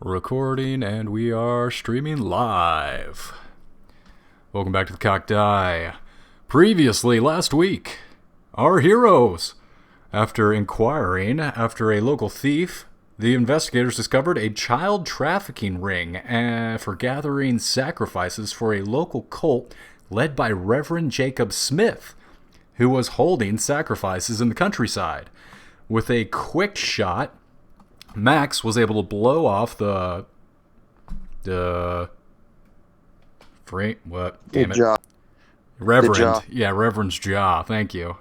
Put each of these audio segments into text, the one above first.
Recording, and we are streaming live. Welcome back to the Cocked Eye. Previously, last week, our heroes. After inquiring after a local thief, the investigators discovered a child trafficking ring for gathering sacrifices for a local cult led by Reverend Jacob Smith, who was holding sacrifices in the countryside. With a quick shot, Max was able to blow off the what? Damn it. Jaw. Reverend. Yeah, Reverend's jaw. Thank you.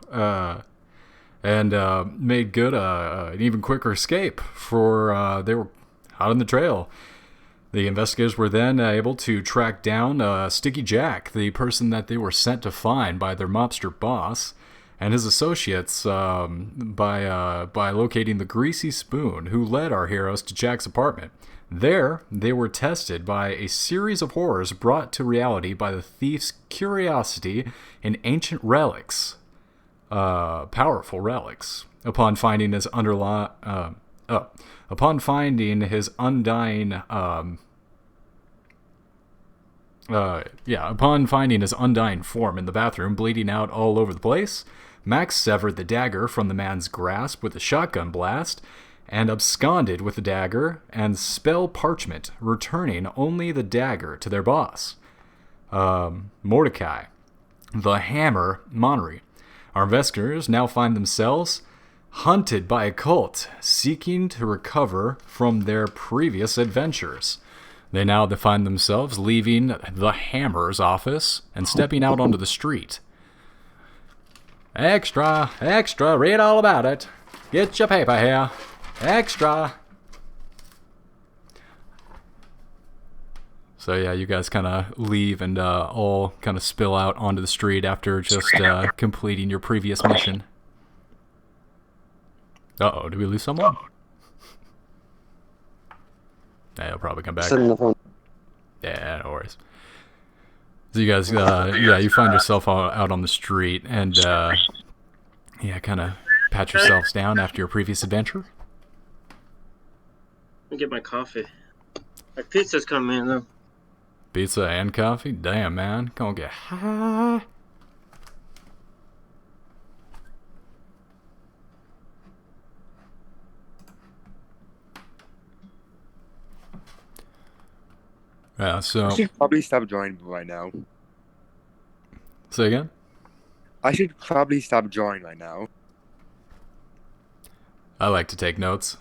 And made good an even quicker escape for they were out on the trail. The investigators were then able to track down Sticky Jack, the person that they were sent to find by their mobster boss, and his associates by locating the Greasy Spoon, who led our heroes to Jack's apartment. There, they were tested by a series of horrors brought to reality by the thief's curiosity in ancient relics, powerful relics. Upon finding his undying form in the bathroom, bleeding out all over the place, Max severed the dagger from the man's grasp with a shotgun blast and absconded with the dagger and spell parchment, returning only the dagger to their boss, Mordecai, the Hammer Monnery. Our investigators now find themselves hunted by a cult seeking to recover from their previous adventures. They now find themselves leaving the Hammer's office and stepping out onto the street. Extra, extra, read all about it. Get your paper here. Extra. So yeah, you guys kind of leave and all kind of spill out onto the street after just completing your previous mission. Uh-oh, did we lose someone? Yeah, he'll probably come back. Yeah, no worries. So you guys, you find yourself out on the street and, kind of pat yourselves down after your previous adventure. Let me get my coffee. My pizza's coming in, though. Pizza and coffee? Damn, man. Gonna get high. Yeah, so... I should probably stop drawing right now. Say again? I should probably stop drawing right now. I like to take notes.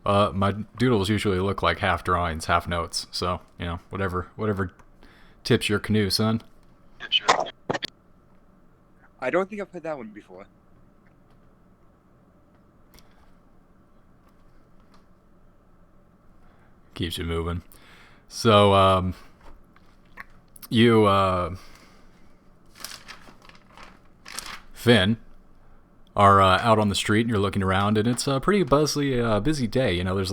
My doodles usually look like half drawings, half notes. So, whatever tips your canoe, son. I don't think I've heard that one before. Keeps you moving. So, Finn, are out on the street and you're looking around, and it's a pretty busy day. You know, there's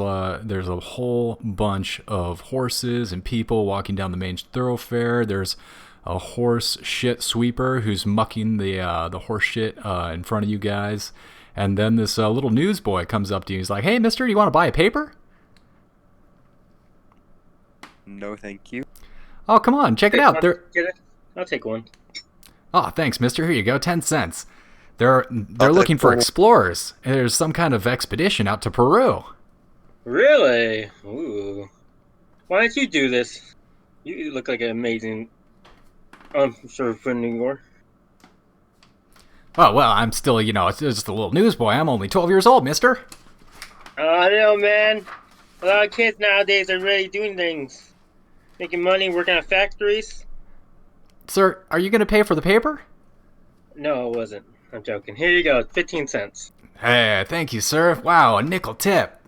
a whole bunch of horses and people walking down the main thoroughfare. There's a horse shit sweeper who's mucking the horse shit in front of you guys, and then this little newsboy comes up to you. He's like, "Hey, mister, do you want to buy a paper?" No, thank you. Oh, come on, check it out. I'll take one. Oh, thanks, mister. Here you go, 10 cents. They're looking for explorers. There's some kind of expedition out to Peru. Really? Ooh. Why don't you do this? You look like an amazing entrepreneur. Oh, well, I'm still, it's just a little newsboy. I'm only 12 years old, mister. I know, man. A lot of kids nowadays are really doing things. Making money, working at factories. Sir, are you going to pay for the paper? No, it wasn't. I'm joking. Here you go, 15 cents. Hey, thank you, sir. Wow, a nickel tip.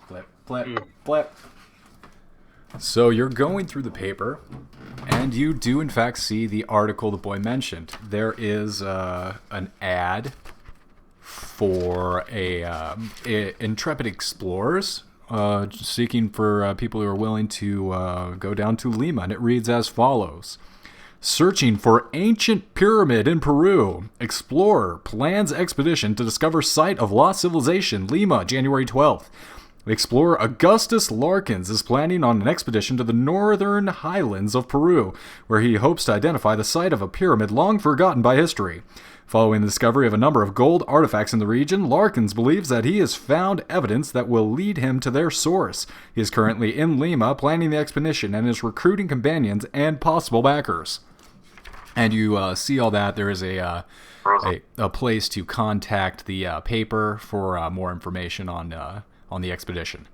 Flip, flip, flip. So you're going through the paper, and you do in fact see the article the boy mentioned. There is an ad for intrepid explorers seeking for people who are willing to go down to Lima, and it reads as follows. Searching for ancient pyramid in Peru. Explorer plans expedition to discover site of lost civilization. Lima, January 12th. Explorer Augustus Larkins is planning on an expedition to the northern highlands of Peru, where he hopes to identify the site of a pyramid long forgotten by history. Following the discovery of a number of gold artifacts in the region, Larkins believes that he has found evidence that will lead him to their source. He is currently in Lima planning the expedition and is recruiting companions and possible backers. And you see all that. There is a place to contact the paper for more information on the expedition.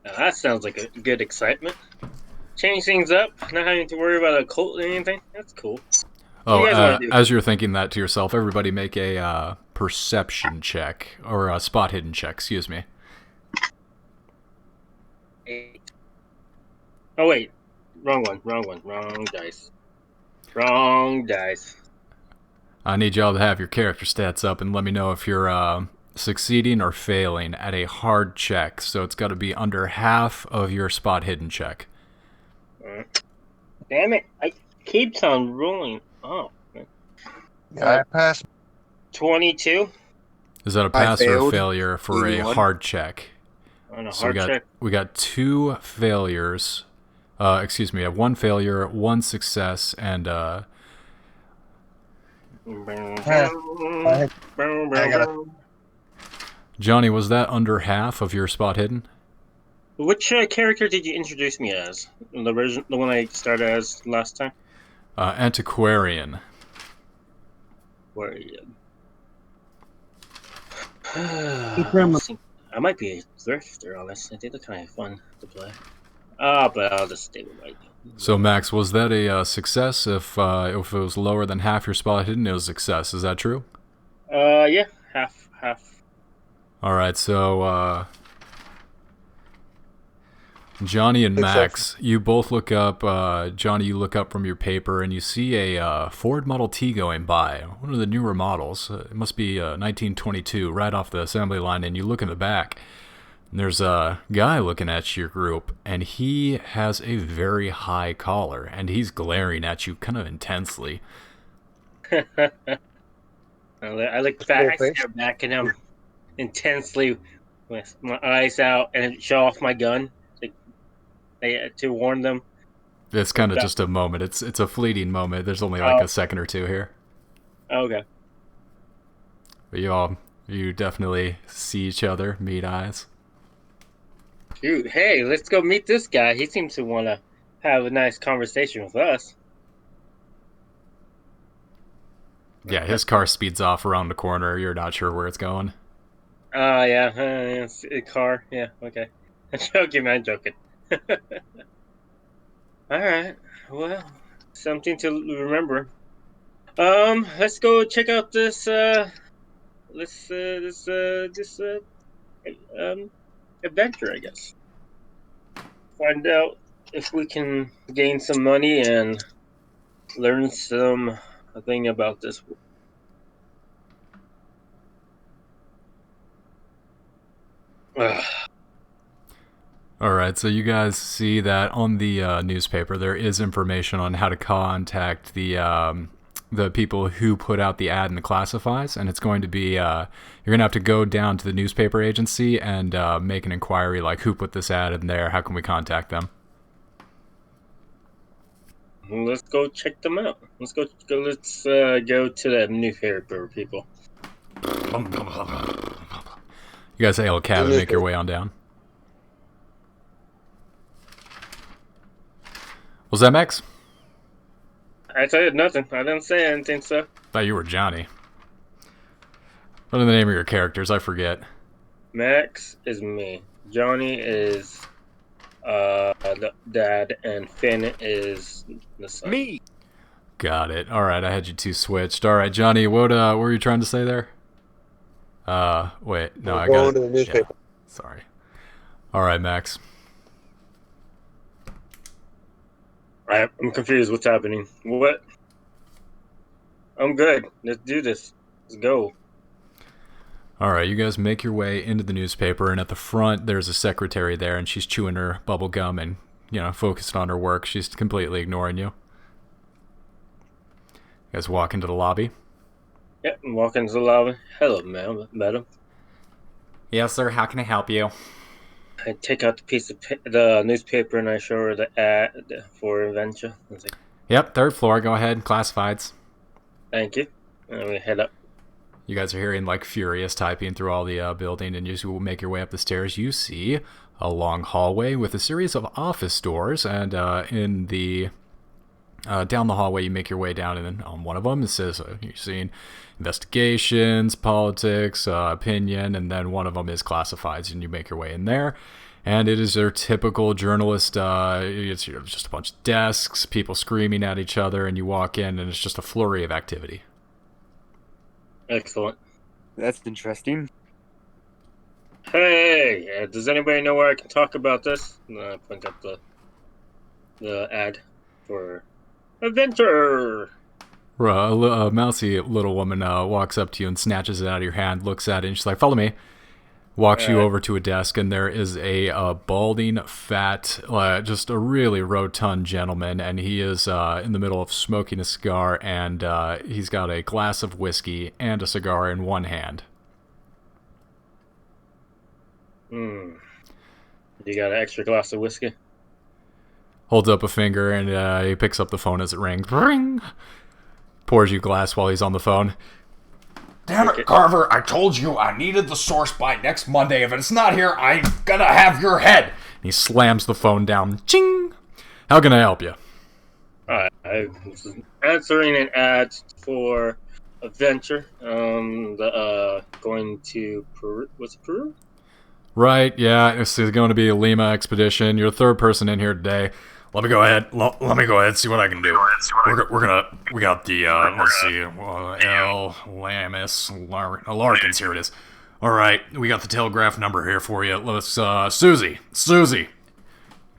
Now, that sounds like a good excitement. Change things up, not having to worry about a cult or anything. That's cool. Oh, as you're thinking that to yourself, everybody make a perception check, or a spot hidden check, excuse me. 8. Oh, wait. Wrong one. Wrong dice. Wrong dice. I need y'all to have your character stats up and let me know if you're succeeding or failing at a hard check. So it's got to be under half of your spot hidden check. Damn it! I keeps on rolling. Oh. Yeah, I passed. 22. Is that a pass or a failed. failure for 81. a hard check? On a So hard check. we got 2 failures. Excuse me, 1 failure, 1 success, and I got Johnny, was that under half of your spot hidden? Which character did you introduce me as? The one I started as last time? Antiquarian. Where are you? I might be a thrifter, honestly. They look kind of fun to play. But I'll just stay with my... So Max, was that a success? If it was lower than half your spot hidden, it was a success. Is that true? Yeah, half. All right, so Johnny and Max, you both look up. Johnny, you look up from your paper and you see a Ford Model T going by. One of the newer models. It must be 1922, right off the assembly line. And you look in the back. And there's a guy looking at your group, and he has a very high collar, and he's glaring at you kind of intensely. I look back, I stare back at him intensely with my eyes out and show off my gun to warn them. It's kind of just a moment. It's a fleeting moment. There's only like a second or two here. Okay. But you definitely see each other, meet eyes. Dude, hey, let's go meet this guy. He seems to want to have a nice conversation with us. Yeah, his car speeds off around the corner. You're not sure where it's going. Yeah, it's a car. Yeah, okay. I'm joking, man, joking. Alright, well, something to remember. Let's go check out this adventure, I guess. Find out if we can gain some money and learn something about this. All right, so you guys see that on the newspaper there is information on how to contact the people who put out the ad in the classifieds, and it's going to be you're going to have to go down to the newspaper agency and make an inquiry like who put this ad in there, how can we contact them. Let's go check them out. Let's go to the newspaper people. You guys hail a cab and make your way on down. Was that Max? I said nothing. I didn't say anything, so. Thought you were Johnny. What are the name of your characters? I forget. Max is me. Johnny is the dad, and Finn is the son. Me. Got it. All right, I had you two switched. All right, Johnny, what were you trying to say there? Wait, no, I got going it. to the newspaper. Yeah, sorry. All right, Max. I'm confused. What's happening? What? I'm good. Let's do this. Let's go. All right, you guys make your way into the newspaper, and at the front, there's a secretary there, and she's chewing her bubble gum and focused on her work. She's completely ignoring you. You guys walk into the lobby. Yep, walk into the lobby. Hello, madam. Yes, sir. How can I help you? I take out the piece of the newspaper and I show her the ad for adventure. I was like, Yep, 3rd floor. Go ahead. Classifieds. thank you. And we head up. You guys are hearing like furious typing through all the building, and you will make your way up the stairs. You see a long hallway with a series of office doors, and in the down the hallway you make your way down, and on one of them it says you're seeing investigations, politics, opinion, and then one of them is classifieds, and you make your way in there. And it is their typical journalist, it's just a bunch of desks, people screaming at each other, and you walk in and it's just a flurry of activity. Excellent. That's interesting. Hey, does anybody know where I can talk about this? And I point up the ad for adventure. A mousy little woman walks up to you and snatches it out of your hand, looks at it, and she's like, follow me. Walks you over to a desk, and there is a balding, fat, just a really rotund gentleman, and he is in the middle of smoking a cigar, and he's got a glass of whiskey and a cigar in one hand. You got an extra glass of whiskey? Holds up a finger, and he picks up the phone as it rings. Ring! Pours you a glass while he's on the phone. Damn it, Carver, I told you I needed the source by next Monday. If it's not here, I'm gonna have your head. He slams the phone down. Ching! How can I help you? I was answering an ad for adventure. Going to Peru. Was it Peru? Right, yeah, this is going to be a Lima expedition. You're the 3rd person in here today. Let me go ahead and see what I can do. We got the, let's see, L. Lamis, Larkins, here it is. Alright, we got the telegraph number here for you. Let's, Susie.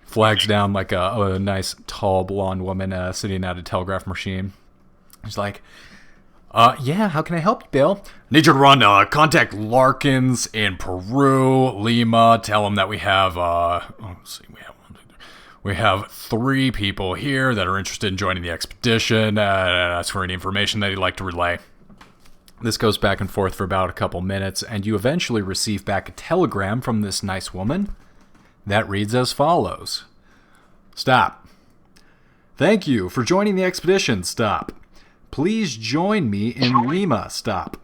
Flags down like a nice, tall, blonde woman sitting at a telegraph machine. She's like, yeah, how can I help you, Bill? Need you to run, contact Larkins in Peru, Lima, tell them that we have, let's see, we have 3 people here that are interested in joining the expedition. Ask for any information that you'd like to relay. This goes back and forth for about a couple minutes, and you eventually receive back a telegram from this nice woman that reads as follows. Stop. Thank you for joining the expedition. Stop. Please join me in Lima. Stop.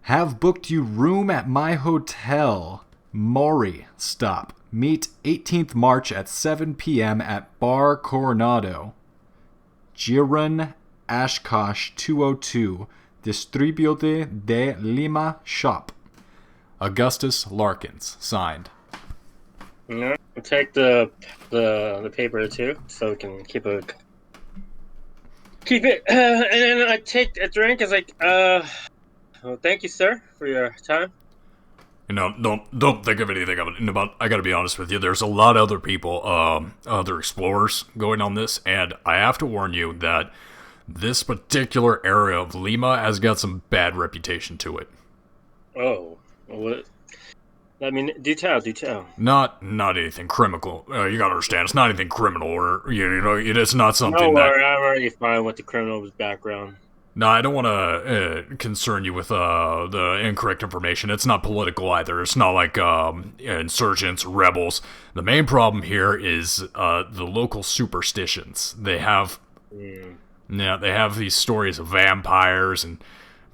Have booked you room at my hotel. Mori. Stop. Meet 18th March at 7 p.m. at Bar Coronado. Giron Ashkosh 202. Distribute de Lima Shop. Augustus Larkins. Signed. Yeah, I'll take the paper too, so we can keep it. And then I take a drink. It's like, well, thank you, sir, for your time. Don't think of anything of it. I gotta be honest with you, there's a lot of other people, other explorers going on this, and I have to warn you that this particular area of Lima has got some bad reputation to it. Oh, what? I mean, do tell. Not anything criminal. You gotta understand, it's not anything criminal, or it is not something that. I'm already fine with the criminal's background. No, I don't want to concern you with the incorrect information. It's not political either. It's not like insurgents, rebels. The main problem here is the local superstitions. They have, they have these stories of vampires and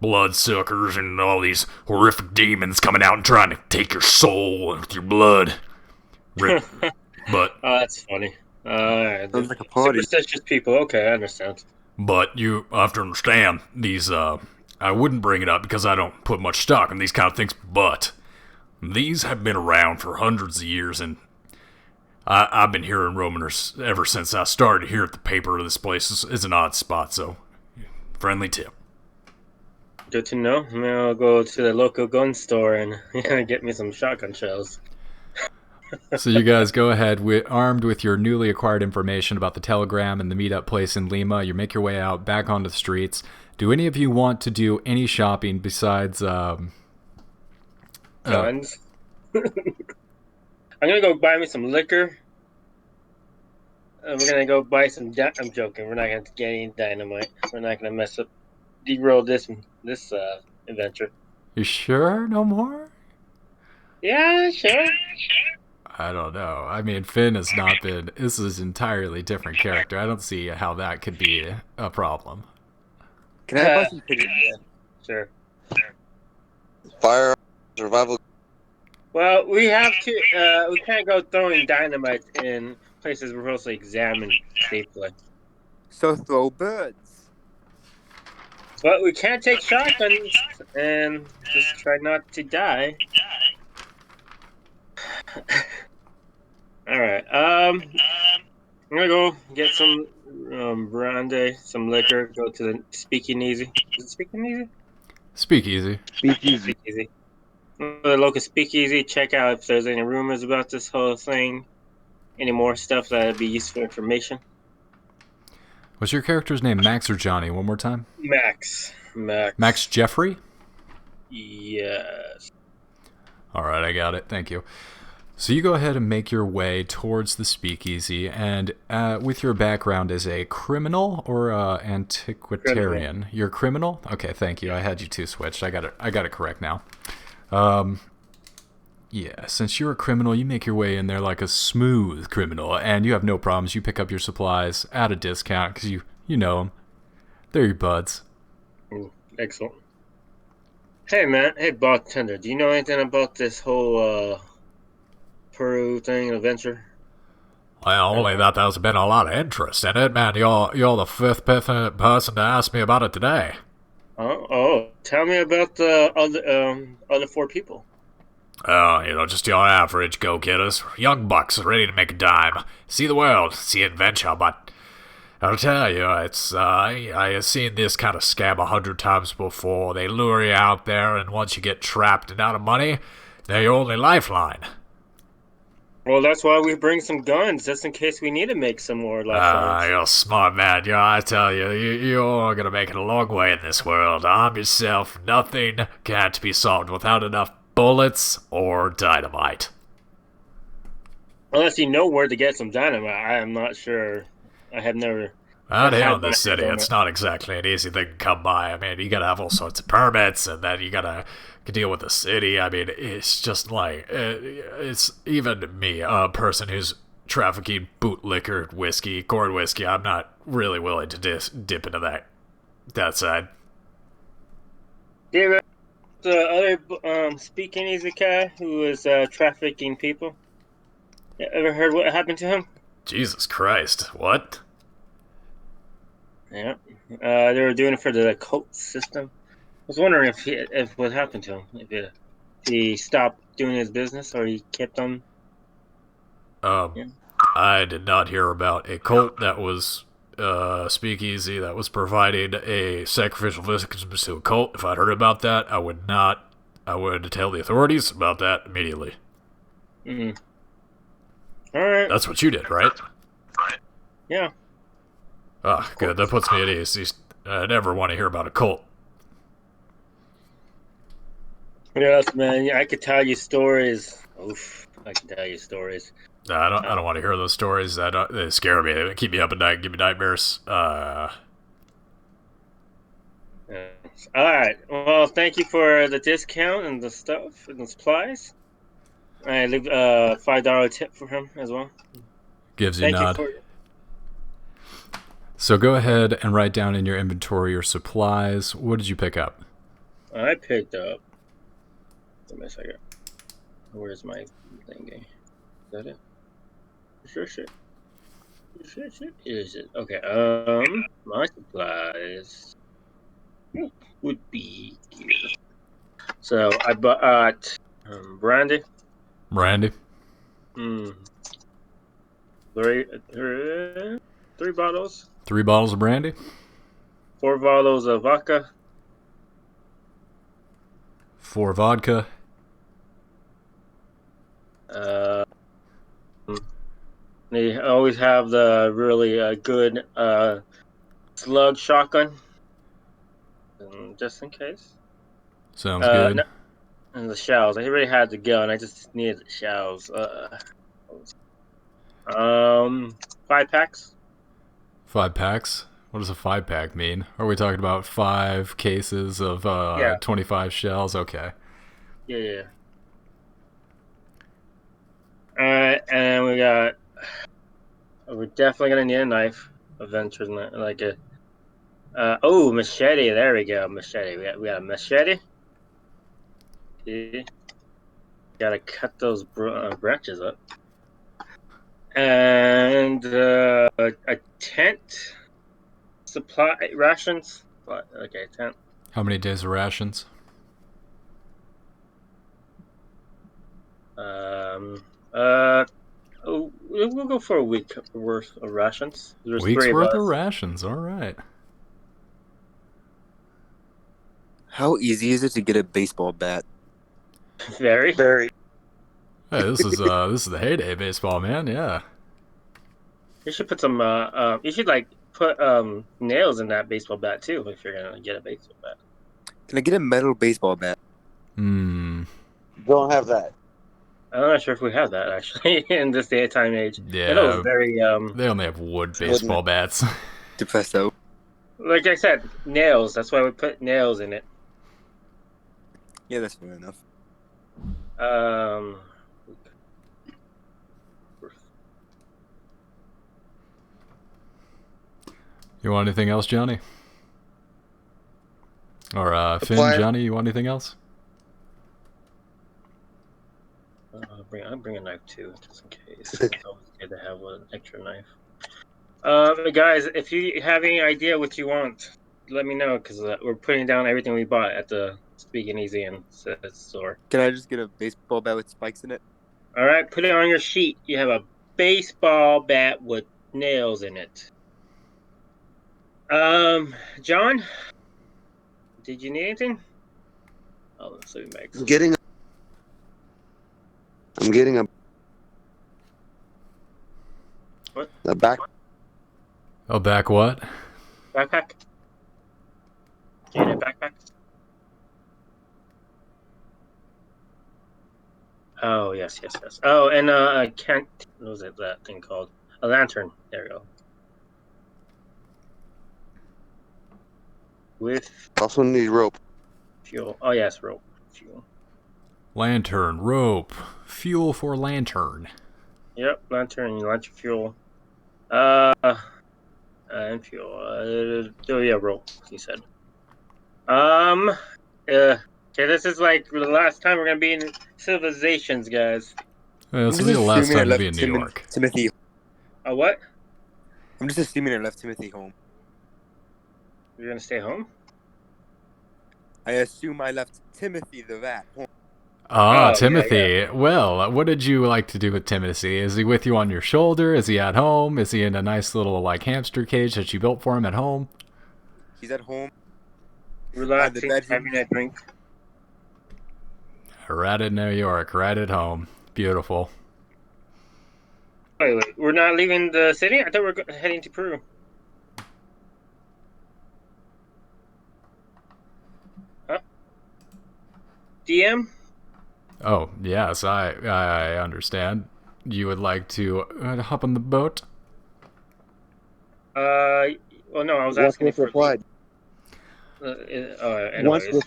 bloodsuckers and all these horrific demons coming out and trying to take your soul with your blood. But that's funny. Sounds like a party. Superstitious people. Okay, I understand. But you have to understand, these, I wouldn't bring it up because I don't put much stock in these kind of things, but these have been around for hundreds of years, and I've been hearing rumors ever since I started here at the paper. This place is an odd spot, so friendly tip. Good to know. Maybe I'll go to the local gun store and get me some shotgun shells. So you guys go ahead, armed with your newly acquired information about the telegram and the meetup place in Lima. You make your way out back onto the streets. Do any of you want to do any shopping besides guns? I'm gonna go buy me some liquor. we're gonna go buy some. I'm joking. We're not gonna get any dynamite. We're not gonna derail this adventure. You sure? No more? Yeah, sure. I don't know. I mean, Finn has not been. This is an entirely different character. I don't see how that could be a problem. Can I buy some pictures? Sure. Fire survival. Well, we have to. We can't go throwing dynamite in places we're supposed to examine safely. So throw birds. But we can't take shotguns and just try not to die. All right. I'm gonna go get some brandy, some liquor. Go to the speakeasy. Is it speakeasy? Speakeasy. Speakeasy. The local speakeasy. Check out if there's any rumors about this whole thing. Any more stuff that'd be useful information. What's your character's name? Max or Johnny? One more time. Max. Max Jeffrey? Yes. All right, I got it. Thank you. So you go ahead and make your way towards the speakeasy, and with your background as a criminal or antiquarian, Criminal. You're a criminal. Okay, thank you. I had you two switched. I got it correct now. Yeah, since you're a criminal, you make your way in there like a smooth criminal, and you have no problems. You pick up your supplies at a discount because you know them. They're your buds. Ooh, excellent. Hey, man. Hey, bartender. Do you know anything about this whole Peru thing, adventure? Well, only that there's been a lot of interest in it, man. You're the fifth person to ask me about it today. Oh, tell me about the other four people. Oh, just your average go-getters. Young bucks ready to make a dime. See the world, see adventure, but I'll tell you, it's, I have seen this kind of scam 100 times before. They lure you out there, and once you get trapped and out of money, they're your only lifeline. Well, that's why we bring some guns, just in case we need to make some more lifelines. You're a smart man. I tell you, you're gonna make it a long way in this world. Arm yourself. Nothing can't be solved without enough bullets or dynamite. Unless you know where to get some dynamite, I am not sure. I have never. Out here in the city, it's not exactly an easy thing to come by. I mean, you gotta have all sorts of permits, and then you gotta deal with the city. I mean, it's just like, it's even me, a person who's trafficking bootlicker whiskey, corn whiskey, I'm not really willing to dip into that side. Yeah, the other speakeasy guy who was trafficking people. You ever heard what happened to him? Jesus Christ, what? Yeah, they were doing it for the cult system. I was wondering if what happened to him. If he stopped doing his business or he kept on. Yeah. I did not hear about a cult that was speakeasy that was providing a sacrificial victims to a cult. If I'd heard about that, I would tell the authorities about that immediately. Mm-hmm. All right. That's what you did, right? Yeah. Ah, good. That puts me at ease. I never want to hear about a cult. Yes, man. I could tell you stories. Oof, I can tell you stories. No, I don't want to hear those stories. They scare me. They keep me up at night, give me nightmares. All right. Well, thank you for the discount and the stuff and the supplies. I leave $5 tip for him as well. Gives you a nod. So go ahead and write down in your inventory your supplies. What did you pick up? I picked up. Give me a second. Where's my thingy? Is that it? Sure. Is it? Okay. My supplies would be here. So I bought brandy. Brandy. Three bottles. 3 bottles of brandy. 4 bottles of vodka. 4 vodka. They always have the really good slug shotgun, just in case. Sounds good. No, and the shells. I already had the gun. I just needed the shells. 5 packs. 5 packs? What does a 5-pack mean? Are we talking about 5 cases of Yeah. 25 shells? Okay. Yeah. Alright, and we're definitely gonna need a knife eventually, like a machete. There we go, machete. We got a machete. See? Gotta cut those branches up. And a tent, supply rations. Okay, tent. How many days of rations? We'll go for a week worth of rations. There's Week's 3 of worth us. of rations. All right. How easy is it to get a baseball bat? Very. Very. Hey, this is the heyday of baseball, man. Yeah. You should put some. You should put nails in that baseball bat too if you're gonna get a baseball bat. Can I get a metal baseball bat? Don't have that. I'm not sure if we have that actually in this daytime age. Yeah. It was very They only have wood baseball bats. Depresso. like I said, nails. That's why we put nails in it. Yeah, that's fair enough. You want anything else, Johnny? Or Finn, Johnny, you want anything else? I'll bring a knife too, just in case. It's always good to have an extra knife. Guys, if you have any idea what you want, let me know because we're putting down everything we bought at the Speakeasy and store. Can I just get a baseball bat with spikes in it? All right, put it on your sheet. You have a baseball bat with nails in it. John, did you need anything? Oh, let's see bags. I'm getting a. What? A back. Oh, back what? Backpack. Do you need a backpack? Oh yes. Oh, and I can't. What was it? That thing called a lantern. There we go. With Also need rope. fuel. Oh yes, rope. Fuel. Lantern, rope, fuel for lantern. Yep, lantern fuel. And fuel. Oh yeah, rope. He said. Okay, this is like the last time we're gonna be in civilizations, guys. This will be the last time to be in New York. Timothy. A what? I'm just assuming I left Timothy home. You're gonna stay home? I assume I left Timothy the rat home. Ah, Oh, Timothy. yeah. Well, what did you like to do with Timothy? Is he with you on your shoulder? Is he at home? Is he in a nice little hamster cage that you built for him at home? He's at home. Relaxing, bedroom. having a drink. Right at New York, right at home. Beautiful. Wait, we're not leaving the city? I thought we were heading to Peru. Huh? DM? Oh, yes, I understand. You would like to hop on the boat? Well, no, I was Once asking was replied. anyways.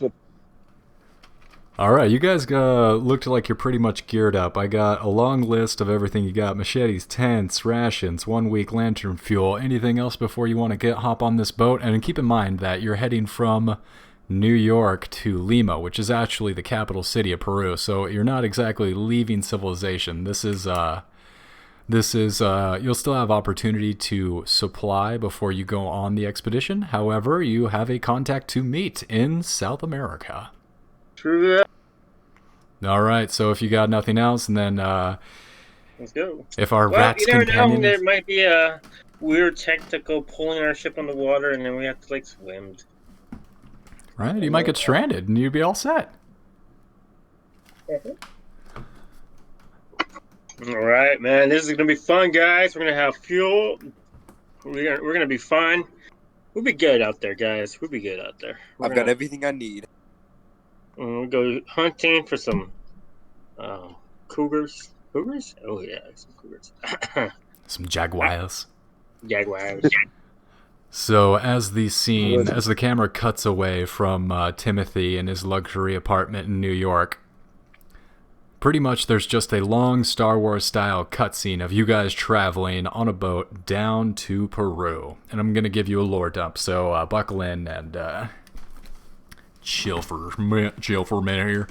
All right, you guys looked like you're pretty much geared up. I got a long list of everything you got. Machetes, tents, rations, 1 week lantern fuel. Anything else before you want to hop on this boat? And keep in mind that you're heading from New York to Lima, which is actually the capital city of Peru. So you're not exactly leaving civilization. This is you'll still have opportunity to supply before you go on the expedition. However, you have a contact to meet in South America. True. All right, so if you got nothing else, and then Let's go. if our Well, rat's you never know. companion, There might be a weird technical pulling our ship on the water, and then we have to swim. right, you might get stranded, and you'd be all set. All right, man. This is gonna be fun, guys. We're gonna have fuel. We're gonna be fine. We'll be good out there, guys. We'll be good out there. I've got everything I need. We'll go hunting for some cougars. Cougars? Oh yeah, some cougars. Some jaguars. Jaguars. So as the camera cuts away from Timothy in his luxury apartment in New York, pretty much there's just a long Star Wars style cutscene of you guys traveling on a boat down to Peru. And I'm going to give you a lore dump, so buckle in and chill for a minute here.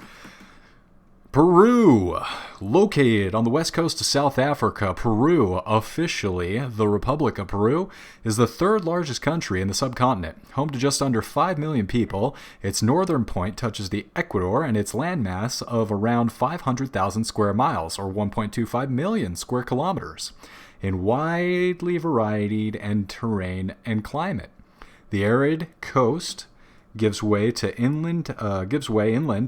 Peru, located on the west coast of South Africa, Peru, officially the Republic of Peru, is the third largest country in the subcontinent. Home to just under 5 million people, its northern point touches the equator and its landmass of around 500,000 square miles, or 1.25 million square kilometers, in widely varied and terrain and climate. The arid coast gives way inland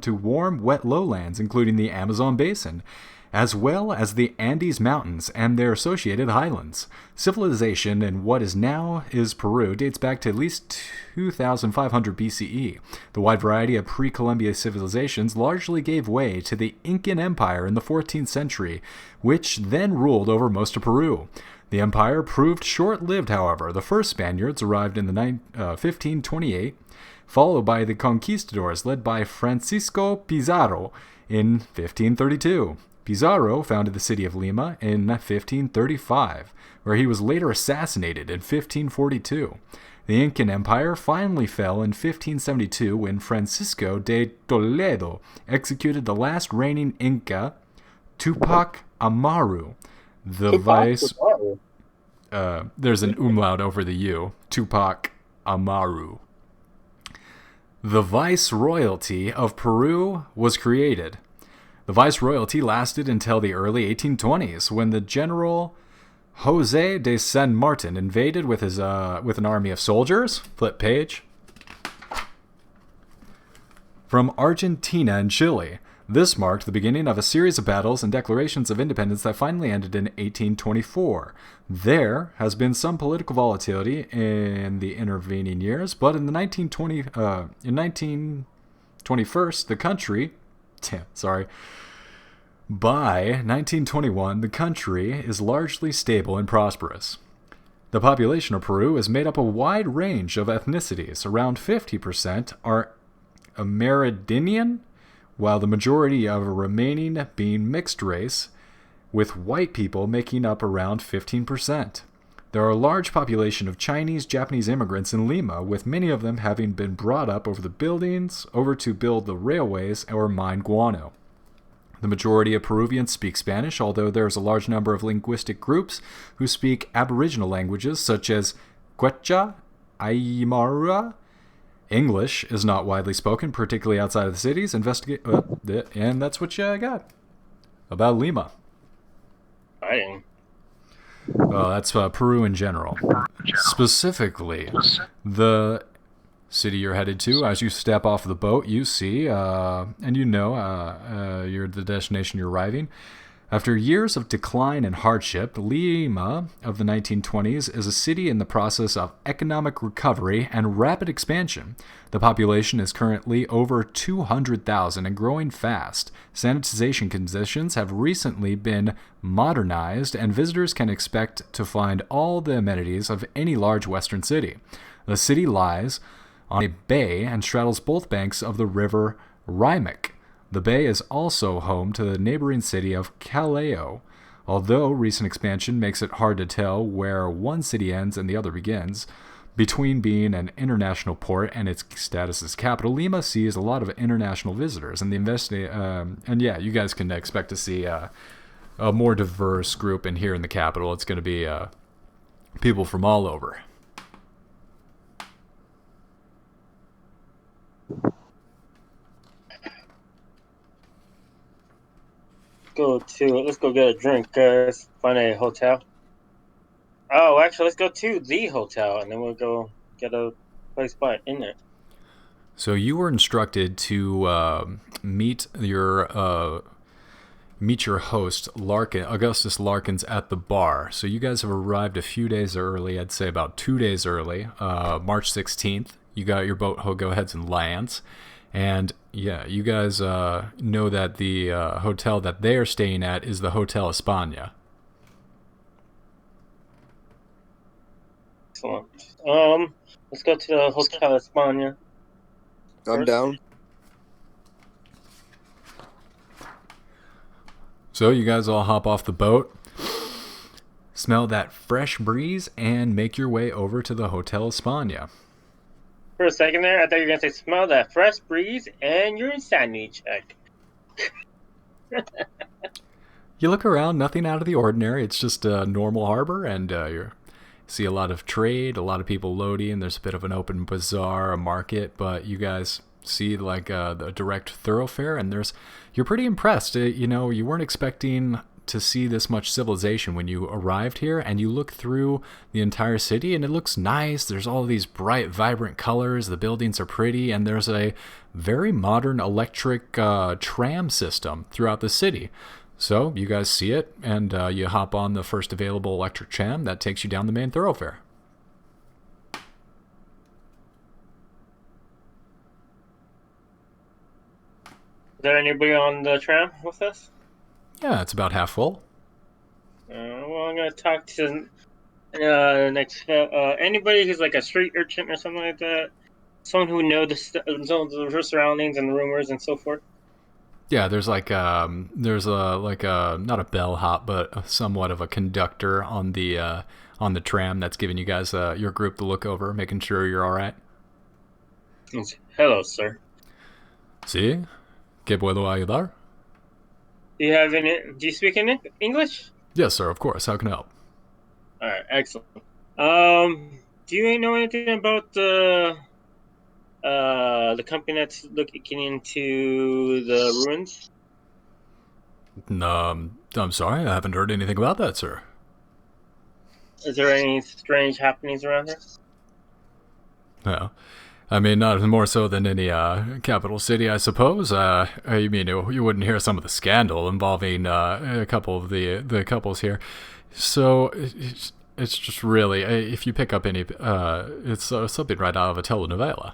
to warm, wet lowlands, including the Amazon basin, as well as the Andes Mountains and their associated highlands. Civilization in what is Peru dates back to at least 2500 BCE. The wide variety of pre-Columbian civilizations largely gave way to the Incan Empire in the 14th century, which then ruled over most of Peru. The empire proved short-lived, however. The first Spaniards arrived in 1528, followed by the conquistadors led by Francisco Pizarro in 1532. Pizarro founded the city of Lima in 1535, where he was later assassinated in 1542. The Incan Empire finally fell in 1572 when Francisco de Toledo executed the last reigning Inca, Tupac Amaru. There's an umlaut over the U. Tupac Amaru. The Viceroyalty of Peru was created. The Viceroyalty lasted until the early 1820s, when the General José de San Martin invaded with an army of soldiers. Flip page. From Argentina and Chile. This marked the beginning of a series of battles and declarations of independence that finally ended in 1824. There has been some political volatility in the intervening years, but in the 1921, the country is largely stable and prosperous. The population of Peru is made up of a wide range of ethnicities. Around 50% are Amerindian, while the majority of remaining being mixed race, with white people making up around 15%. There are a large population of Chinese, Japanese immigrants in Lima, with many of them having been brought up over to build the railways or mine guano. The majority of Peruvians speak Spanish, although there is a large number of linguistic groups who speak Aboriginal languages such as Quechua, Aymara. English is not widely spoken, particularly outside of the cities. And that's what you got about Lima. That's Peru in general. Specifically, the city you're headed to, as you step off the boat, you see, and you're the destination you're arriving. After years of decline and hardship, Lima of the 1920s is a city in the process of economic recovery and rapid expansion. The population is currently over 200,000 and growing fast. Sanitization conditions have recently been modernized, and visitors can expect to find all the amenities of any large western city. The city lies on a bay and straddles both banks of the river Rimac. The bay is also home to the neighboring city of Callao. Although recent expansion makes it hard to tell where one city ends and the other begins, between being an international port and its status as capital, Lima sees a lot of international visitors. And you guys can expect to see a more diverse group in here in the capital. It's going to be people from all over. Let's go get a drink, guys. Find a hotel. Oh, actually, let's go to the hotel, and then we'll go get a place in it. So you were instructed to meet your host, Augustus Larkins, at the bar. So you guys have arrived a few days early. I'd say about 2 days early. March 16th. You got your boat. Go ahead and lands. And yeah, you guys know that the hotel that they are staying at is the Hotel España. Excellent. Let's go to the Hotel España. I'm down. So you guys all hop off the boat, smell that fresh breeze, and make your way over to the Hotel España. For a second there, I thought you were going to say, smell that fresh breeze and your insanity check. You look around, nothing out of the ordinary. It's just a normal harbor, and you see a lot of trade, a lot of people loading. There's a bit of an open bazaar, a market, but you guys see like the direct thoroughfare, and you're pretty impressed. You weren't expecting to see this much civilization when you arrived here, and you look through the entire city and it looks nice. There's all these bright, vibrant colors. The buildings are pretty, and there's a very modern electric tram system throughout the city. So you guys see it, and you hop on the first available electric tram that takes you down the main thoroughfare. Is there anybody on the tram with us? Yeah, it's about half full. Well, I'm going to talk to next. Anybody who's like a street urchin or something like that. Someone who knows the surroundings and rumors and so forth. Yeah, there's not a bellhop, but somewhat of a conductor on the tram that's giving you guys your group to look over, making sure you're all right. Hello, sir. Sí, ¿qué puedo ayudar? Do you speak in English? Yes, sir. Of course. How can I help? All right, excellent. Do you know anything about the company that's looking into the ruins? I'm sorry, I haven't heard anything about that, sir. Is there any strange happenings around here? No. I mean, not more so than any capital city, I suppose. You mean you wouldn't hear some of the scandal involving a couple of the couples here. So it's just really, if you pick up any, it's something right out of a telenovela.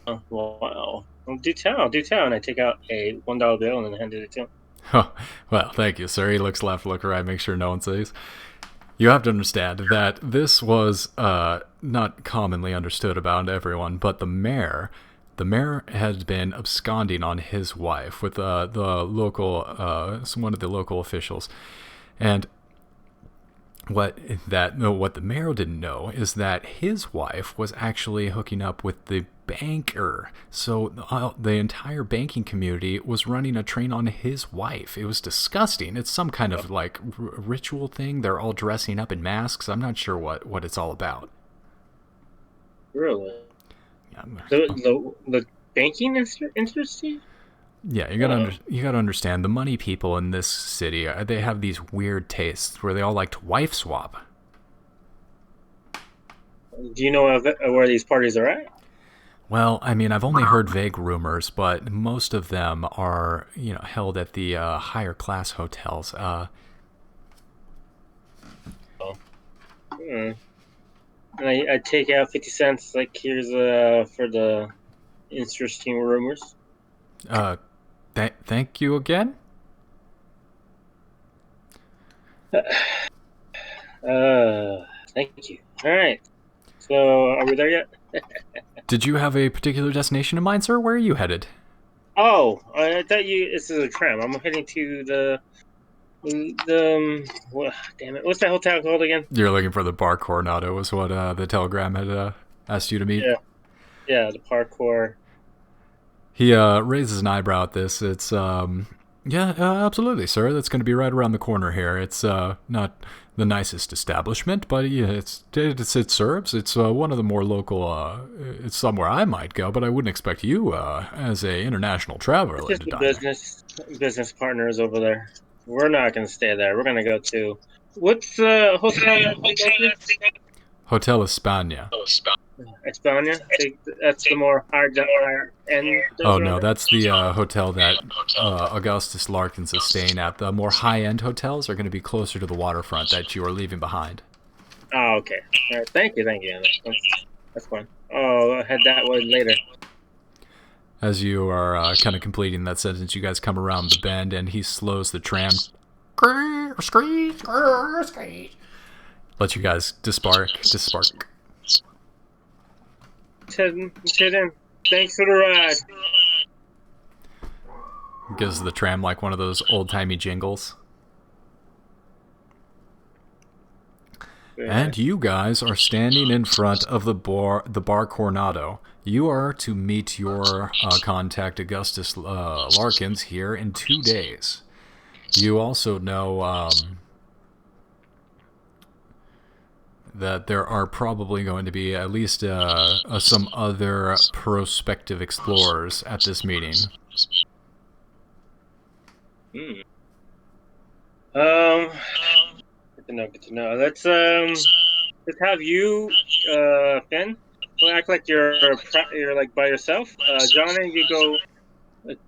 Oh, wow. Well, do tell. And I take out a $1 bill and then hand it to him. Oh, well, thank you, sir. He looks left, look right, make sure no one sees. You have to understand that this was not commonly understood about everyone, but the mayor has been absconding on his wife with the local, one of the local officials, and what the mayor didn't know is that his wife was actually hooking up with the banker. So the entire banking community was running a train on his wife. It was disgusting. It's some kind of like ritual thing. They're all dressing up in masks. I'm not sure what it's all about. Really? Yeah. The banking industry? Yeah, you gotta understand, the money people in this city, they have these weird tastes where they all like to wife swap. Do you know where these parties are at? Well, I mean, I've only heard vague rumors, but most of them are, held at the higher class hotels. And I take out 50 cents, like, here's for the interesting rumors. Thank you again? Thank you. All right. So, are we there yet? Did you have a particular destination in mind, sir? Where are you headed? Oh, I thought this is a tram. I'm heading to the damn it. What's that hotel called again? You're looking for the Bar Coronado was what the telegram had asked you to meet. Yeah, the parkour. He raises an eyebrow at this. It's absolutely, sir. That's going to be right around the corner here. It's not the nicest establishment, but it serves. It's one of the more local. It's somewhere I might go, but I wouldn't expect you as a international traveler It's just the business partners over there. We're not going to stay there. We're going to go to what's hotel? Hotel España. España? That's the more higher end. Oh no, that's the hotel that Augustus Larkins is staying at. The more high-end hotels are going to be closer to the waterfront that you are leaving behind. Oh, okay. All right, thank you. That's fine. Oh, I'll head that way later. As you are kind of completing that sentence, you guys come around the bend, and he slows the tram. let you guys dispark. Sit in. Thanks for the ride. Gives the tram like one of those old-timey jingles. And you guys are standing in front of the bar Coronado. You are to meet your contact Augustus Larkins here in 2 days. You also know that there are probably going to be at least some other prospective explorers at this meeting. Good to know. Let's have you, Finn. Don't act like you're like by yourself. Johnny, you go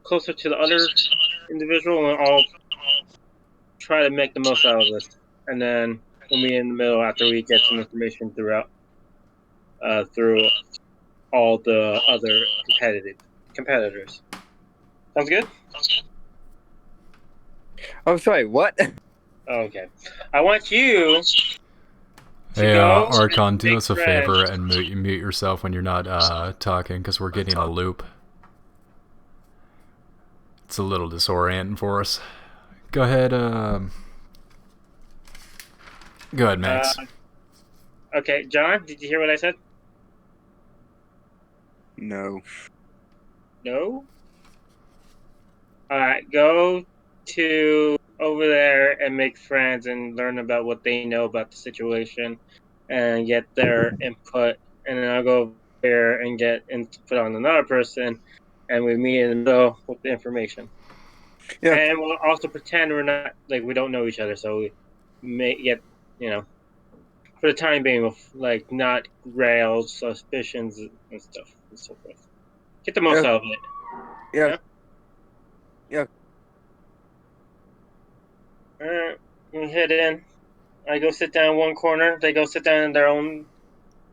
closer to the other individual, and I'll try to make the most out of this. And then we'll be in the middle after we get some information through all the other competitors. Sounds good? Oh, sorry, what? Okay. I want you to Hey, go Archon, and do make us a friends. favor and mute yourself when you're not talking, because we're getting a loop. It's a little disorienting for us. Go ahead, Max. Okay, John, did you hear what I said? No. No? Alright, go to over there and make friends and learn about what they know about the situation and get their input. And then I'll go over there and get input on another person, and we meet in the middle with the information. Yeah. And we'll also pretend we're not, like, we don't know each other, so we may get, for the time being, we'll, like, not rail suspicions and stuff and so forth. Get the most out of it. Yeah. Alright, we head in. I go sit down in one corner. They go sit down in their own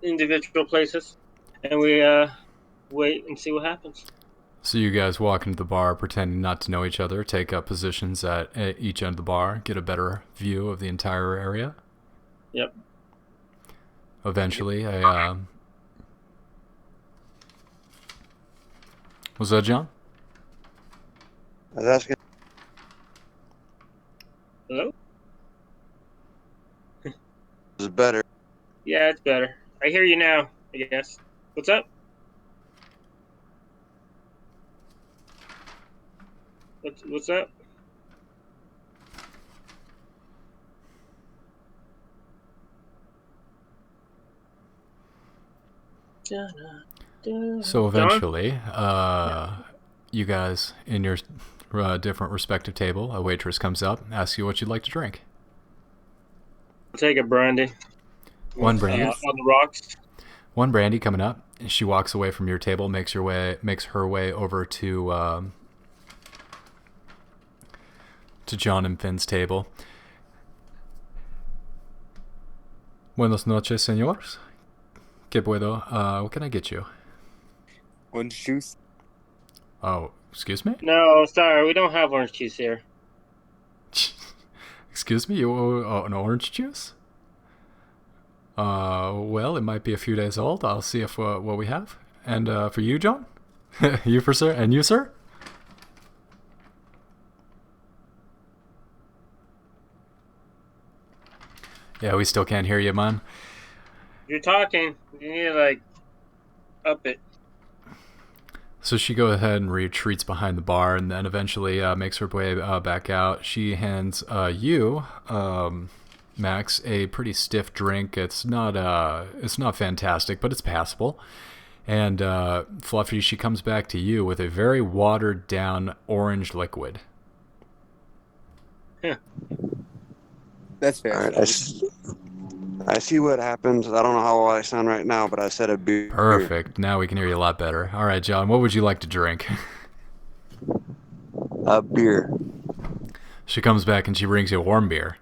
individual places. And we wait and see what happens. So you guys walk into the bar pretending not to know each other, take up positions at each end of the bar, get a better view of the entire area. Yep. Eventually, was that John? I was asking. Hello? Is it better? Yeah, it's better. I hear you now, I guess. What's up? What's up? So eventually, you guys in your different respective table, a waitress comes up, asks you what you'd like to drink. I'll take a brandy. One brandy. On the rocks. One brandy coming up. She walks away from your table, makes her way over to John and Finn's table. Buenas noches, señores. ¿Qué puedo? What can I get you? Orange juice. Oh, excuse me? No, sorry, we don't have orange juice here. Excuse me? An orange juice? Well, it might be a few days old. I'll see if what we have. And for you, John? You for sir? And you, sir? Yeah, we still can't hear you, man. You're talking. You need to, up it. So she goes ahead and retreats behind the bar, and then eventually makes her way back out. She hands you, Max, a pretty stiff drink. It's not fantastic, but it's passable. And Fluffy, she comes back to you with a very watered down orange liquid. Yeah. That's fair. All right, I see what happens. I don't know how I sound right now, but I said a beer. Perfect. Now we can hear you a lot better. All right, John, what would you like to drink? A beer. She comes back and she brings you a warm beer.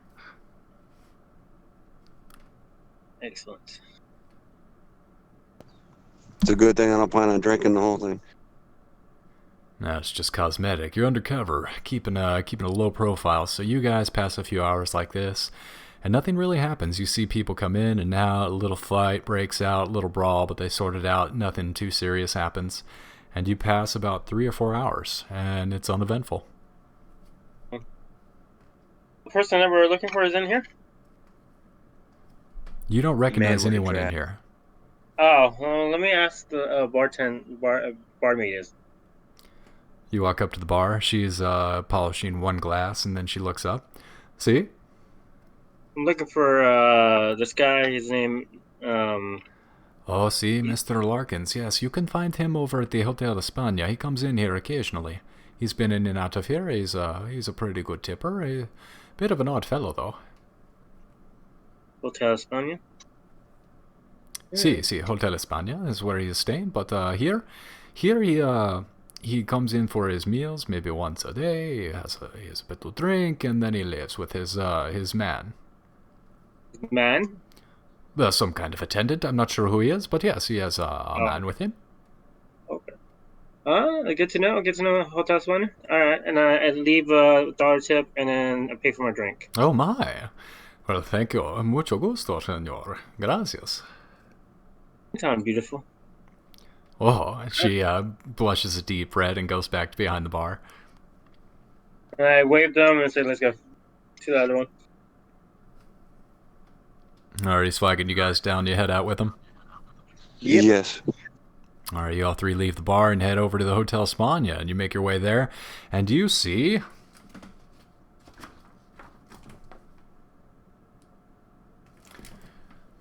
Excellent. It's a good thing I don't plan on drinking the whole thing. No, it's just cosmetic. You're undercover, keeping a low profile. So you guys pass a few hours like this, And nothing really happens. You see people come in and out, a little fight breaks out, a little brawl, but they sort it out. Nothing too serious happens. And you pass about 3 or 4 hours, and it's uneventful. The person that we're looking for is in here? You don't recognize anyone in here. Oh, well, let me ask the barmaid is. You walk up to the bar. She's polishing one glass, and then she looks up. See? I'm looking for this guy. His name. Oh, see, Mr. Larkins. Yes, you can find him over at the Hotel España. He comes in here occasionally. He's been in and out of here. He's a pretty good tipper. A bit of an odd fellow, though. Hotel España? See, Hotel España is where he's staying. But here he comes in for his meals maybe once a day. He has a bit to drink, and then he lives with his man. Man? Some kind of attendant. I'm not sure who he is, but yes, he has a man with him. Okay. Good to know. Hotel España. All right, and I leave a dollar tip, and then I pay for my drink. Oh my! Well, thank you. Mucho gusto, señor. Gracias. Sound beautiful. Oh, she blushes a deep red and goes back behind the bar. And I wave them and say, "Let's go to the other one." Alright, he's flagging you guys down. You head out with him? Yep. Yes. Alright, you all three leave the bar and head over to the Hotel España, and you make your way there, and you see...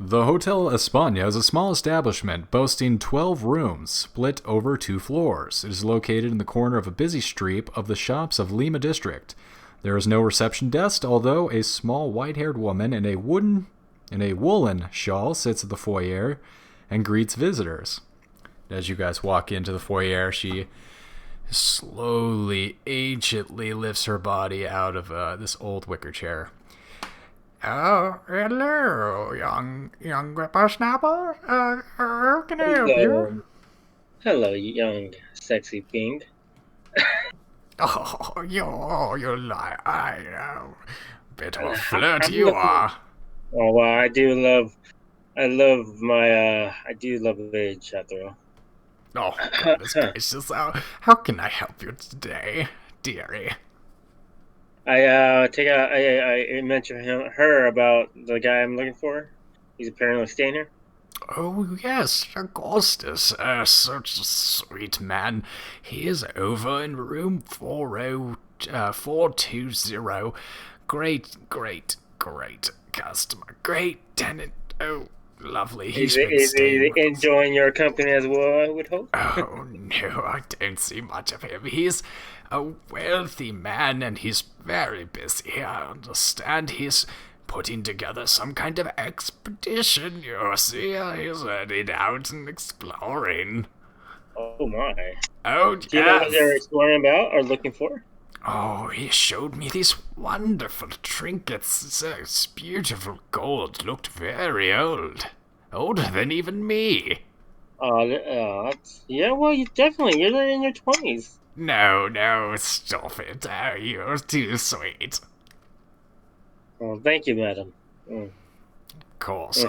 The Hotel España is a small establishment boasting 12 rooms, split over 2 floors. It is located in the corner of a busy street of the shops of Lima district. There is no reception desk, although a small white-haired woman in a woolen shawl sits at the foyer and greets visitors. As you guys walk into the foyer, she slowly, anciently lifts her body out of this old wicker chair. Oh, hello, young whippersnapper. How can I help you? Hello, young sexy fiend. Oh, you lie. I know. Bit of a flirt you are. Oh, well, I do love age, after all. Oh, goodness gracious. How can I help you today, dearie? I mentioned her about the guy I'm looking for. He's apparently staying here. Oh, yes, Augustus. Such a sweet man. He is over in room 420. Great customer. Great tenant. Oh, lovely. He's enjoying your company as well, I would hope. Oh, no, I don't see much of him. He's a wealthy man, and he's very busy. I understand he's putting together some kind of expedition. You see, he's heading out and exploring. Oh, my. Oh, Do you know what they're exploring about or looking for? Oh, he showed me these wonderful trinkets. It's beautiful gold. Looked very old. Older than even me. Yeah, well, you're in your 20s. No, stop it. Oh, you're too sweet. Oh, thank you, madam. Of course.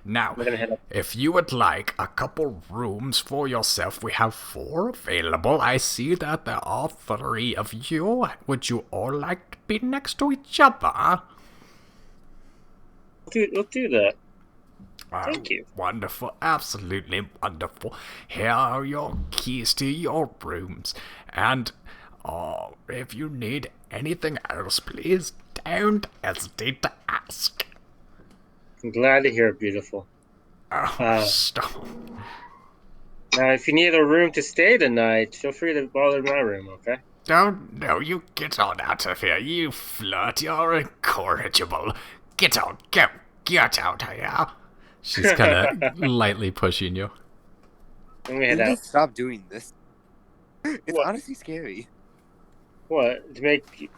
Now, We're gonna head up. if you would like a couple rooms for yourself, we have 4 available. I see that there are 3 of you. Would you all like to be next to each other? We'll do that. Thank you. Wonderful, absolutely wonderful. Here are your keys to your rooms. And if you need anything else, please don't hesitate to ask. I'm glad to hear it, beautiful. Oh, stop. Now, if you need a room to stay tonight, feel free to bother my room, okay? Oh, no, you get on out of here, you flirt. You're incorrigible. Get out, get out here. She's kind of lightly pushing you. Let me head Can you out. stop doing this? It's What? honestly scary. What? To make...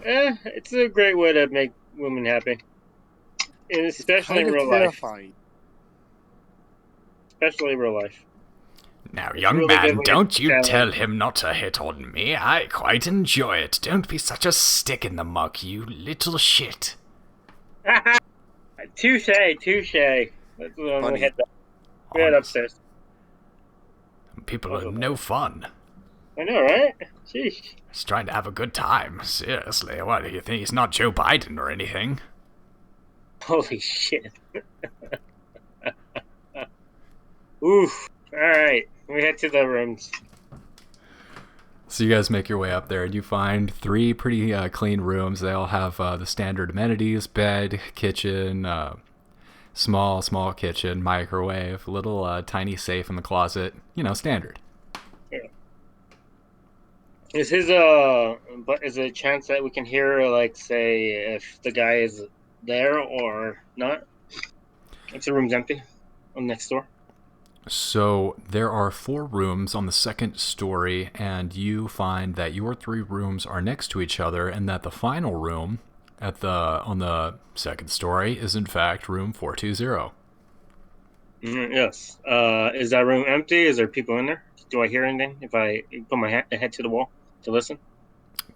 it's a great way to make women happy. And especially in Kind of real life. terrifying. Especially real life. Now, young really man, good when don't you you tell tell him not to hit on me. I quite enjoy it. Don't be such a stick in the mug, you little shit. Touche. That's when we Funny. head upstairs. People are no fun. I know, right? Sheesh. He's trying to have a good time. Seriously, what do you think? He's not Joe Biden or anything. Holy shit. Oof. Alright. We head to the rooms. So you guys make your way up there, and you find 3 pretty clean rooms. They all have the standard amenities: bed, kitchen, small kitchen, microwave, little tiny safe in the closet. You know, standard. Yeah. Is but is there a chance that we can hear, like, say, if the guy is there or not? If the room's empty on next door? So there are 4 rooms on the second story, and you find that your 3 rooms are next to each other, and that the final room on the second story is in fact room 420. Yes. Is that room empty? Is there people in there? Do I hear anything if I put my head to the wall to listen?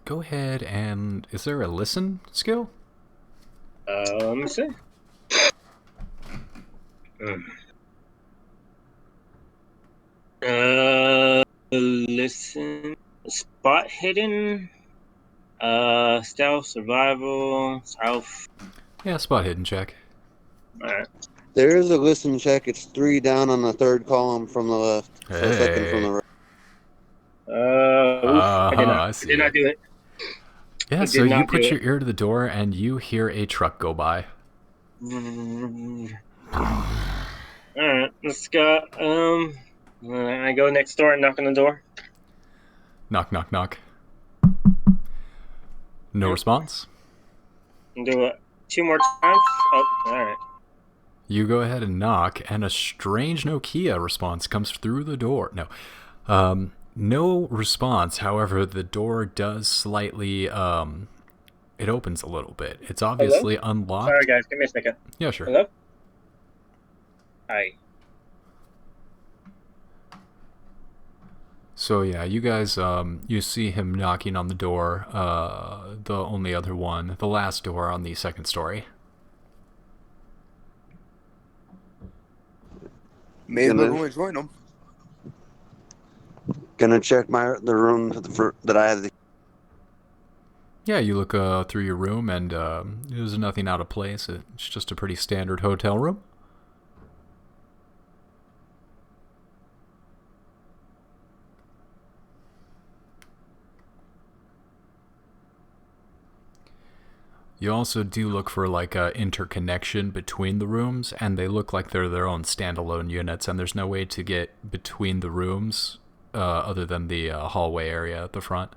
Go ahead, and is there a listen skill? Let me see. Listen. Spot hidden. Stealth, survival, south. Yeah, spot hidden check. Alright. There is a listen check. It's 3 down on the 3rd column from the left. Hey. So 2nd from the right. I did not do it. Yeah, so you put your ear to the door and you hear a truck go by. Alright, let's go. I go next door and knock on the door. Knock, knock, knock. No response. Do it 2 more times. Oh, alright. You go ahead and knock, and a strange Nokia response comes through the door. No response. However, the door does slightly, it opens a little bit. It's obviously unlocked. Sorry, guys. Give me a second. Yeah, sure. Hello? Hi. So yeah, you guys, you see him knocking on the door, the only other one, the last door on the second story. Maybe we're going to join them. Gonna check the room that I have. Yeah, you look through your room, and there's nothing out of place. It's just a pretty standard hotel room. You also do look for like a interconnection between the rooms, and they look like they're their own standalone units, and there's no way to get between the rooms other than the hallway area at the front.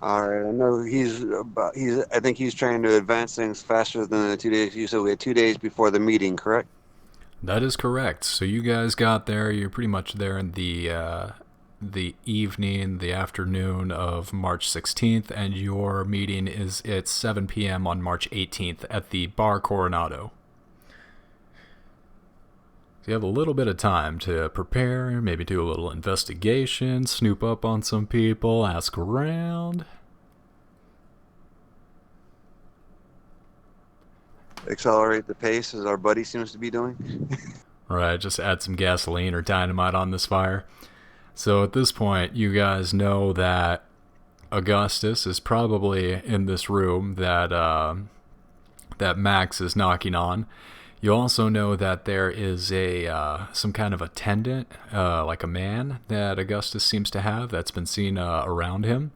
All right, I know I think he's trying to advance things faster than the 2 days. You said we had 2 days before the meeting, correct? That is correct. So you guys got there. You're pretty much there in the evening, the afternoon of March 16th, and your meeting is at 7 p.m. on March 18th at the Bar Coronado. So you have a little bit of time to prepare, maybe do a little investigation, snoop up on some people, ask around. Accelerate the pace as our buddy seems to be doing. Right, just add some gasoline or dynamite on this fire. So at this point, you guys know that Augustus is probably in this room that Max is knocking on. You also know that there is some kind of attendant, like a man, that Augustus seems to have that's been seen around him.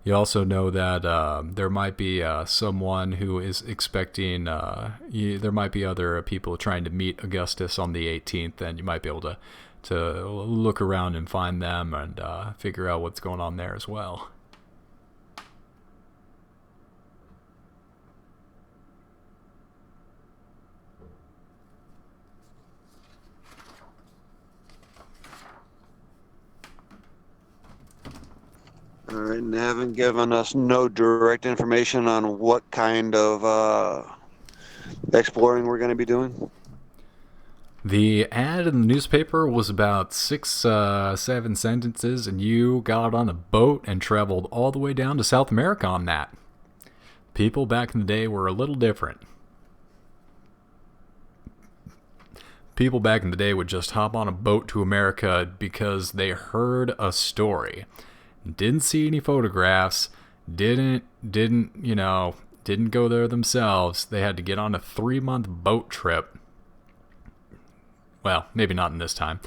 You also know that there might be someone who is expecting, there might be other people trying to meet Augustus on the 18th, and you might be able to look around and find them and figure out what's going on there as well. All right, and they haven't given us no direct information on what kind of exploring we're going to be doing? The ad in the newspaper was about 7 sentences, and you got on a boat and traveled all the way down to South America on that. People back in the day were a little different. People back in the day would just hop on a boat to America because they heard a story. Didn't see any photographs, didn't go there themselves. They had to get on a 3-month boat trip. Well, maybe not in this time.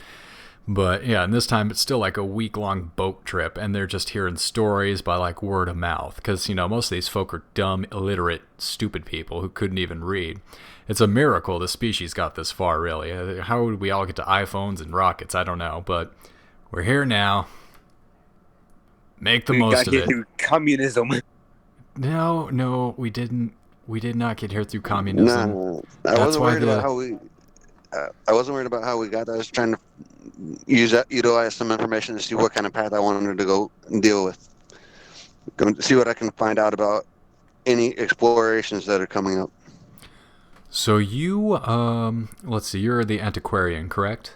But yeah, in this time it's still like a week-long boat trip, and they're just hearing stories by like word of mouth. Because, most of these folk are dumb, illiterate, stupid people who couldn't even read. It's a miracle the species got this far, really. How would we all get to iPhones and rockets? I don't know, but we're here now. Make the most of it. Through communism. No, we didn't. We did not get here through communism. No, I wasn't worried about how we. I wasn't worried about how we got there. I was trying to utilize some information to see what kind of path I wanted to go and deal with. Go see what I can find out about any explorations that are coming up. So you, let's see, you're the antiquarian, correct?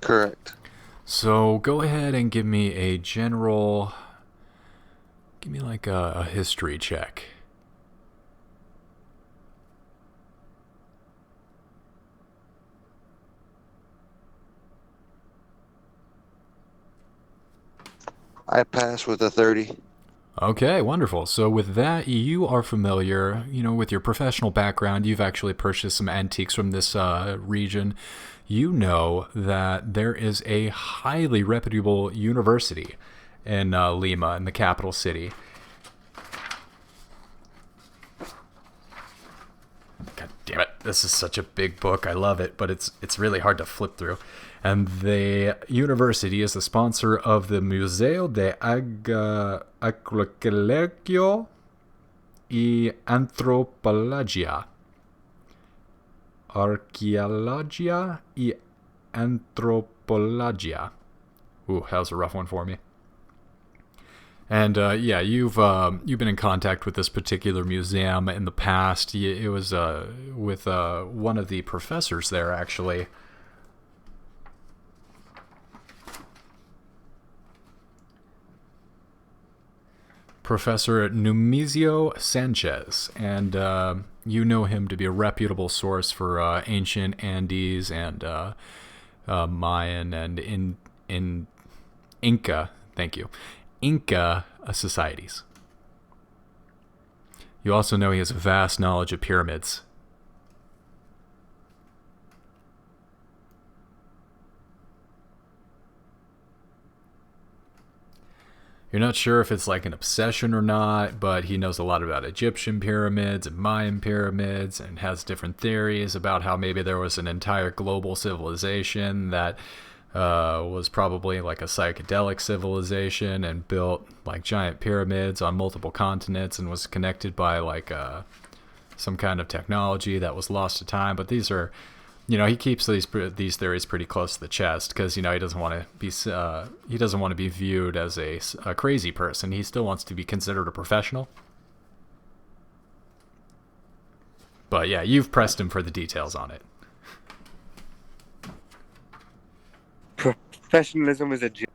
Correct. So go ahead and give me a general, like a history check. I pass with a 30. Okay, wonderful. So with that, you are familiar, with your professional background. You've actually purchased some antiques from this region. You know that there is a highly reputable university in Lima, in the capital city. God damn it. This is such a big book. I love it, but it's really hard to flip through. And the university is the sponsor of the Museo de Arqueología y Antropología. Arqueología y Antropología. Ooh, that was a rough one for me. And yeah, you've been in contact with this particular museum in the past. It was with one of the professors there, actually. Professor Numizio Sanchez, and you know him to be a reputable source for ancient Andes and Mayan and in Inca, thank you, Inca societies. You also know he has a vast knowledge of pyramids. You're not sure if it's like an obsession or not, but he knows a lot about Egyptian pyramids and Mayan pyramids and has different theories about how maybe there was an entire global civilization that was probably like a psychedelic civilization and built like giant pyramids on multiple continents and was connected by like some kind of technology that was lost to time. But these are, he keeps these theories pretty close to the chest because he doesn't want to be viewed as a crazy person. He still wants to be considered a professional. But yeah, you've pressed him for the details on it. Professionalism is a joke.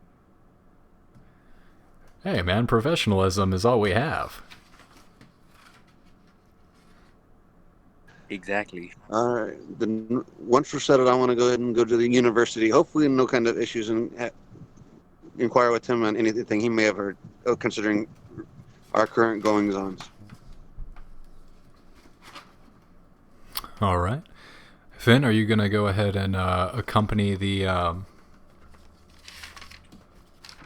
Hey man, professionalism is all we have. Exactly. All right. Then once we're settled, I want to go ahead and go to the university. Hopefully, no kind of issues, and inquire with him on anything he may have heard, considering our current goings-ons. All right. Finn, are you going to go ahead and accompany the...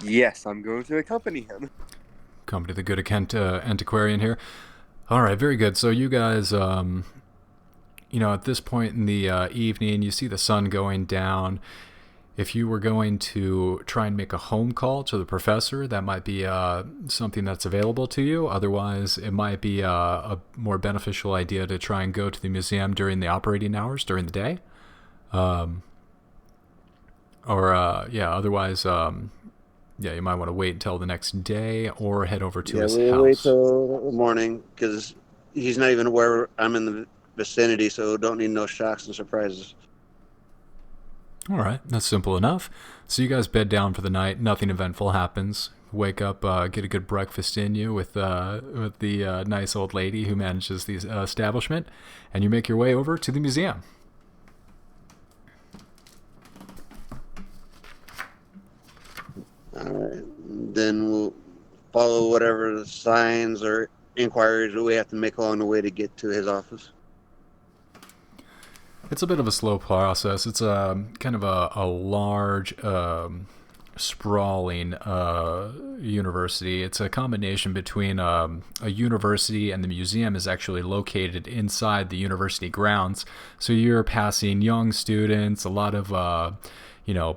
Yes, I'm going to accompany him. Accompany the good antiquarian here. All right, very good. So you guys... at this point in the evening, you see the sun going down. If you were going to try and make a home call to the professor, that might be something that's available to you. Otherwise, it might be a more beneficial idea to try and go to the museum during the operating hours during the day. Otherwise, you might want to wait until the next day or head over to his house. Wait till the morning because he's not even aware I'm in the vicinity, so don't need no shocks and surprises. All right, that's simple enough. So you guys bed down for the night. Nothing eventful happens. Wake up, get a good breakfast in you with the nice old lady who manages the establishment, and you make your way over to the museum. All right, then we'll follow whatever the signs or inquiries that we have to make along the way to get to his office. It's a bit of a slow process. It's kind of a large, sprawling university. It's a combination between a university, and the museum is actually located inside the university grounds. So you're passing young students, a lot of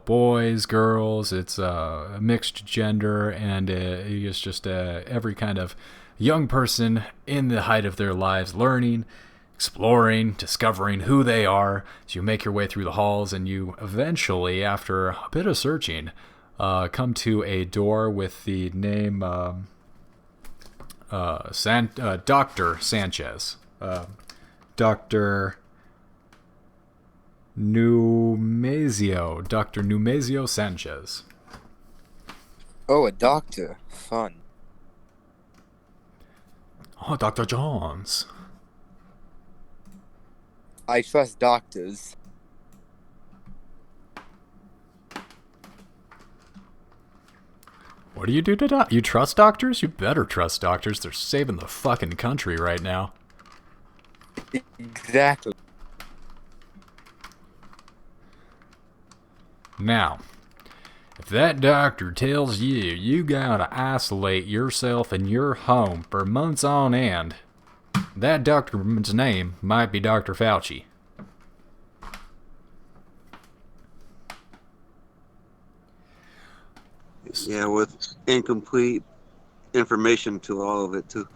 boys, girls. It's a mixed gender, and it's just every kind of young person in the height of their lives, learning, exploring, discovering who they are. So you make your way through the halls, and you eventually, after a bit of searching, come to a door with the name Dr. Sanchez. Dr. Numezio Sanchez. Oh, a doctor. Fun. Oh, Dr. Johns. I trust doctors. What do you do to you trust doctors? You better trust doctors. They're saving the fucking country right now. Exactly. Now, if that doctor tells you gotta isolate yourself in your home for months on end, that doctor's name might be Dr. Fauci. Yeah, with incomplete information to all of it, too.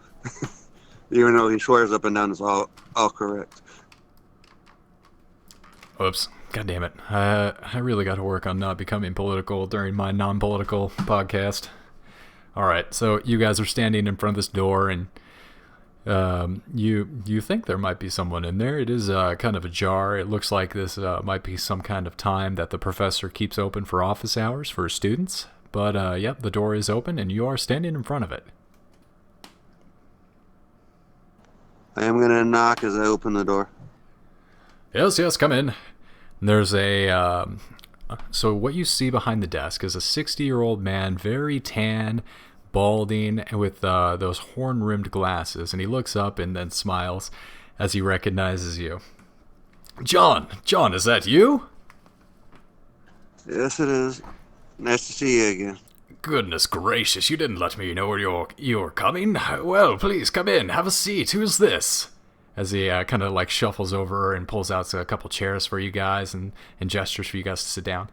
Even though he swears up and down it's all correct. Whoops. God damn it. I really got to work on not becoming political during my non-political podcast. Alright, so you guys are standing in front of this door, and you think there might be someone in there. It is kind of ajar. It looks like this might be some kind of time that the professor keeps open for office hours for students. But, yep, the door is open, and you are standing in front of it. I am going to knock as I open the door. Yes, come in. There's a... so what you see behind the desk is a 60-year-old man, very tan, balding, with those horn-rimmed glasses, and he looks up and then smiles as he recognizes you. John, is that you? Yes, it is. Nice to see you again. Goodness gracious, you didn't let me know where you're coming. Well, please, come in, have a seat. Who's this? As he kind of like shuffles over and pulls out a couple chairs for you guys and gestures for you guys to sit down.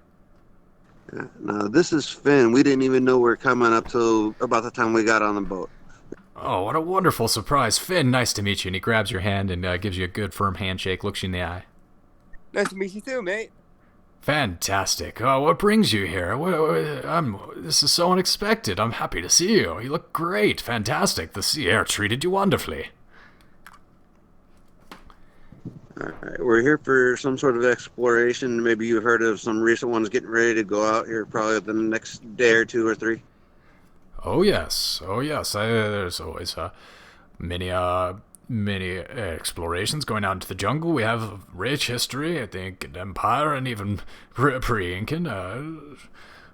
Yeah. No, this is Finn. We didn't even know we were coming up till about the time we got on the boat. Oh, what a wonderful surprise. Finn, nice to meet you. And he grabs your hand and gives you a good firm handshake, looks you in the eye. Nice to meet you too, mate. Fantastic. Oh, what brings you here? This is so unexpected. I'm happy to see you. You look great. Fantastic. The sea air treated you wonderfully. All right, we're here for some sort of exploration. Maybe you've heard of some recent ones getting ready to go out here probably within the next day or 2 or 3. Oh, yes. There's always many explorations going out into the jungle. We have a rich history, I think, in Empire and even pre-Incan.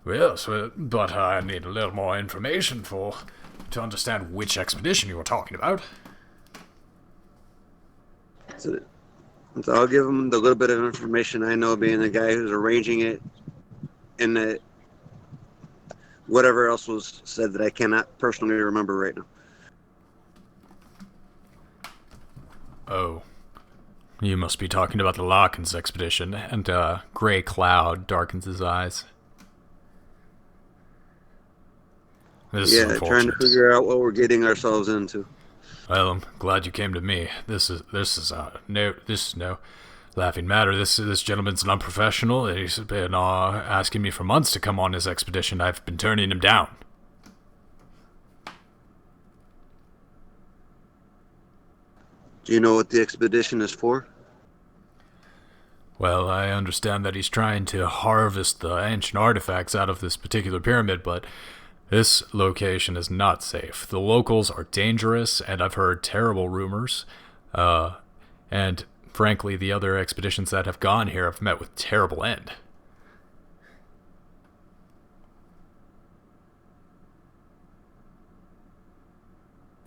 Yes, but I need a little more information to understand which expedition you were talking about. So I'll give them the little bit of information I know, being the guy who's arranging it, and that whatever else was said that I cannot personally remember right now. Oh. You must be talking about the Larkins expedition, and a gray cloud darkens his eyes. This is trying to figure out what we're getting ourselves into. Well, I'm glad you came to me. This is no laughing matter. This gentleman's an unprofessional. He's been asking me for months to come on his expedition. I've been turning him down. Do you know what the expedition is for? Well, I understand that he's trying to harvest the ancient artifacts out of this particular pyramid, but this location is not safe. The locals are dangerous, and I've heard terrible rumors. And frankly, the other expeditions that have gone here have met with terrible end.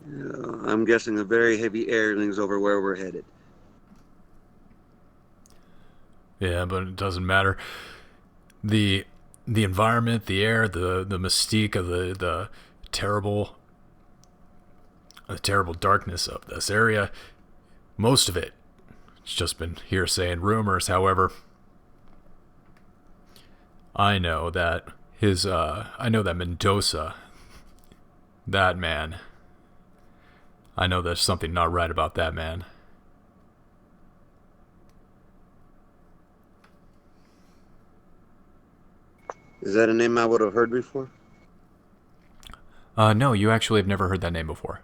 I'm guessing a very heavy airlings over where we're headed. Yeah, but it doesn't matter. The environment, the air, the mystique of the terrible darkness of this area, most of it, it's just been hearsay and rumors. However, I know that Mendoza, that man, I know there's something not right about that man. Is that a name I would have heard before? No, you actually have never heard that name before.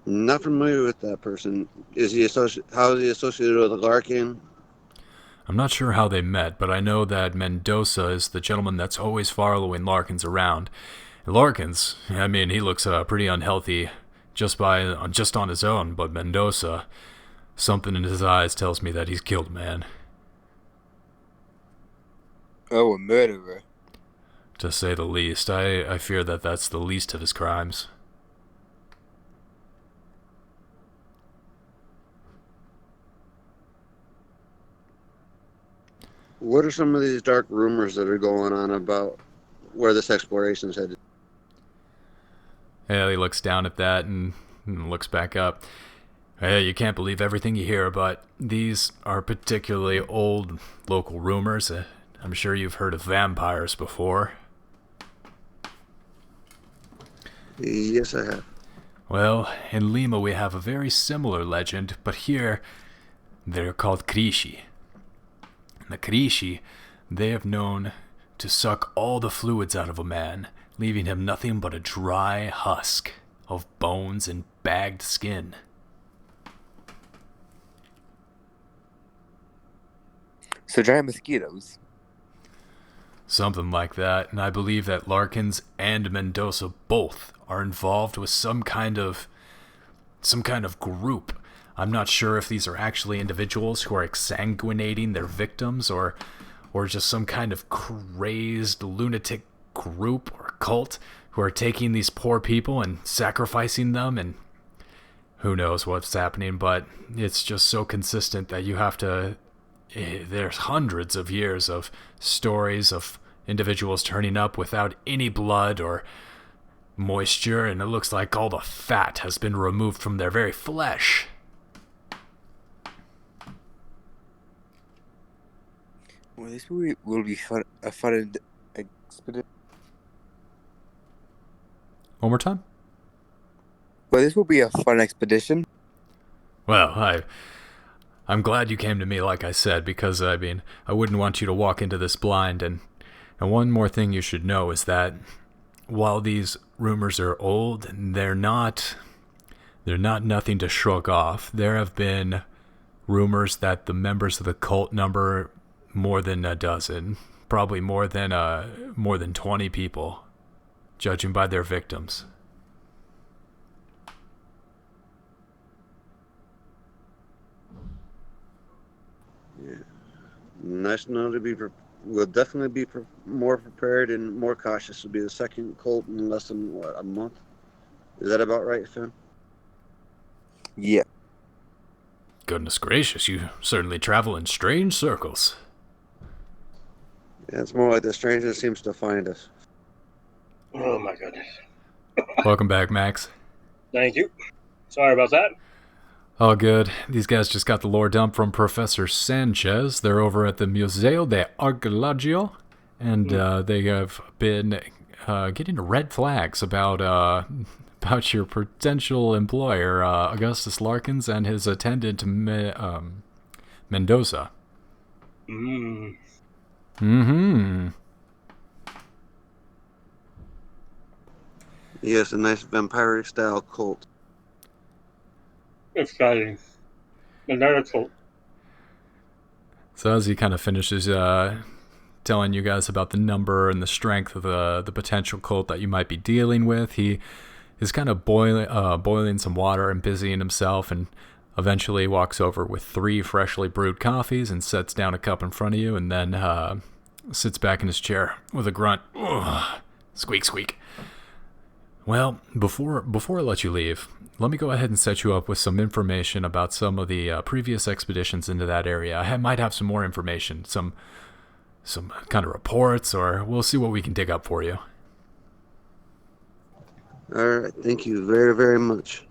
Not familiar with that person. How is he associated with Larkin? I'm not sure how they met, but I know that Mendoza is the gentleman that's always following Larkins around. And Larkins, I mean, he looks pretty unhealthy just on his own, but Mendoza, something in his eyes tells me that he's killed a man. Oh, a murderer. To say the least. I fear that that's the least of his crimes. What are some of these dark rumors that are going on about where this exploration's headed? Yeah, he looks down at that and looks back up. Yeah, you can't believe everything you hear, but these are particularly old local rumors. I'm sure you've heard of vampires before. Yes, I have. Well, in Lima we have a very similar legend, but here they're called Krishi. The Krishi, they have known to suck all the fluids out of a man, leaving him nothing but a dry husk of bones and bagged skin. So giant mosquitoes. Something like that, and I believe that Larkins and Mendoza both are involved with some kind of group. I'm not sure if these are actually individuals who are exsanguinating their victims or just some kind of crazed lunatic group or cult who are taking these poor people and sacrificing them, and who knows what's happening, but it's just so consistent that you have to... There's hundreds of years of stories of individuals turning up without any blood or moisture, and it looks like all the fat has been removed from their very flesh. Well, this will be a fun expedition. One more time? Well, this will be a fun expedition. Well, I'm glad you came to me, like I said, because, I mean, I wouldn't want you to walk into this blind, and one more thing you should know is that while these rumors are old, they're not nothing to shrug off. There have been rumors that the members of the cult number more than a dozen, probably more than 20 people, judging by their victims. Yeah. Nice to know to be. We'll definitely be more prepared and more cautious. Will be the second cult in less than a month. Is that about right, Finn? Yeah. Goodness gracious, you certainly travel in strange circles. Yeah, it's more like the stranger seems to find us. Oh my goodness. Welcome back, Max. Thank you. Sorry about that. All good. These guys just got the lore dump from Professor Sanchez. They're over at the Museo de Arqueología, and they have been getting red flags about your potential employer, Augustus Larkins, and his attendant, Mendoza. Yes, a nice vampiric-style cult. Exciting. Another cult. So as he kind of finishes telling you guys about the number and the strength of the potential cult that you might be dealing with, he is kind of boiling some water and busying himself, and eventually walks over with 3 freshly brewed coffees and sets down a cup in front of you, and then sits back in his chair with a grunt. Ugh. Squeak, squeak. Well, before I let you leave, let me go ahead and set you up with some information about some of the previous expeditions into that area. I might have some more information, some kind of reports, or we'll see what we can dig up for you. All right, thank you very, very much.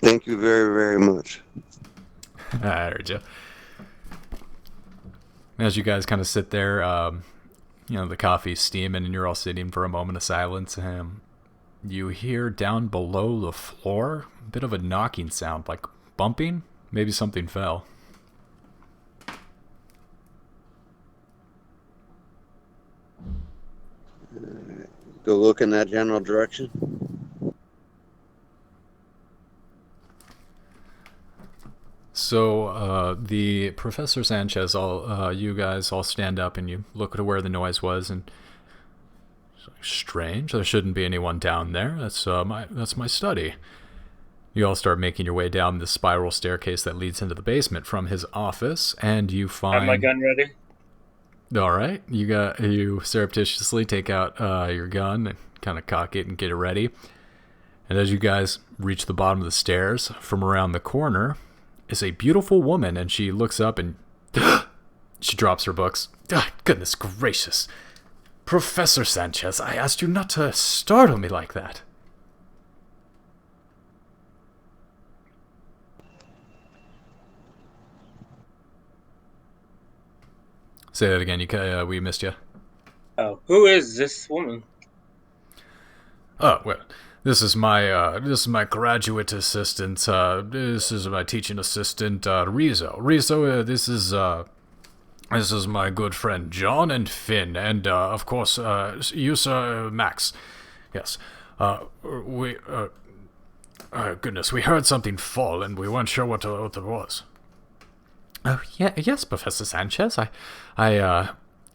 Thank you very, very much. I heard you. As you guys kind of sit there, the coffee's steaming and you're all sitting for a moment of silence, you hear down below the floor a bit of a knocking sound, like bumping. Maybe something fell. Go look in that general direction. So the Professor Sanchez, you guys all stand up and you look at where the noise was, and it's like, strange. There shouldn't be anyone down there. That's my study. You all start making your way down the spiral staircase that leads into the basement from his office, and you find. Have my gun ready. All right, you surreptitiously take out your gun and kind of cock it and get it ready. And as you guys reach the bottom of the stairs, from around the corner is a beautiful woman, and she looks up and she drops her books. Goodness gracious. Professor Sanchez, I asked you not to startle me like that. Say that again. We missed you. Oh, who is this woman? Oh, well, this is my graduate assistant. This is my teaching assistant, Rizzo. Rizzo, this is my good friend John and Finn, and of course, you, sir, Max. Yes. Goodness, we heard something fall, and we weren't sure what it was. Oh, yeah, yes, Professor Sanchez. I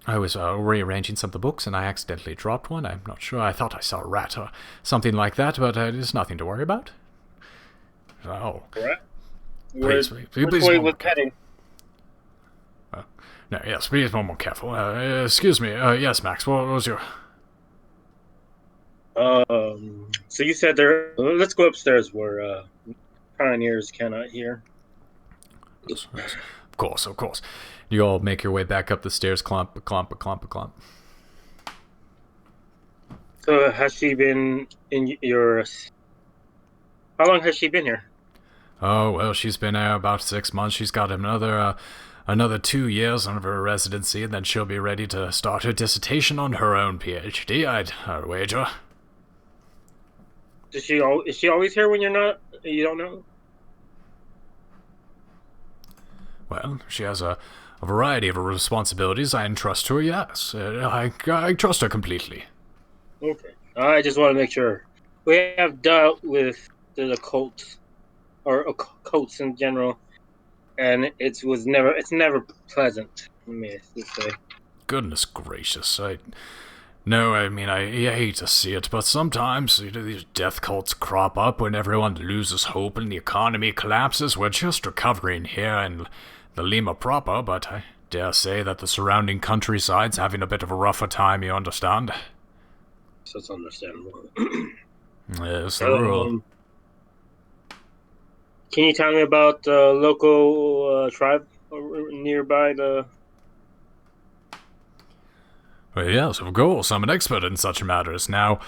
was rearranging some of the books, and I accidentally dropped one. I'm not sure. I thought I saw a rat or something like that, but there's nothing to worry about. Oh. Rat? Please, Which way was heading? No, yes, please be more careful. Excuse me. Yes, Max, what was your... So you said there... Let's go upstairs where pioneers cannot hear. Yes. Of course. You all make your way back up the stairs, clomp. So has she been in your... How long has she been here? Oh, well, she's been here about 6 months. She's got another 2 years on her residency, and then she'll be ready to start her dissertation on her own PhD, I'd wager. Is she always here when you're not? You don't know? Well, she has a variety of responsibilities. I entrust her, yes. I trust her completely. Okay. I just want to make sure. We have dealt with the cults, or cults in general, and it's never pleasant, may I say. Goodness gracious. I hate to see it, but sometimes these death cults crop up when everyone loses hope and the economy collapses. We're just recovering here in the Lima proper, but I dare say that the surrounding countryside's having a bit of a rougher time, you understand? That's understandable. Yes, the rule. Can you tell me about the local tribe nearby the... Well, yes, of course. I'm an expert in such matters. Now,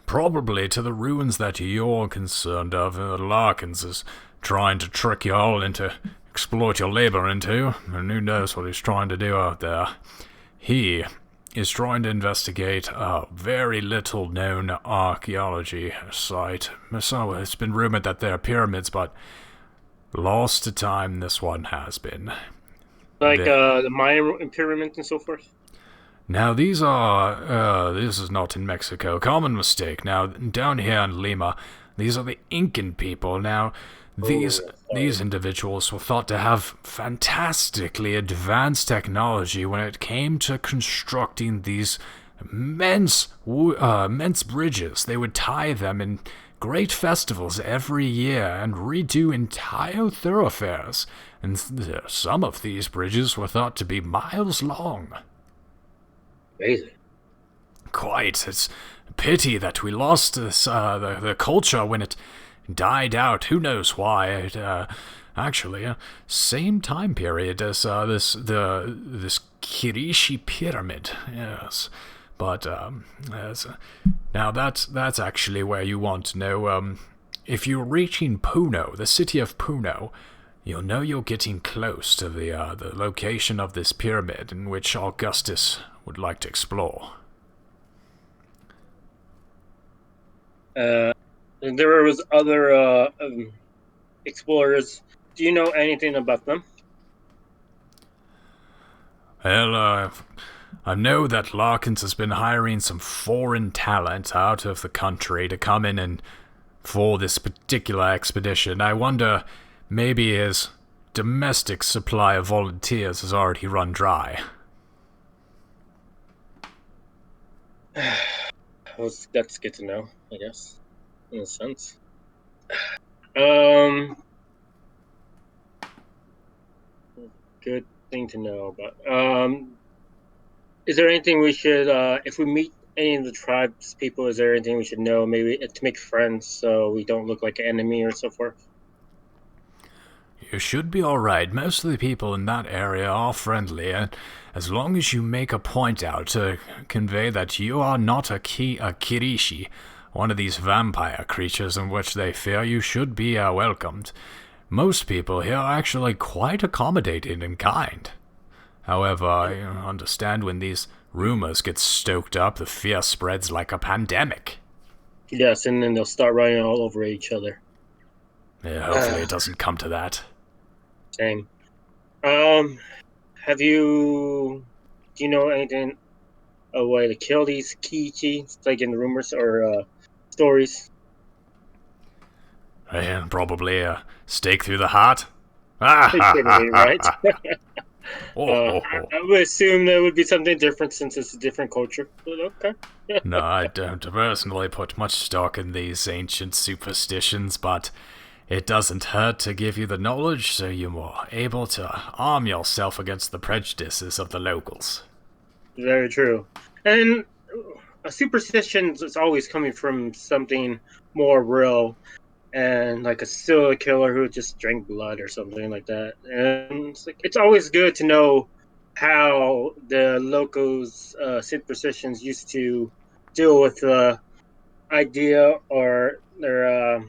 probably to the ruins that you're concerned of, Larkins is trying to trick you all into exploit your labor into, and who knows what he's trying to do out there. He is trying to investigate a very little-known archaeology site. So it's been rumored that there are pyramids, but lost to time this one has been. Like the Mayan pyramids and so forth? Now, these are, this is not in Mexico. Common mistake. Now, down here in Lima, these are the Incan people. Now, these individuals were thought to have fantastically advanced technology when it came to constructing these immense bridges. They would tie them in great festivals every year and redo entire thoroughfares. And some of these bridges were thought to be miles long. Amazing. Quite. It's a pity that we lost this, the culture when it died out. Who knows why? It, actually, same time period as this Kirishi pyramid. Yes, but now that's actually where you want to know. If you're reaching Puno, the city of Puno, you'll know you're getting close to the location of this pyramid in which Augustus would like to explore. And there was other explorers. Do you know anything about them? Well, I know that Larkins has been hiring some foreign talent out of the country to come in and for this particular expedition. I wonder, maybe his domestic supply of volunteers has already run dry. Well, that's good to know, I guess, in a sense. Good thing to know. But is there anything we should, if we meet any of the tribes people, is there anything we should know, maybe to make friends so we don't look like an enemy or so forth? You should be alright. Most of the people in that area are friendly, and as long as you make a point out to convey that you are not a Kirishi, one of these vampire creatures in which they fear, you should be welcomed. Most people here are actually quite accommodating and kind. However, I understand when these rumors get stoked up, the fear spreads like a pandemic. Yes, and then they'll start running all over each other. Yeah, hopefully it doesn't come to that. Same. Do you know anything a way to kill these Kiichi, like in the rumors or stories? And probably a stake through the heart. Right? Oh. I would assume that would be something different since it's a different culture. But okay. No, I don't personally put much stock in these ancient superstitions, but it doesn't hurt to give you the knowledge so you're able to arm yourself against the prejudices of the locals. Very true. And a superstition is always coming from something more real, and like a serial killer who just drank blood or something like that. And it's always good to know how the locals' superstitions used to deal with the idea or their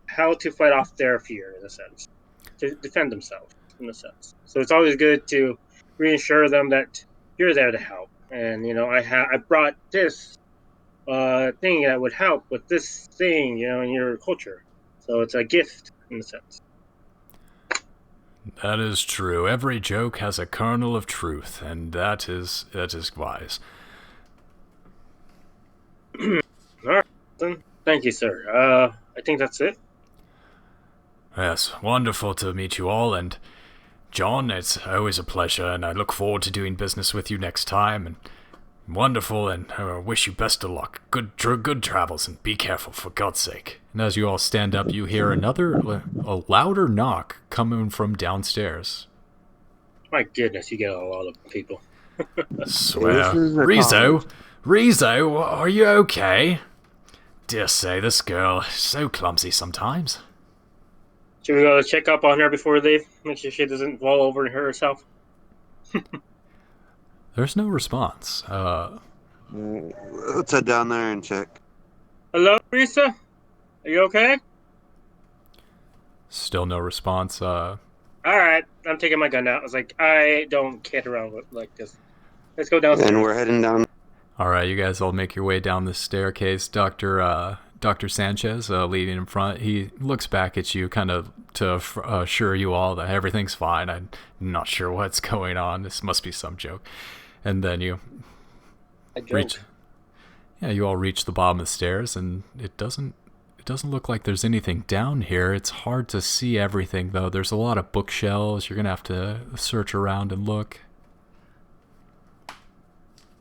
how to fight off their fear, in a sense, to defend themselves, in a sense. So it's always good to reassure them that you're there to help, and I brought this thing that would help with this thing, in your culture. So it's a gift, in a sense. That is true. Every joke has a kernel of truth, and that is wise. All right, then. Thank you, sir. I think that's it. Yes, wonderful to meet you all, and John, it's always a pleasure, and I look forward to doing business with you next time, and wonderful, and I wish you best of luck. Good travels, and be careful, for God's sake. And as you all stand up, you hear a louder knock coming from downstairs. My goodness, you get a lot of people. Swear. Rizzo, are you okay? Dear say, this girl is so clumsy sometimes. Should we go check up on her before we leave? Make sure she doesn't fall over herself? There's no response. Let's head down there and check. Hello, Risa? Are you okay? Still no response. Alright, I'm taking my gun out. I was like, I don't kid around with like this. Let's go downstairs. And we're heading down. Alright, you guys all make your way down the staircase. Dr. Dr. Sanchez leading in front. He looks back at you kind of to assure you all that everything's fine. I'm not sure what's going on. This must be some joke. And then you reach. Yeah, you all reach the bottom of the stairs, and it doesn't look like there's anything down here. It's hard to see everything, though. There's a lot of bookshelves. You're going to have to search around and look.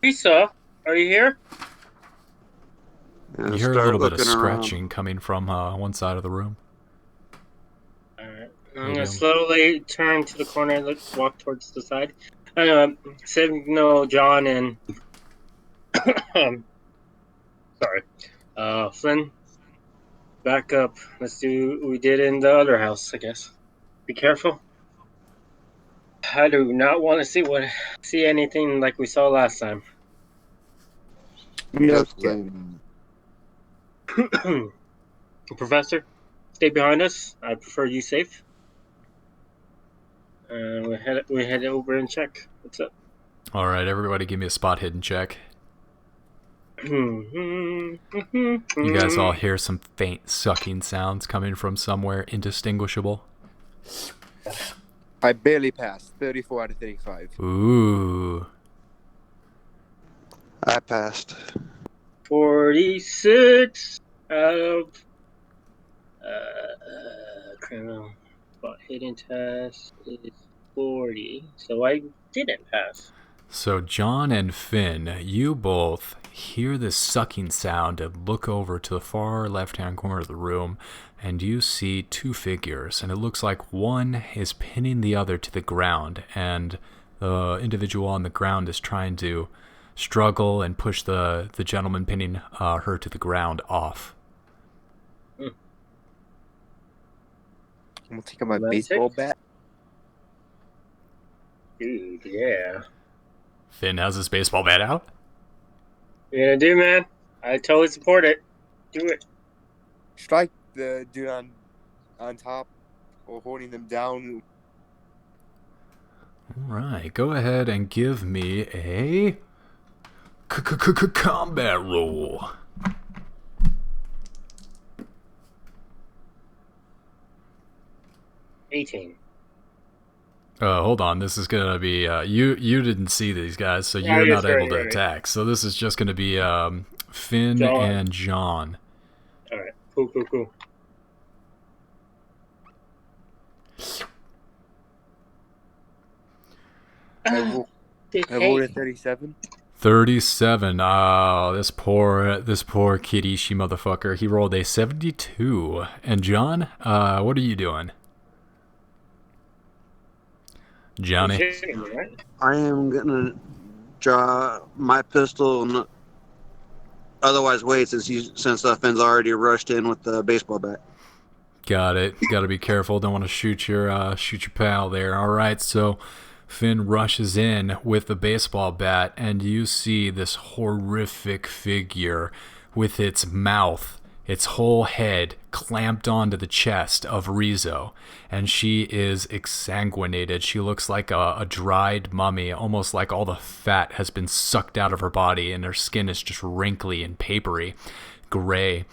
Lisa, are you here? You hear a little bit of scratching coming from one side of the room. Alright. I'm going to slowly turn to the corner and walk towards the side. I'm going to signal John and... sorry. Flynn, back up. Let's do what we did in the other house, I guess. Be careful. I do not want to see anything like we saw last time. Yes, Professor, stay behind us. I prefer you safe. We head over and check. What's up? All right, everybody, give me a spot hidden check. You guys all hear some faint sucking sounds coming from somewhere indistinguishable. I barely passed. 34 out of 35. Ooh. I passed. 46 out of criminal spot hidden test is 40. So I didn't pass. So John and Finn, you both hear this sucking sound and look over to the far left-hand corner of the room, and you see two figures, and it looks like one is pinning the other to the ground, and the individual on the ground is trying to struggle and push the gentleman pinning her to the ground off. I'm gonna take out my baseball bat. Dude, yeah. Finn has his baseball bat out. You gonna do, man? I totally support it. Do it. Strike the dude on top or holding them down. All right, go ahead and give me a combat roll. $18. Hold on, this is gonna be you didn't see these guys, so Yeah, you're not right, able to right. attack. So this is just gonna be Finn John. and John. Alright, cool. I rolled a 37. 37. Oh, this poor Kirishi motherfucker. He rolled a 72. And John, what are you doing? Johnny. You're kidding me, right? I am gonna draw my pistol and otherwise wait since Finn's already rushed in with the baseball bat. Got it. Got to be careful. Don't want to shoot your pal there. All right, so Finn rushes in with the baseball bat, and you see this horrific figure with its mouth, its whole head clamped onto the chest of Rizzo, and she is exsanguinated. She looks like a dried mummy, almost like all the fat has been sucked out of her body, and her skin is just wrinkly and papery, gray.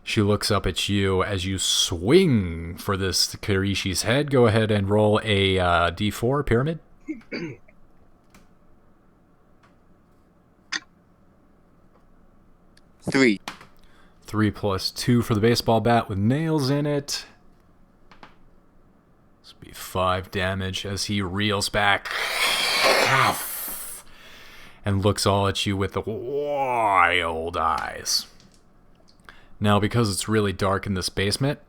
She looks up at you as you swing for this Kirishi's head. Go ahead and roll a D4 pyramid. 3. 3 plus 2 for the baseball bat with nails in it. This will be 5 damage as he reels back and looks all at you with the wild eyes. Now, because it's really dark in this basement,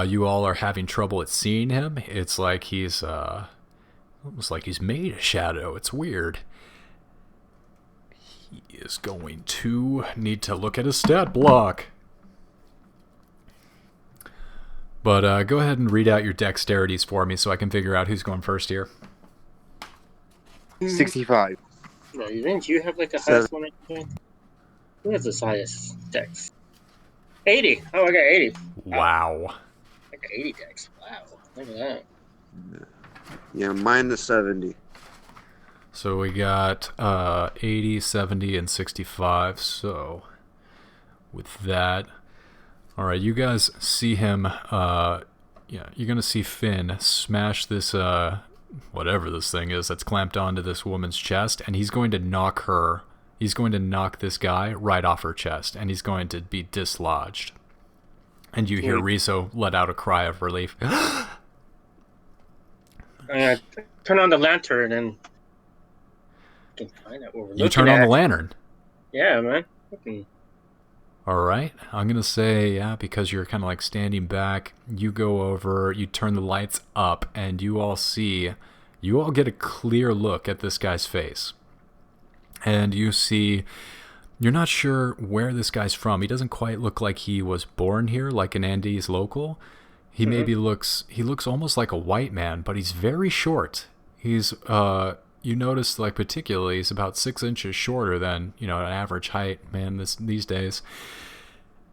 you all are having trouble at seeing him. It's like he's almost like he's made a shadow. It's weird. He is going to need to look at his stat block. But go ahead and read out your dexterities for me so I can figure out who's going first here. 65. No, didn't you have like the highest one? Who has the highest dex? 80. Oh, I got 80. Wow. I got 80 dex. Wow. Look at that. Yeah, mine is 70. So we got 80, 70, and 65. So with that. All right, you guys see him. You're gonna see Finn smash this whatever this thing is that's clamped onto this woman's chest, and he's going to knock her. He's going to knock this guy right off her chest, and he's going to be dislodged. And you hear Rizzo let out a cry of relief. Turn on the lantern and can find out what we're You turn on the lantern. Yeah, man. All right. I'm going to say, because you're kind of like standing back, you go over, you turn the lights up, and you all get a clear look at this guy's face. And you see, you're not sure where this guy's from. He doesn't quite look like he was born here, like an Andes local. He maybe looks almost like a white man, but he's very short. He's, you notice, like, particularly, he's about 6 inches shorter than, an average height man these days.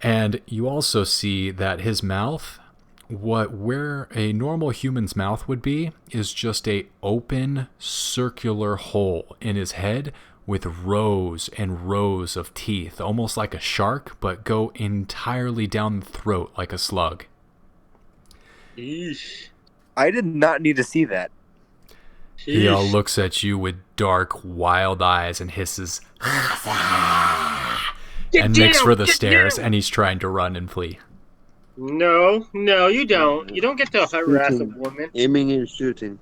And you also see that his mouth, where a normal human's mouth would be, is just a open circular hole in his head with rows and rows of teeth, almost like a shark, but go entirely down the throat like a slug. Eesh. I did not need to see that. He all looks at you with dark, wild eyes and hisses, and makes for the stairs, and he's trying to run and flee. No, you don't. You don't get to harass a woman. Aiming and shooting.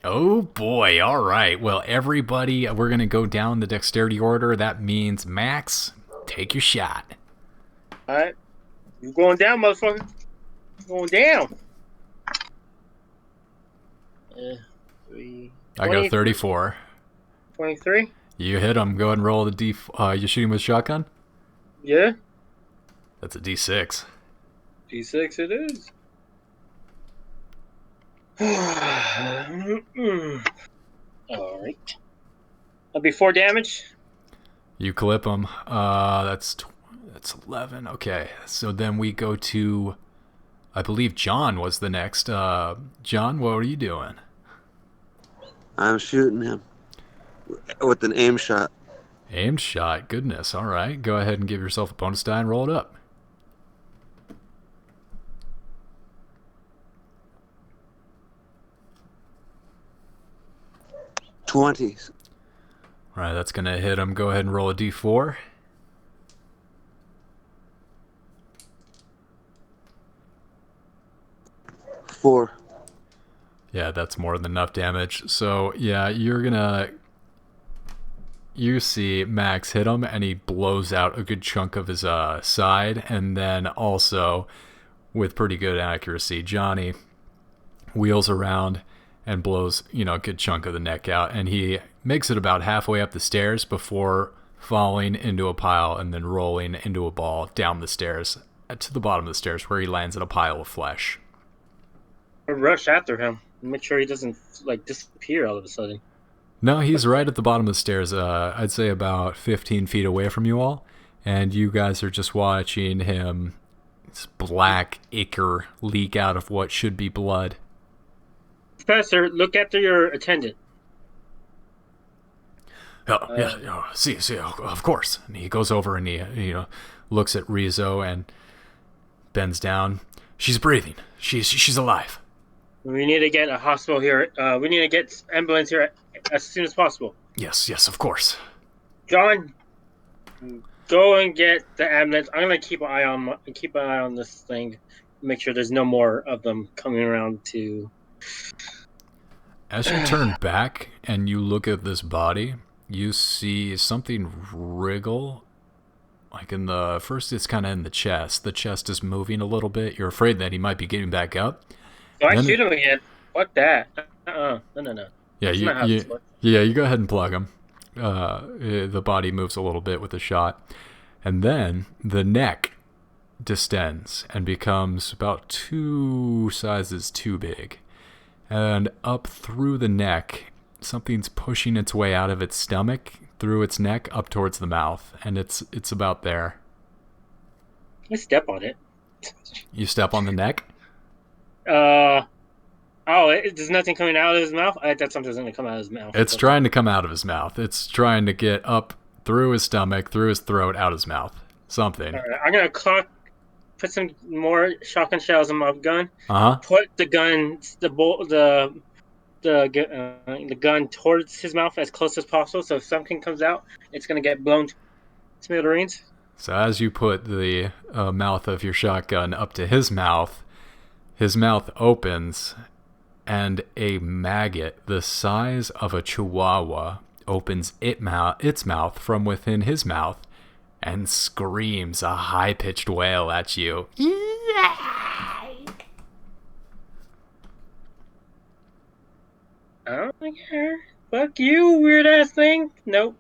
Oh boy, all right. Well, everybody, we're going to go down the dexterity order. That means, Max, take your shot. All right. You going down, motherfucker. Going down. 3. I got 34. 23? You hit him. Go ahead and roll the D. You shooting with shotgun? Yeah. That's a D6. D6 it is. All right. That'll be 4 damage. You clip him. That's 11. Okay. So then we go to, I believe John was the next. John, what are you doing? I'm shooting him with an aim shot. Aimed shot. Goodness. All right. Go ahead and give yourself a bonus die and roll it up. 20. All right. That's going to hit him. Go ahead and roll a D4. 4. Yeah, that's more than enough damage. So, yeah, you see Max hit him, and he blows out a good chunk of his side, and then also, with pretty good accuracy, Johnny wheels around and blows, a good chunk of the neck out, and he makes it about halfway up the stairs before falling into a pile and then rolling into a ball down the stairs to the bottom of the stairs, where he lands in a pile of flesh. I rush after him. Make sure he doesn't disappear all of a sudden. No, he's right at the bottom of the stairs. I'd say about 15 feet away from you all, and you guys are just watching him. This black ichor leak out of what should be blood. Professor, look after your attendant. See, of course. And he goes over and he looks at Rizzo and bends down. She's breathing. She's alive. We need to get a hospital here. We need to get ambulance here as soon as possible. Yes, of course. John, go and get the ambulance. I'm gonna keep an eye on this thing. Make sure there's no more of them coming around to. As you turn back and you look at this body, you see something wriggle. Like it's kind of in the chest. The chest is moving a little bit. You're afraid that he might be getting back up. Oh, I shoot him again. Fuck that. No. Yeah, you go ahead and plug him. The body moves a little bit with the shot. And then the neck distends and becomes about 2 sizes too big. And up through the neck, something's pushing its way out of its stomach, through its neck, up towards the mouth. And it's about there. I step on it. You step on the neck? There's nothing coming out of his mouth? I thought something was going to come out of his mouth. It's trying to come out of his mouth. It's trying to get up through his stomach, through his throat, out his mouth. something. All right, I'm gonna put some more shotgun shells in my gun. Uh-huh. Put the gun, the gun towards his mouth as close as possible. So if something comes out, it's gonna get blown to smithereens. So as you put the mouth of your shotgun up to his mouth opens, and a maggot the size of a chihuahua opens its mouth from within his mouth and screams a high-pitched wail at you. I don't care. Fuck you, weird ass thing. Nope.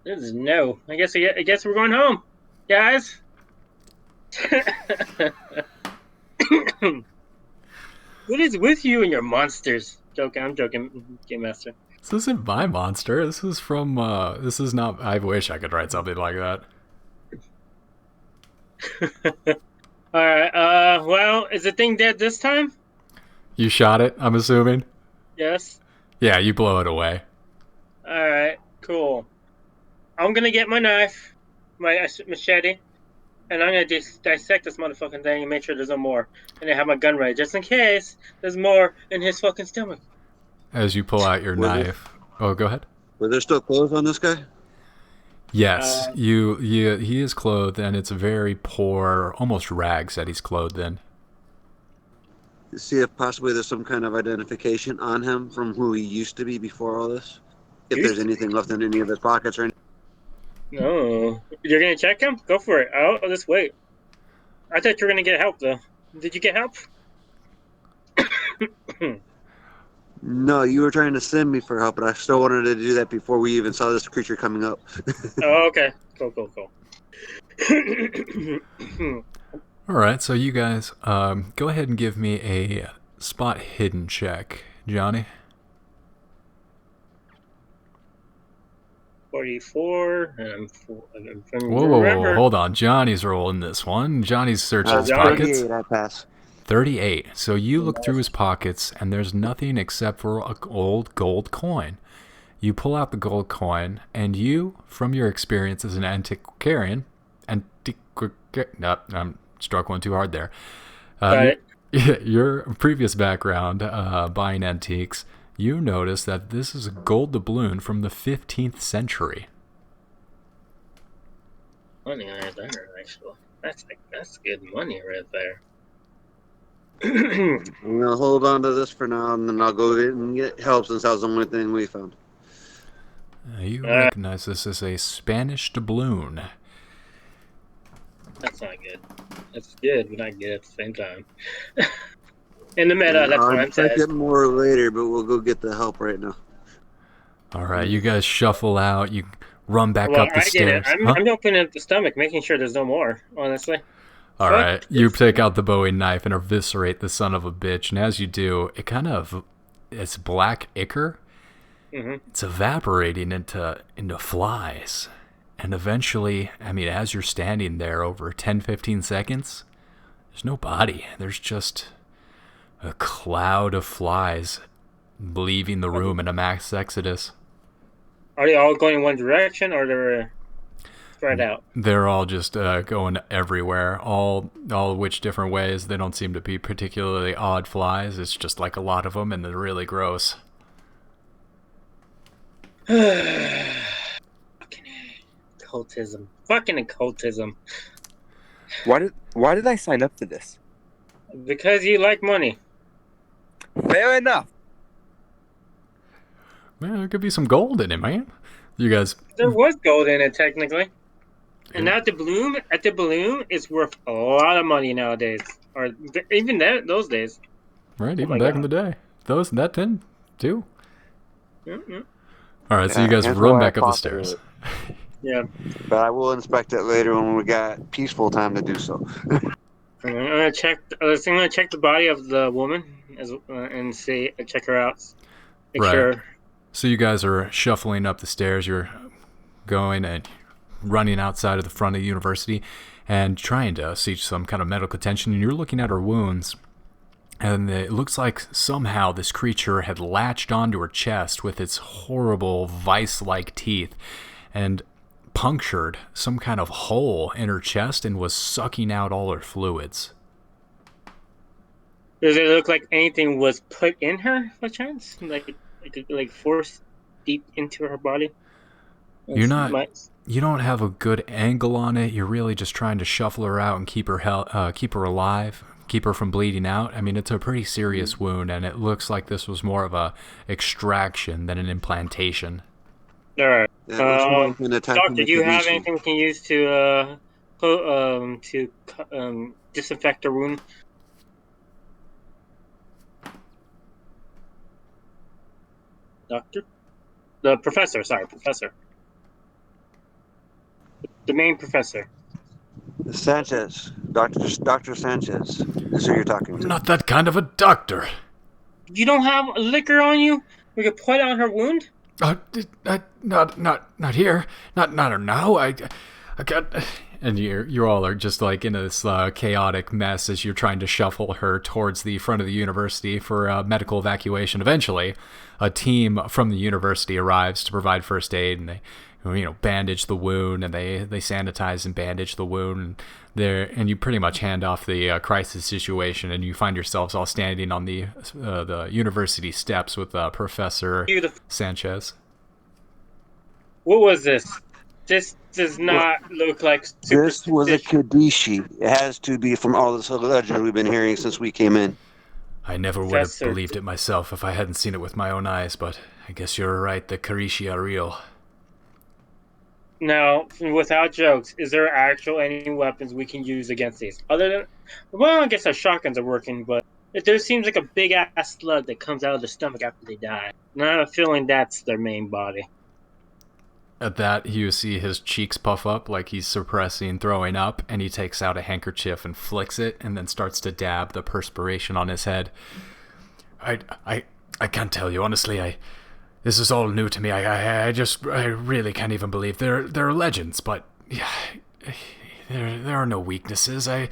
This is no. I guess we're going home, guys. What is with you and your monsters? I'm joking, Game Master. This isn't my monster. This is from, this is not, I wish I could write something like that. Alright, well, is the thing dead this time? You shot it, I'm assuming? Yes. Yeah, you blow it away. Alright, cool. I'm gonna get my knife, my machete, and I'm gonna dissect this motherfucking thing and make sure there's no more. And I have my gun ready, just in case there's more in his fucking stomach. As you pull out your knife. Oh, go ahead. Were there still clothes on this guy? Yes, he is clothed, and it's very poor, almost rags that he's clothed in. See if possibly there's some kind of identification on him from who he used to be before all this. If there's anything left in any of his pockets or anything. No. You're gonna check him? Go for it. I'll just wait. I thought you were gonna get help, though. Did you get help? No, you were trying to send me for help, but I still wanted to do that before we even saw this creature coming up. Oh, okay. Cool. All right, so you guys, go ahead and give me a spot hidden check, Johnny. 44. Whoa, hold on. Johnny's rolling this one. Johnny's searching his pockets. 38, I pass. 38. So you look through his pockets, and there's nothing except for an old gold coin. You pull out the gold coin, and you, from your experience as an antiquarian, no, I'm struggling too hard there. Your previous background buying antiques, you notice that this is a gold doubloon from the 15th century. Money right there, actually. That's good money right there. I'm gonna hold on to this for now, and then I'll go get help since that was the only thing we found. You recognize this as a Spanish doubloon. That's not good. That's good, but not good at the same time. In the meta, that's what I'm saying. I'll check it more later, but we'll go get the help right now. All right, you guys shuffle out. You run back up the stairs. I'm opening up the stomach, making sure there's no more, honestly. All right, you take out the Bowie knife and eviscerate the son of a bitch. And as you do, it's black ichor. Mm-hmm. It's evaporating into flies. And eventually, as you're standing there over 10, 15 seconds, there's no body. There's just a cloud of flies leaving the room in a mass exodus. Are they all going in one direction, or they're spread out? They're all just going everywhere, all which different ways. They don't seem to be particularly odd flies. It's just like a lot of them, and they're really gross. Occultism. Fucking occultism. Why did I sign up for this? Because you like money. Fair enough. Man, there could be some gold in it, man. You guys. There was gold in it, technically. And now the balloon is worth a lot of money nowadays. Or even those days. Right, even back in the day. That then, too. Mm-hmm. All right, so you guys run back up the stairs. Yeah. But I will inspect it later when we got peaceful time to do so. I'm gonna check the body of the woman and check her out. Make sure. So you guys are shuffling up the stairs. You're going and running outside of the front of the university and trying to seek some kind of medical attention. And you're looking at her wounds, and it looks like somehow this creature had latched onto her chest with its horrible vice-like teeth and punctured some kind of hole in her chest and was sucking out all her fluids. Does it look like anything was put in her, by chance? Like forced deep into her body? You don't have a good angle on it. You're really just trying to shuffle her out and keep her alive, keep her from bleeding out. I mean, it's a pretty serious wound, and it looks like this was more of a extraction than an implantation. All right. Doctor, do you have anything we can use to disinfect her wound? Doctor? The professor, sorry, professor. The main professor. Sanchez. Dr. Sanchez is who you're talking to. I'm not that kind of a doctor. You don't have liquor on you? We could put out her wound? Not here. Not now. I got... And you all are just like in this chaotic mess as you're trying to shuffle her towards the front of the university for medical evacuation. Eventually, a team from the university arrives to provide first aid, and they, bandage the wound, and they sanitize and bandage the wound. And you pretty much hand off the crisis situation, and you find yourselves all standing on the university steps with Professor Sanchez. What was this? This does not look like This was a Kadishi. It has to be from all this legend we've been hearing since we came in. I never would have believed it myself if I hadn't seen it with my own eyes, but I guess you're right, the Karishi are real. Now, without jokes, is there any weapons we can use against these? Other than, well, I guess our shotguns are working, but there seems like a big-ass slug that comes out of their stomach after they die. And I have a feeling that's their main body. At that, you see his cheeks puff up like he's suppressing throwing up, and he takes out a handkerchief and flicks it, and then starts to dab the perspiration on his head. I can't tell you, honestly. This is all new to me. I really can't even believe there are legends, but yeah, there are no weaknesses. I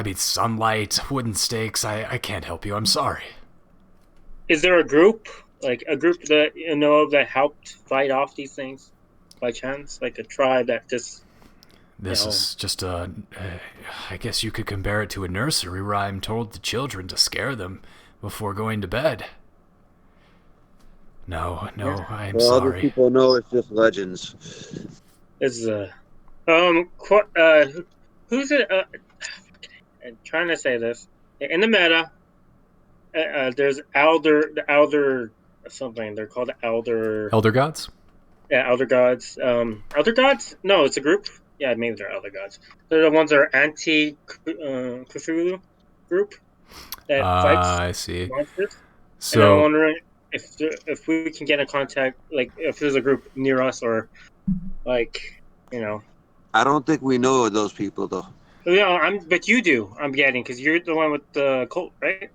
mean, sunlight, wooden stakes. I can't help you. I'm sorry. Is there a group that you know of that helped fight off these things? By chance, like a tribe that just... This is just I guess you could compare it to a nursery rhyme told to children to scare them before going to bed. No, I'm sorry. Other people know it's just legends. It's who's it? I'm trying to say this in the meta. There's the elder something. They're called elder gods. Yeah, elder gods. Elder gods? No, it's a group. Yeah, maybe they're elder gods. They're the ones that are anti-Cthulhu group that fights. I see. Monsters. So and I'm wondering if we can get in contact, like if there's a group near us, or like I don't think we know those people though. Yeah, but you do. I'm getting because you're the one with the cult, right?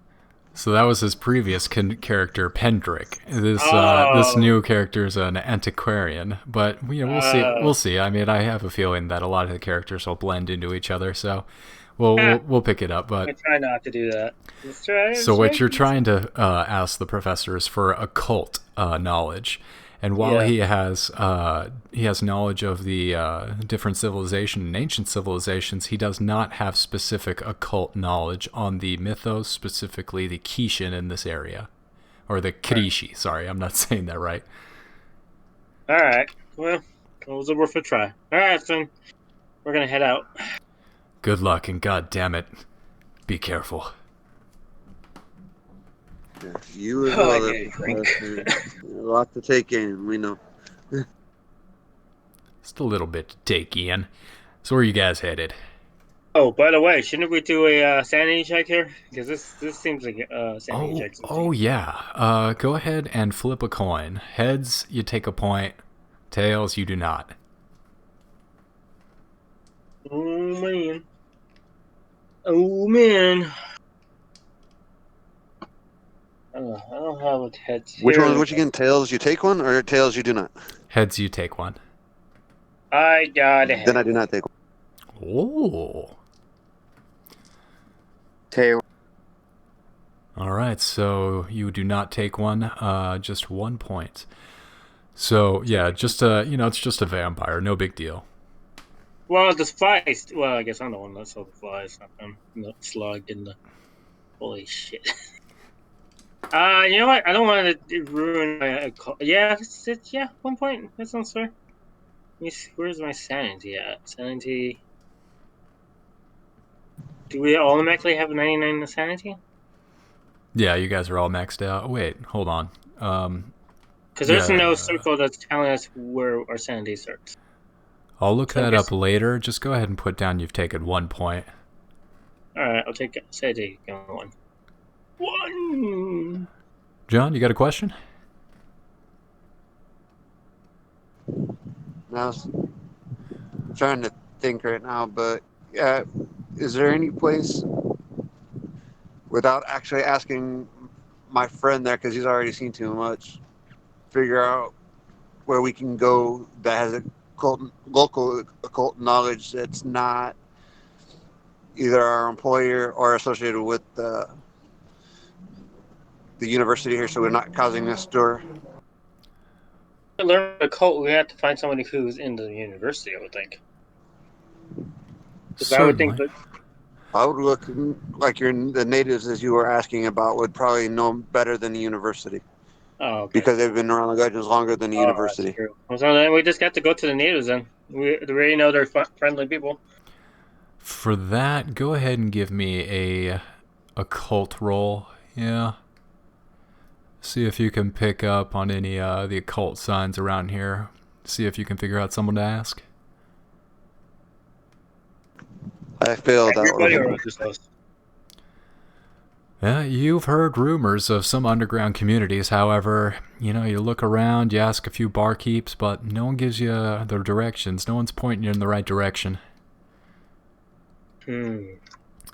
So that was his previous character, Pendrick. This new character is an antiquarian, but we'll see. We'll see. I mean, I have a feeling that a lot of the characters will blend into each other, so we'll pick it up. But I try not to do that. So what you're trying to ask the professor is for occult knowledge, and while he has knowledge of the different civilization and ancient civilizations, he does not have specific occult knowledge on the mythos, specifically the Kishin in this area, or the Kirishi. Right. Sorry, I'm not saying that right. All right. Well, it was worth a try. All right, son. We're gonna head out. Good luck, and God damn it, be careful. Yeah, you as well. A lot to take in, we know. Just a little bit to take in. So where are you guys headed? Oh, by the way, shouldn't we do a sanity check here? Because this seems like a sanity check. Oh yeah. Go ahead and flip a coin. Heads, you take a point. Tails, you do not. Oh man. Oh man. I don't have a heads here. Which one? Which again? Tails, you take one, or tails, you do not? Heads, you take one. I got a head. Then I do not take one. Oh. Tail. All right, so you do not take one. Just 1 point. So yeah, just it's just a vampire, no big deal. Well, the flies. Well, I guess I'm the one that saw the flies. I'm the slug and the. Holy shit. You know what? I don't want to ruin my. Yeah, yeah. 1 point. That sounds fair. Let me see, where's my sanity at? Sanity. Do we automatically have 99 in sanity? Yeah, you guys are all maxed out. Wait, hold on. Because there's no circle that's telling us where our sanity starts. I'll look that up later. Just go ahead and put down you've taken 1 point. Alright, I'll take sanity on 1. John, you got a question? I was trying to think right now, but is there any place, without actually asking my friend there, because he's already seen too much, figure out where we can go that has a local occult knowledge that's not either our employer or associated with the university here, so we're not causing this stir? To learn a cult, we have to find somebody who's in the university, I would think. Certainly. I would think that. I would look like the natives, as you were asking about, would probably know better than the university. Oh, okay. Because they've been around the legends longer than the university. That's true. So then we just got to go to the natives then. We already know they're friendly people. For that, go ahead and give me a occult roll. Yeah. See if you can pick up on any the occult signs around here. See if you can figure out someone to ask. I failed that one. Yeah, you've heard rumors of some underground communities. However, you look around, you ask a few barkeeps, but no one gives you the directions. No one's pointing you in the right direction. And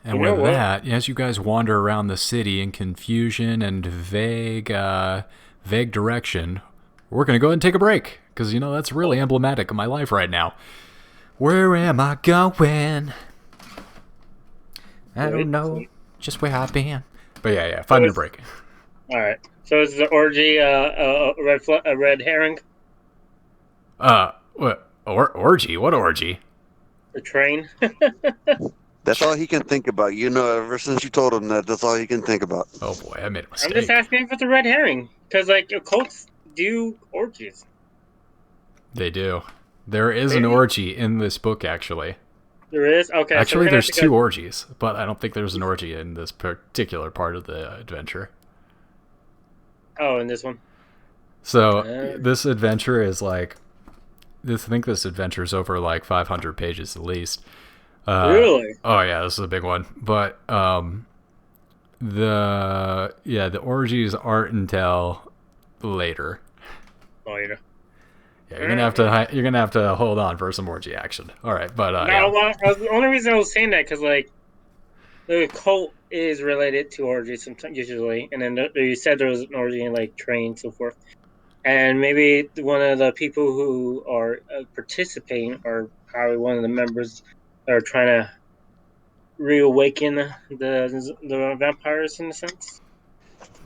with that, as you guys wander around the city in confusion and vague direction, we're going to go ahead and take a break. Because, that's really emblematic of my life right now. Where am I going? I don't know just where I've been. But yeah, 5 minute break. All right. So is the orgy a red herring? What orgy? What orgy? The train. That's all he can think about. Ever since you told him that's all he can think about. Oh boy, I made a mistake. I'm just asking if it's a red herring because occults do orgies. They do. There is an orgy in this book, actually. There is? Okay. Actually, there's 2 orgies, but I don't think there's an orgy in this particular part of the adventure. Oh, in this one? So, this adventure is I think this adventure is over 500 pages at least. Really? Oh, yeah, this is a big one. But, the orgies aren't until later. Oh, yeah. Yeah, you're gonna have to hold on for some orgy action. All right, but the only reason I was saying that because the cult is related to orgies sometimes, usually, and then you said there was an orgy in train and so forth, and maybe one of the people who are participating are probably one of the members that are trying to reawaken the vampires in a sense.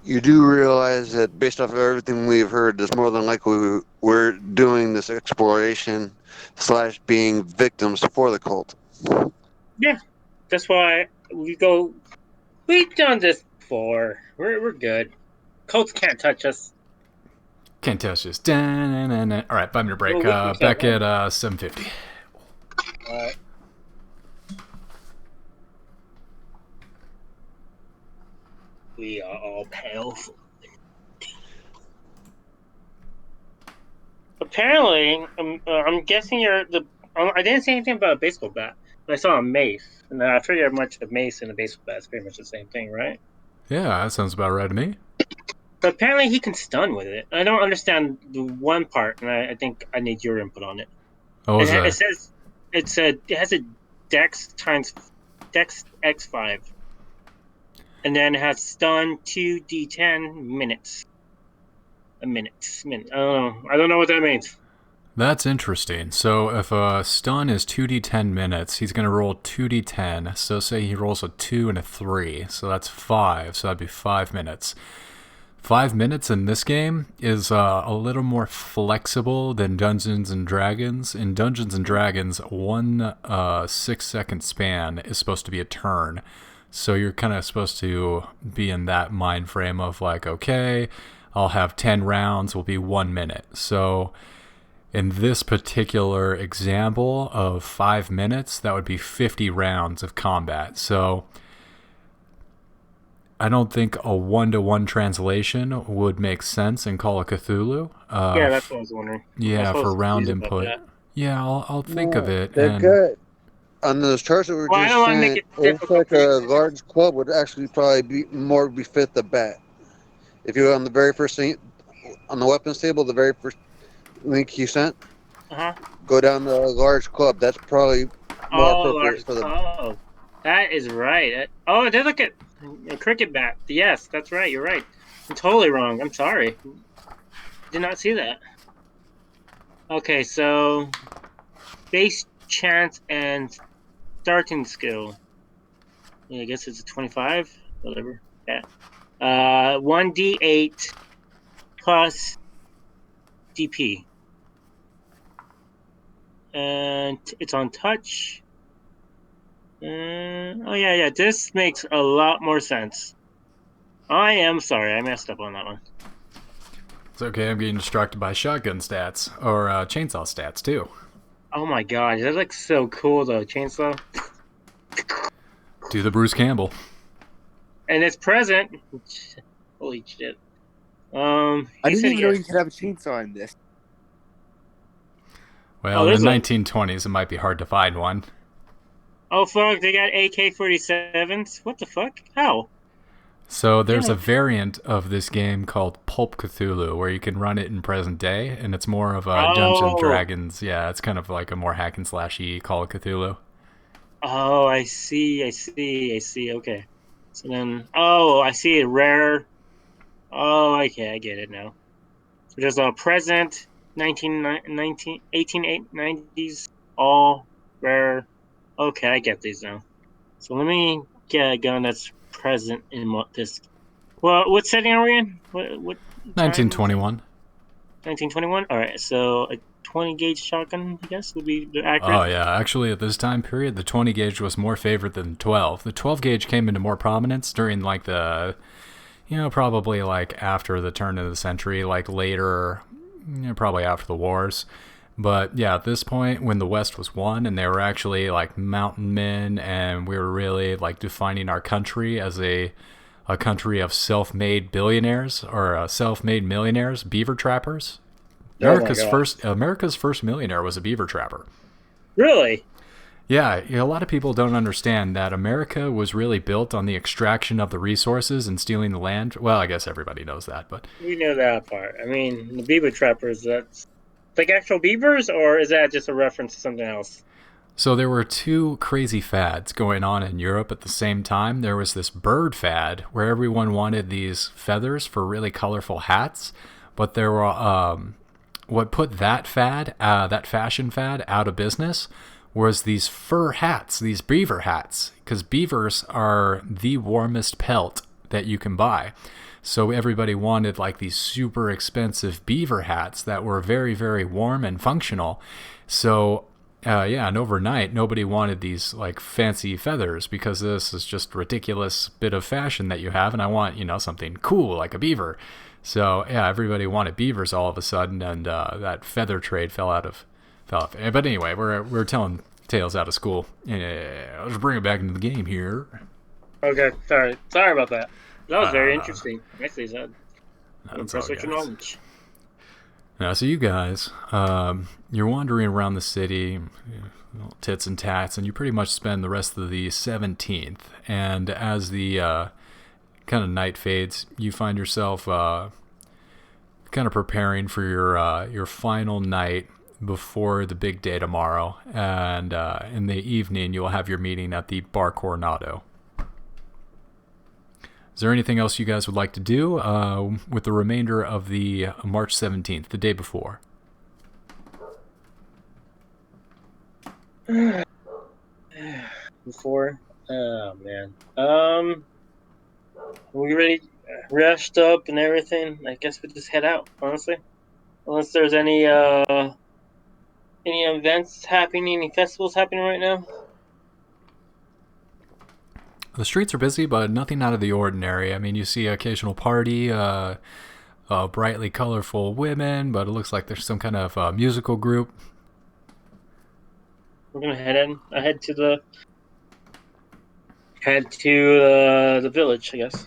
You do realize that based off of everything we've heard, it's more than likely we're doing this exploration / being victims for the cult. Yeah, that's why we've done this before. We're good. Cults can't touch us. Can't touch us. All right, 5 minute break. Back at 7:50. All right. We are all powerful. Apparently, I'm guessing you're the. I didn't say anything about a baseball bat, but I saw a mace, and I figured much a mace and a baseball bat is pretty much the same thing, right? Yeah, that sounds about right to me. But apparently, he can stun with it. I don't understand the one part, and I think I need your input on it. What was that? It says it has a Dex X5. And then it has stun 2d10 minutes. A minute. I don't know what that means. That's interesting. So if a stun is 2d10 minutes, he's going to roll 2d10. So say he rolls a 2 and a 3. So that's 5. So that'd be 5 minutes. 5 minutes in this game is a little more flexible than Dungeons and Dragons. In Dungeons and Dragons, one 6-second span is supposed to be a turn. So you're kind of supposed to be in that mind frame of like, okay, I'll have 10 rounds, will be 1 minute. So in this particular example of 5 minutes, that would be 50 rounds of combat. So I don't think a 1-to-1 translation would make sense in Call of Cthulhu. Yeah, that's what I was wondering. Yeah, for round input. Yeah, I'll think of it. They're good. On those charts that were Well, I don't just want to make saying, it it looks like difficult. a large club would actually probably be more befit the bat. If you go on the very first thing, on the weapons table, the very first link he sent, go down to a large club. That's probably more appropriate for the. Oh, that is right. Oh, I did look at a cricket bat. Yes, that's right. You're right. I'm totally wrong. I'm sorry. Did not see that. Okay, so base chance and starting skill. Yeah, I guess it's a 25. Whatever. Yeah. 1d8 plus DP. And it's on touch. Oh yeah. This makes a lot more sense. I am sorry, I messed up on that one. It's okay. I'm getting distracted by shotgun stats or chainsaw stats too. Oh my god, that looks so cool though, chainsaw. Do the Bruce Campbell. And it's present. Holy shit. I didn't even know you could have a chainsaw in this. Well, in the 1920s, it might be hard to find one. Oh fuck, they got AK-47s? What the fuck? How? So there's a variant of this game called Pulp Cthulhu where you can run it in present day, and it's more of a Dungeons and Dragons. Yeah, it's kind of like a more hack and slashy Call of Cthulhu. Oh, I see. Okay. So then, I see it rare. Oh, okay, I get it now. So there's a present 1890s, all rare. Okay, I get these now. So let me get a gun that's present in this. Well, what setting are we in? What 1921. 1921? All right, so a 20 gauge shotgun, I guess, would be accurate. Oh, yeah. Actually, at this time period, the 20 gauge was more favored than the 12. The 12 gauge came into more prominence during, like, probably, like, after the turn of the century, like, later, probably after the wars. But, yeah, at this point, when the West was won, and they were actually, like, mountain men, and we were really, like, defining our country as a country of self-made billionaires, or self-made millionaires, beaver trappers. America's first millionaire was a beaver trapper. Really? Yeah, a lot of people don't understand that America was really built on the extraction of the resources and stealing the land. Well, I guess everybody knows that, but we know that part. I mean, the beaver trappers, that's like actual beavers, or is that just a reference to something else? So there were two crazy fads going on in Europe at the same time. There was this bird fad where everyone wanted these feathers for really colorful hats, but there were what put that fad, that fashion fad, out of business was these fur hats, these beaver hats, because beavers are the warmest pelt that you can buy. So everybody wanted like these super expensive beaver hats that were very, very warm and functional. So and overnight, nobody wanted these like fancy feathers because this is just a ridiculous bit of fashion that you have, and I want, something cool like a beaver. So yeah, everybody wanted beavers all of a sudden, and that feather trade fell off. But anyway, we're telling tales out of school. Let's bring it back into the game here. Okay, sorry about that. That was very interesting. Nicely said. Impressed with your knowledge. Now, so you guys, you're wandering around the city, tits and tats, and you pretty much spend the rest of the 17th. And as the kind of night fades, you find yourself kind of preparing for your final night before the big day tomorrow. And in the evening, you'll have your meeting at the Bar Coronado. Is there anything else you guys would like to do with the remainder of the March 17th, the day before? Before? Oh, man. Are we ready? Rest up and everything. I guess we just head out, honestly. Unless there's any events happening, any festivals happening right now. The streets are busy, but nothing out of the ordinary. I mean, you see occasional party, brightly colorful women, but it looks like there's some kind of musical group. We're gonna head to the village, I guess.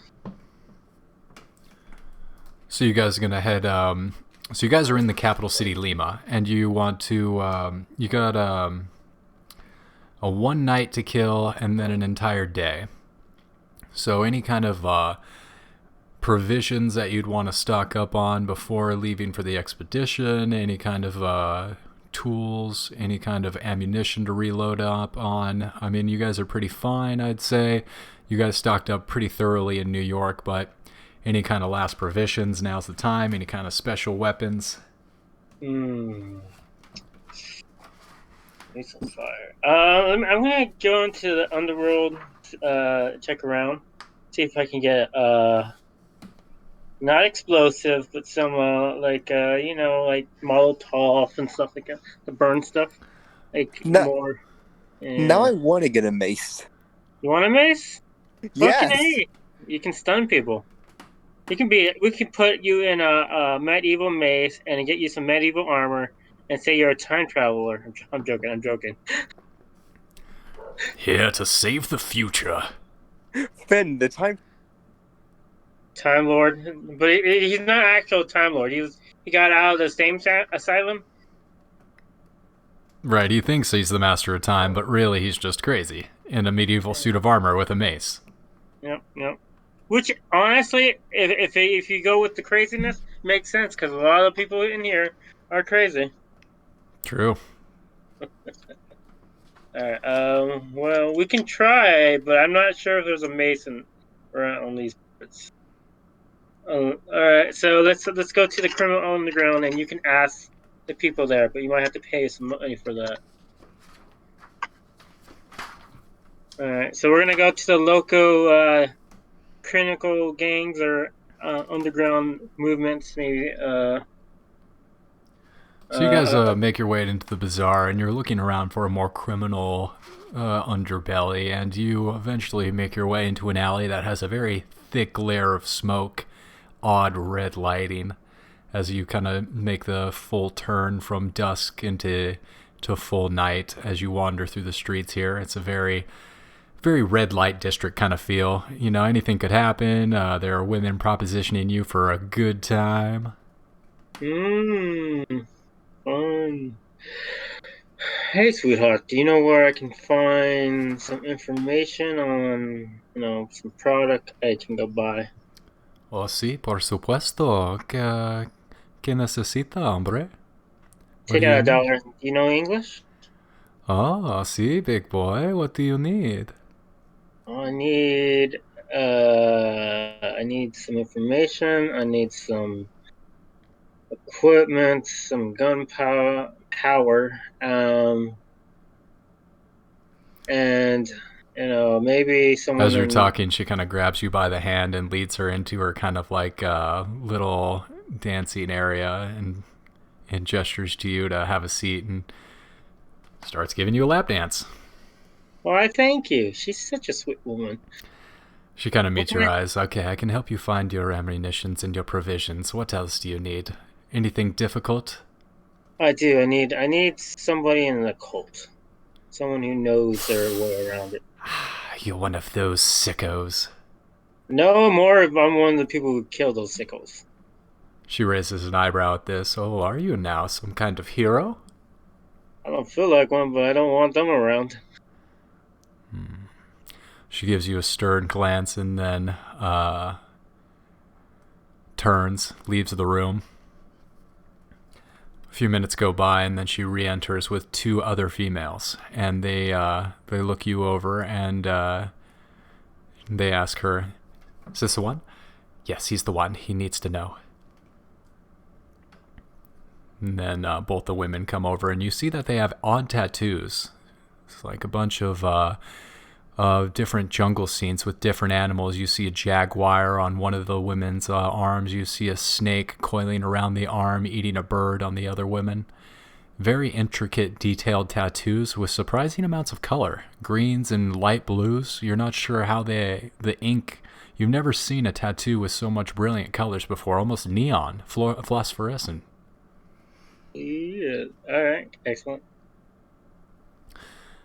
So you guys are gonna head. So you guys are in the capital city, Lima, and you want to. You got a one night to kill, and then an entire day. So any kind of provisions that you'd want to stock up on before leaving for the expedition, any kind of tools, any kind of ammunition to reload up on. I mean, you guys are pretty fine, I'd say. You guys stocked up pretty thoroughly in New York, but any kind of last provisions, now's the time. Any kind of special weapons. Need some fire. I'm gonna go into the underworld, check around, see if I can get not explosive, but some like Molotov and stuff like that, the burn stuff, more. Now I want to get a mace. You want a mace? Yes. Fucking A. You can stun people. We can put you in a medieval mace and get you some medieval armor and say you're a time traveler. I'm joking. Here to save the future. Finn, the Time Lord, but he's not an actual Time Lord. He got out of the same asylum. Right, he thinks he's the master of time, but really he's just crazy in a medieval suit of armor with a mace. Yep. Which, honestly, if you go with the craziness, makes sense, because a lot of people in here are crazy. True. Alright, well, we can try, but I'm not sure if there's a mason around on these parts. Alright, so let's go to the criminal underground, and you can ask the people there, but you might have to pay some money for that. Alright, so we're gonna go to the local criminal gangs or underground movements, maybe. So you guys make your way into the bazaar, and you're looking around for a more criminal underbelly, and you eventually make your way into an alley that has a very thick layer of smoke, odd red lighting, as you kind of make the full turn from dusk into full night as you wander through the streets here. It's a very red light district kind of feel. You know, anything could happen. There are women propositioning you for a good time. Fun. Hey, sweetheart, do you know where I can find some information on, some product I can go buy? Oh, sí, por supuesto. ¿Qué necesita, hombre? Take out $1. Do you know English? Oh, sí, big boy. What do you need? I need some information. I need some equipment, some gunpowder, and maybe someone. As you're talking, she kind of grabs you by the hand and leads her into her kind of like little dancing area and gestures to you to have a seat and starts giving you a lap dance. Why, thank you. She's such a sweet woman. She kind of meets your eyes. Okay, I can help you find your ammunitions and your provisions. What else do you need? Anything difficult? I do. I need somebody in the cult. Someone who knows their way around it. You're one of those sickos. No, I'm one of the people who killed those sickos. She raises an eyebrow at this. Oh, are you now some kind of hero? I don't feel like one, but I don't want them around. She gives you a stern glance and then turns, leaves the room. A few minutes go by, and then she re-enters with 2 other females, and they look you over, and they ask her, "Is this the one?" "Yes, he's the one. He needs to know." And then both the women come over, and you see that they have odd tattoos. It's like a bunch of different jungle scenes with different animals. You see a jaguar on one of the women's arms. You see a snake coiling around the arm, eating a bird on the other women. Very intricate, detailed tattoos with surprising amounts of color. Greens and light blues. You're not sure how the ink... You've never seen a tattoo with so much brilliant colors before. Almost neon, phosphorescent. Yeah. All right. Excellent.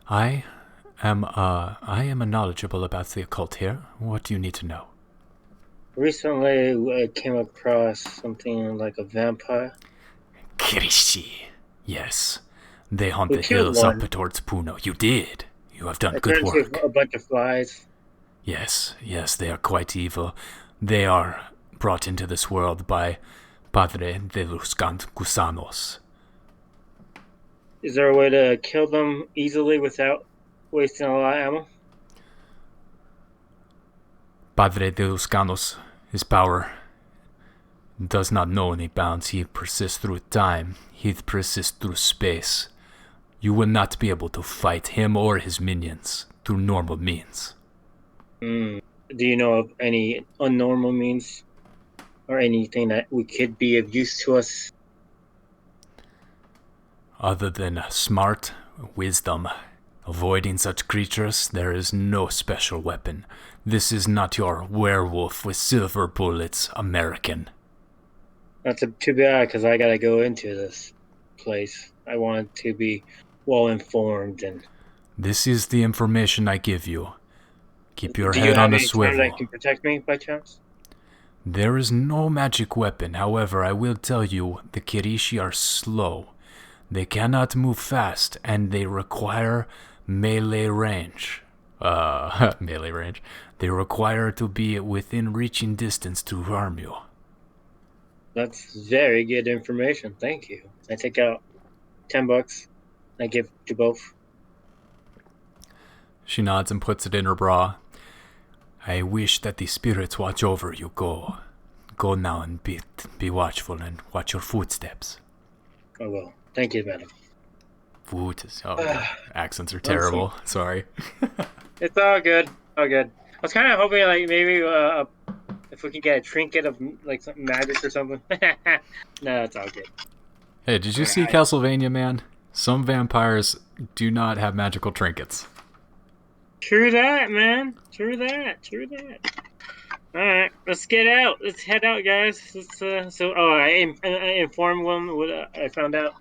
I am knowledgeable about the occult here. What do you need to know? Recently, I came across something like a vampire. Kirishi. Yes. They haunt We the killed hills one. up towards Puno. You did. You have done I good turned work. into a bunch of flies. Yes, they are quite evil. They are brought into this world by Padre de los Gusanos. Is there a way to kill them easily without wasting a lot of ammo? Padre de los Gusanos, his power does not know any bounds. He persists through time. He persists through space. You will not be able to fight him or his minions through normal means. Do you know of any unnormal means? Or anything that could be of use to us? Other than smart wisdom, avoiding such creatures, there is no special weapon. This is not your werewolf with silver bullets, American. That's too bad, because I gotta go into this place. I want to be well informed and. This is the information I give you. Keep your Do head you have on a any swivel. that can protect me by chance? There is no magic weapon. However, I will tell you, the Kirishi are slow. They cannot move fast, and they require melee range. Melee range. They require to be within reaching distance to harm you. That's very good information. Thank you. I take out $10. I give to both. She nods and puts it in her bra. I wish that the spirits watch over you. Go now and be watchful and watch your footsteps. Oh well. Thank you, madam. Accents are terrible. Sorry. It's all good. All good. I was kind of hoping, like, maybe if we could get a trinket of like something magic or something. No, it's all good. Hey, did you see Castlevania, man? Some vampires do not have magical trinkets. True that, man. True that. All right, let's get out. Let's head out, guys. I informed them what I found out.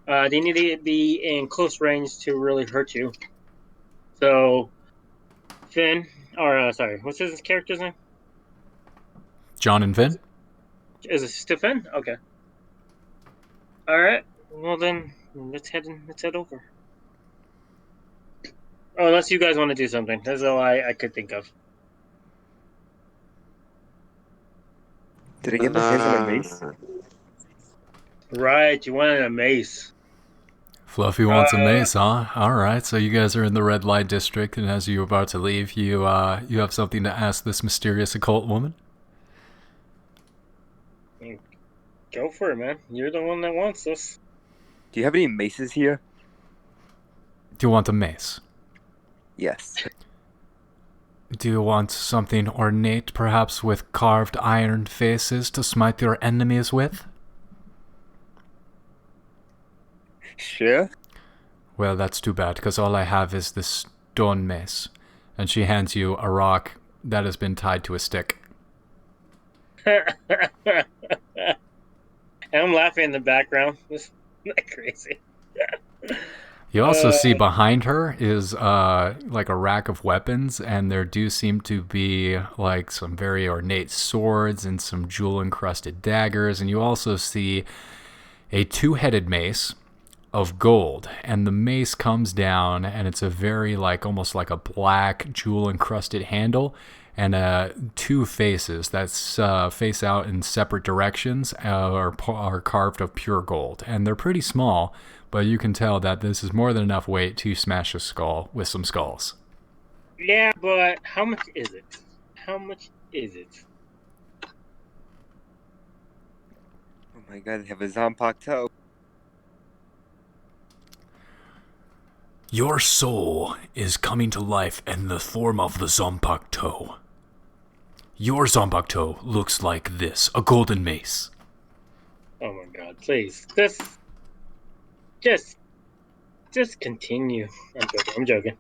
They need to be in close range to really hurt you. So, Finn, what's his character's name? John and Finn? Is it still Finn? Okay. All right. Well then, let's head over. Oh, unless you guys want to do something. That's all I could think of. Did I get my hands on a mace? Right, you wanted a mace. Fluffy wants a mace, huh? Alright, so you guys are in the red light district, and as you're about to leave, you have something to ask this mysterious occult woman? Go for it, man. You're the one that wants this. Do you have any maces here? Do you want a mace? Yes. Do you want something ornate, perhaps with carved iron faces to smite your enemies with? Sure. Well, that's too bad, because all I have is this stone mace. And she hands you a rock that has been tied to a stick. I'm laughing in the background. Isn't that crazy? You also see behind her is like a rack of weapons, and there do seem to be like some very ornate swords and some jewel-encrusted daggers, and you also see a two-headed mace of gold, and the mace comes down, and it's a very almost like a black jewel-encrusted handle, and two faces that face out in separate directions are carved of pure gold, and they're pretty small. But you can tell that this is more than enough weight to smash a skull with some skulls. Yeah, but how much is it? How much is it? Oh my god, they have a Zombok toe. Your soul is coming to life in the form of the Zombokto. Your Zombokto looks like this, a golden mace. Oh my god, please. Just continue. I'm joking.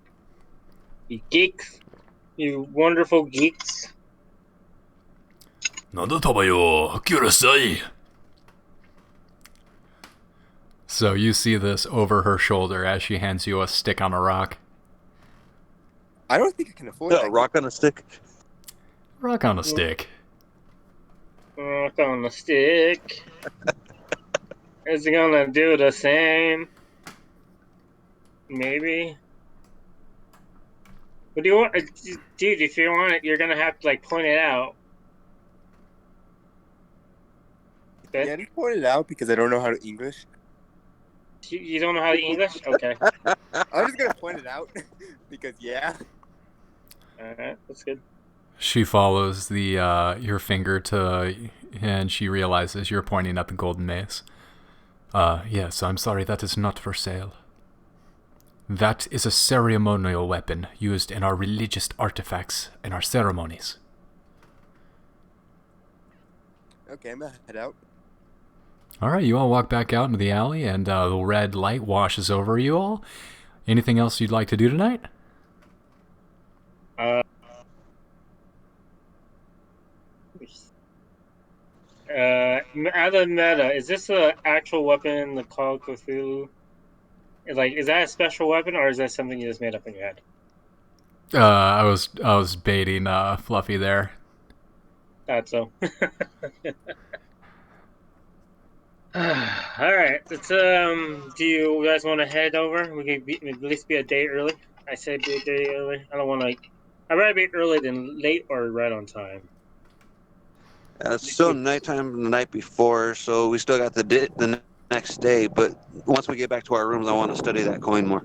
You geeks. You wonderful geeks. So you see this over her shoulder as she hands you a stick on a rock. I don't think I can afford that. A rock on a stick. Rock on a stick. Rock on the stick. Is it gonna do the same? Maybe. What do you want? Dude, if you want it, you're gonna have to, like, point it out. Okay? Yeah, just point it out because I don't know how to English. You don't know how to English? Okay. I'm just gonna point it out because, yeah. Alright, that's good. She follows the your finger and she realizes you're pointing at the golden mace. Yes, I'm sorry, that is not for sale. That is a ceremonial weapon used in our religious artifacts and our ceremonies. Okay, I'm gonna head out. Alright, you all walk back out into the alley, and the red light washes over you all. Anything else you'd like to do tonight? Out of meta, is this an actual weapon in the Call of Cthulhu? Like, is that a special weapon, or is that something you just made up in your head? I was baiting Fluffy there. Thought so. Alright, let's, do you guys want to head over? We can at least be a day early. I said be a day early. I don't want to, I'd rather be early than late or right on time. It's still nighttime the night before, so we still got the next day. But once we get back to our rooms, I want to study that coin more.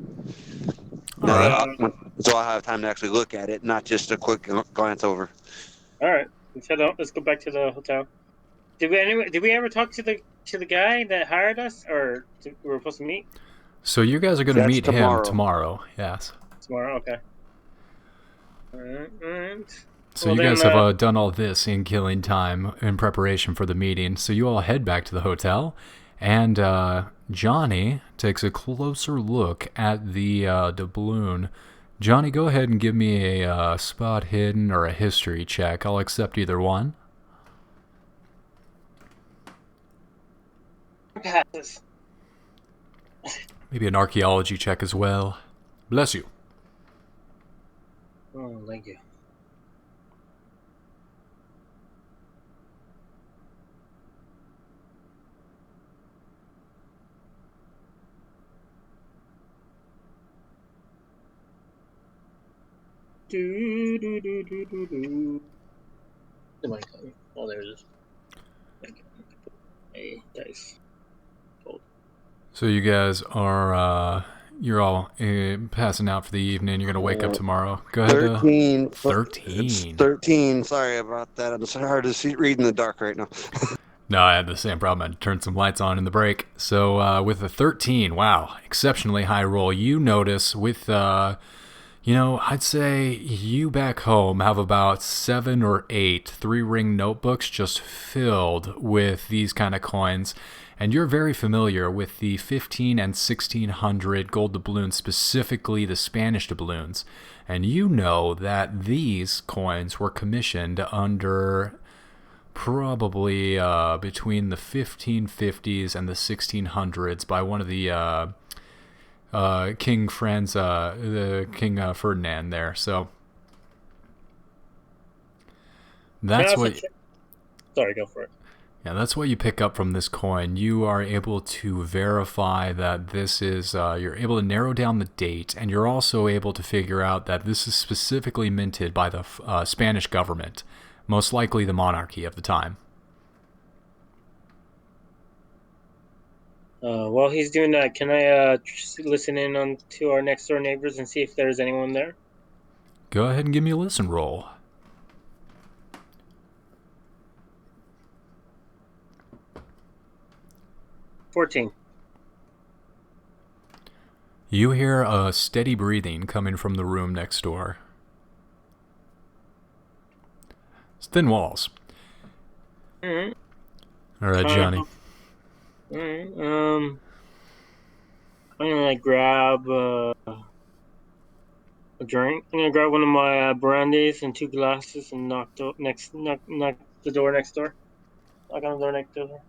So I'll have time to actually look at it, not just a quick glance over. All right, let's head out. Let's go back to the hotel. Did we ever talk to the guy that hired us, or we were supposed to meet? So you guys are going to meet him tomorrow. Yes. Tomorrow, okay. All right. So you guys have done all this in killing time in preparation for the meeting. So you all head back to the hotel, and Johnny takes a closer look at the doubloon. Johnny, go ahead and give me a spot hidden or a history check. I'll accept either one. Passes. Maybe an archaeology check as well. Bless you. Oh, thank you. Oh, there it is. Hey, dice. So you guys are, you're all passing out for the evening. You're going to wake up tomorrow. Go ahead. 13. 13. It's 13. Sorry about that. I'm sorry, hard to read in the dark right now. No, I had the same problem. I had to turn some lights on in the break. So with a 13, wow, exceptionally high roll. You notice with, I'd say you back home have about 7 or 8 3-ring notebooks just filled with these kind of coins. And you're very familiar with the 15 and 1600 gold doubloons, specifically the Spanish doubloons. And you know that these coins were commissioned under probably between the 1550s and the 1600s by one of the King Ferdinand there. So that's what. Sorry, go for it. Yeah, that's what you pick up from this coin. You are able to verify that this is, you're able to narrow down the date, and you're also able to figure out that this is specifically minted by the Spanish government, most likely the monarchy of the time. While he's doing that, can I listen in on to our next door neighbors and see if there's anyone there? Go ahead and give me a listen roll. You hear a steady breathing coming from the room next door. It's thin walls. Alright. Alright, Johnny. Alright, I'm gonna grab a drink. I'm gonna grab one of my brandies and 2 glasses and knock the door next door. Knock on the door next door.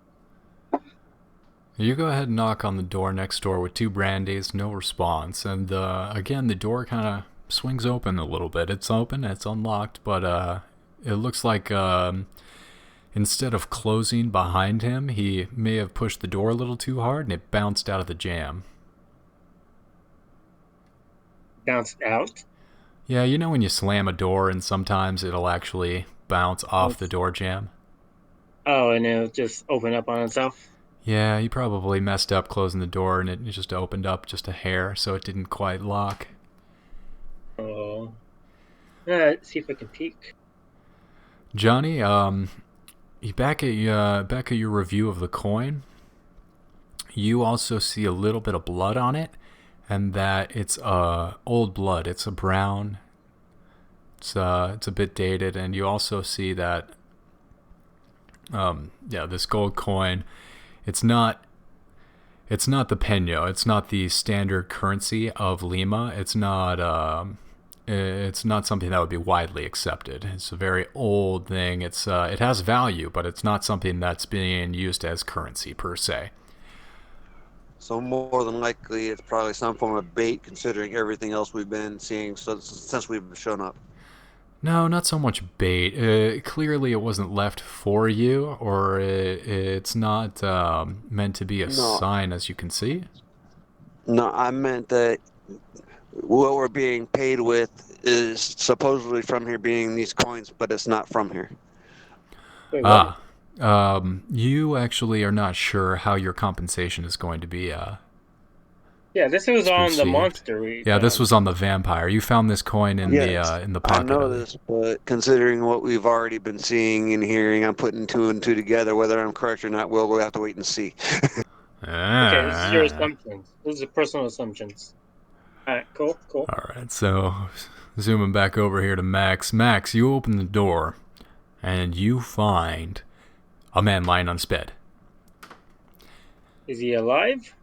You go ahead and knock on the door next door with 2 brandies, no response. And again, the door kind of swings open a little bit. It's open, it's unlocked, but it looks like instead of closing behind him, he may have pushed the door a little too hard and it bounced out of the jam. Bounced out? Yeah, you know when you slam a door and sometimes it'll actually bounce off the door jamb? Oh, and it'll just open up on itself? Yeah, you probably messed up closing the door and it just opened up just a hair, so it didn't quite lock. Oh. Let's see if I can peek. Johnny, back at your review of the coin, you also see a little bit of blood on it, and that it's old blood. It's a brown. It's a bit dated, and you also see that this gold coin. It's not the peño. It's not the standard currency of Lima. It's not something that would be widely accepted. It's a very old thing. It has value, but it's not something that's being used as currency per se. So more than likely, it's probably some form of bait, considering everything else we've been seeing since we've shown up. No, not so much bait. Clearly, it wasn't left for you, or it's not meant to be a sign, as you can see. No, I meant that what we're being paid with is supposedly from here, being these coins, but it's not from here. Wait, what? You actually are not sure how your compensation is going to be. Yeah, this was on the monster. This was on the vampire. You found this coin in the pocket. I know this, but considering what we've already been seeing and hearing, I'm putting 2 and 2 together. Whether I'm correct or not, we'll have to wait and see. Okay, this is your assumptions. This is personal assumptions. Alright, cool. Alright, so zooming back over here to Max. Max, you open the door, and you find a man lying on his bed. Is he alive?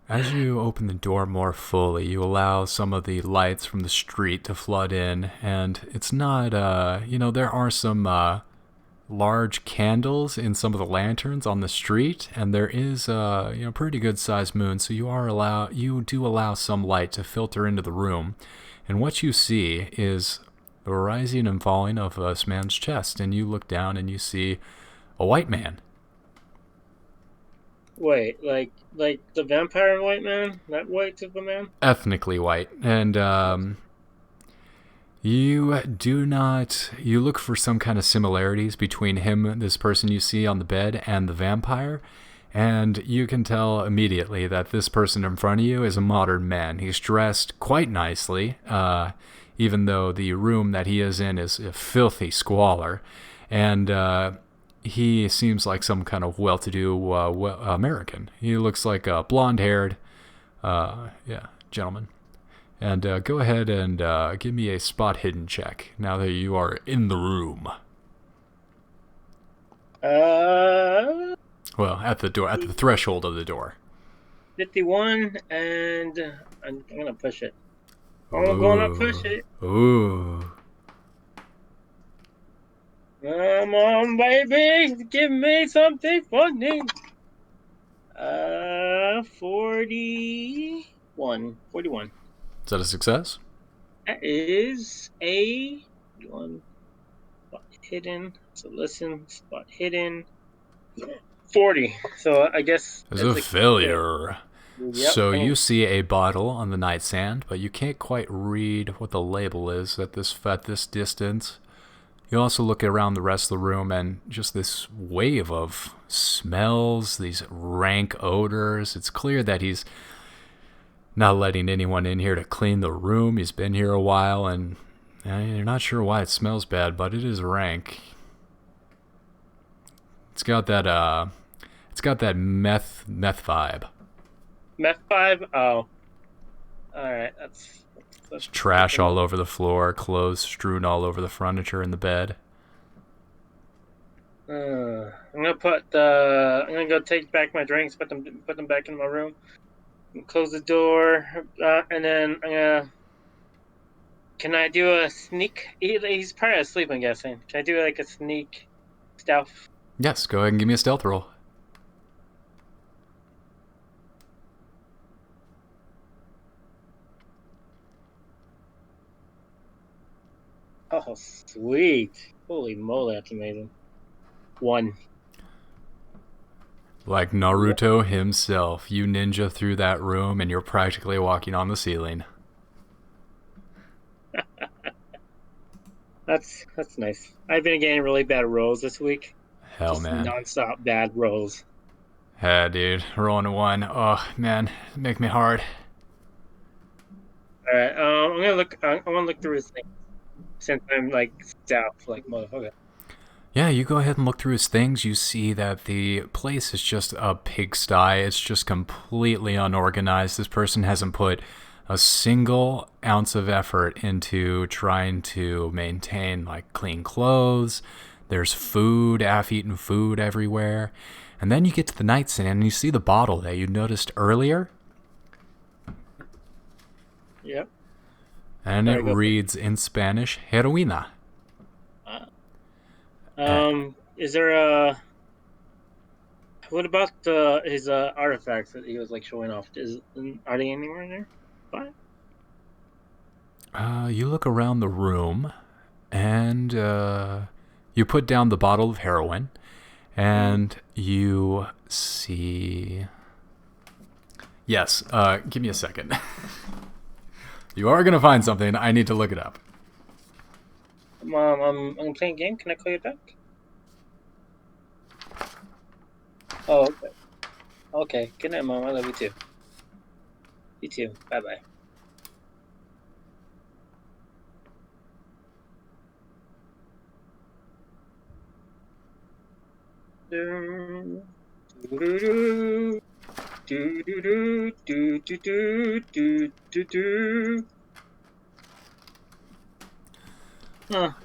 As you open the door more fully, you allow some of the lights from the street to flood in, and it's not, there are some large candles in some of the lanterns on the street, and there is a pretty good sized moon, so you do allow some light to filter into the room, and what you see is the rising and falling of this man's chest, and you look down and you see a white man. Wait, like the vampire white man? That white of a man? Ethnically white, and you look for some kind of similarities between him, this person you see on the bed, and the vampire, and you can tell immediately that this person in front of you is a modern man. He's dressed quite nicely, even though the room that he is in is a filthy squalor, and he seems like some kind of well-to-do American. He looks like a blonde-haired gentleman. And go ahead and give me a spot hidden check now that you are in the room. Well, at the door, at the threshold of the door. 51, and I'm gonna push it. I'm gonna push it. Ooh. Come on, baby, give me something funny. 41. Is that a success? That is a one. Spot hidden. So listen, spot hidden. 40. So I guess it's a failure. Yep. So you see a bottle on the nightstand, but you can't quite read what the label is at this distance. You also look around the rest of the room, and just this wave of smells, these rank odors. It's clear that he's not letting anyone in here to clean the room. He's been here a while, and you're not sure why it smells bad, but it is rank. It's got that meth vibe. Meth 5? Oh. Alright, that's There's trash all over the floor, clothes strewn all over the furniture and the bed. I'm gonna go take back my drinks, put them back in my room, close the door, and then I'm gonna. Can I do a sneak? He's probably asleep, I'm guessing. Can I do like a sneak stealth? Yes, go ahead and give me a stealth roll. Oh, sweet! Holy moly, that's amazing. 1. Like Naruto himself, you ninja through that room and you're practically walking on the ceiling. That's nice. I've been getting really bad rolls this week. Hell, Just man. non-stop bad rolls. Yeah, dude. Rolling a 1. Oh, man. Make me hard. Alright, I'm gonna look. I want to look through his thing since I'm like stealth, like motherfucker. Yeah, you go ahead and look through his things. You see that the place is just a pigsty. It's just completely unorganized. This person hasn't put a single ounce of effort into trying to maintain like clean clothes. There's food, half-eaten food everywhere. And then you get to the nightstand and you see the bottle that you noticed earlier. Yep. And it reads in Spanish, heroína. Is there a... What about his artifacts that he was like showing off? Are they anywhere in there? What? You look around the room and you put down the bottle of heroin and you see... Yes, give me a second. You are going to find something. I need to look it up. Mom, I'm playing a game. Can I call you back? Oh, okay. Okay. Good night, Mom. I love you too. You too. Bye-bye.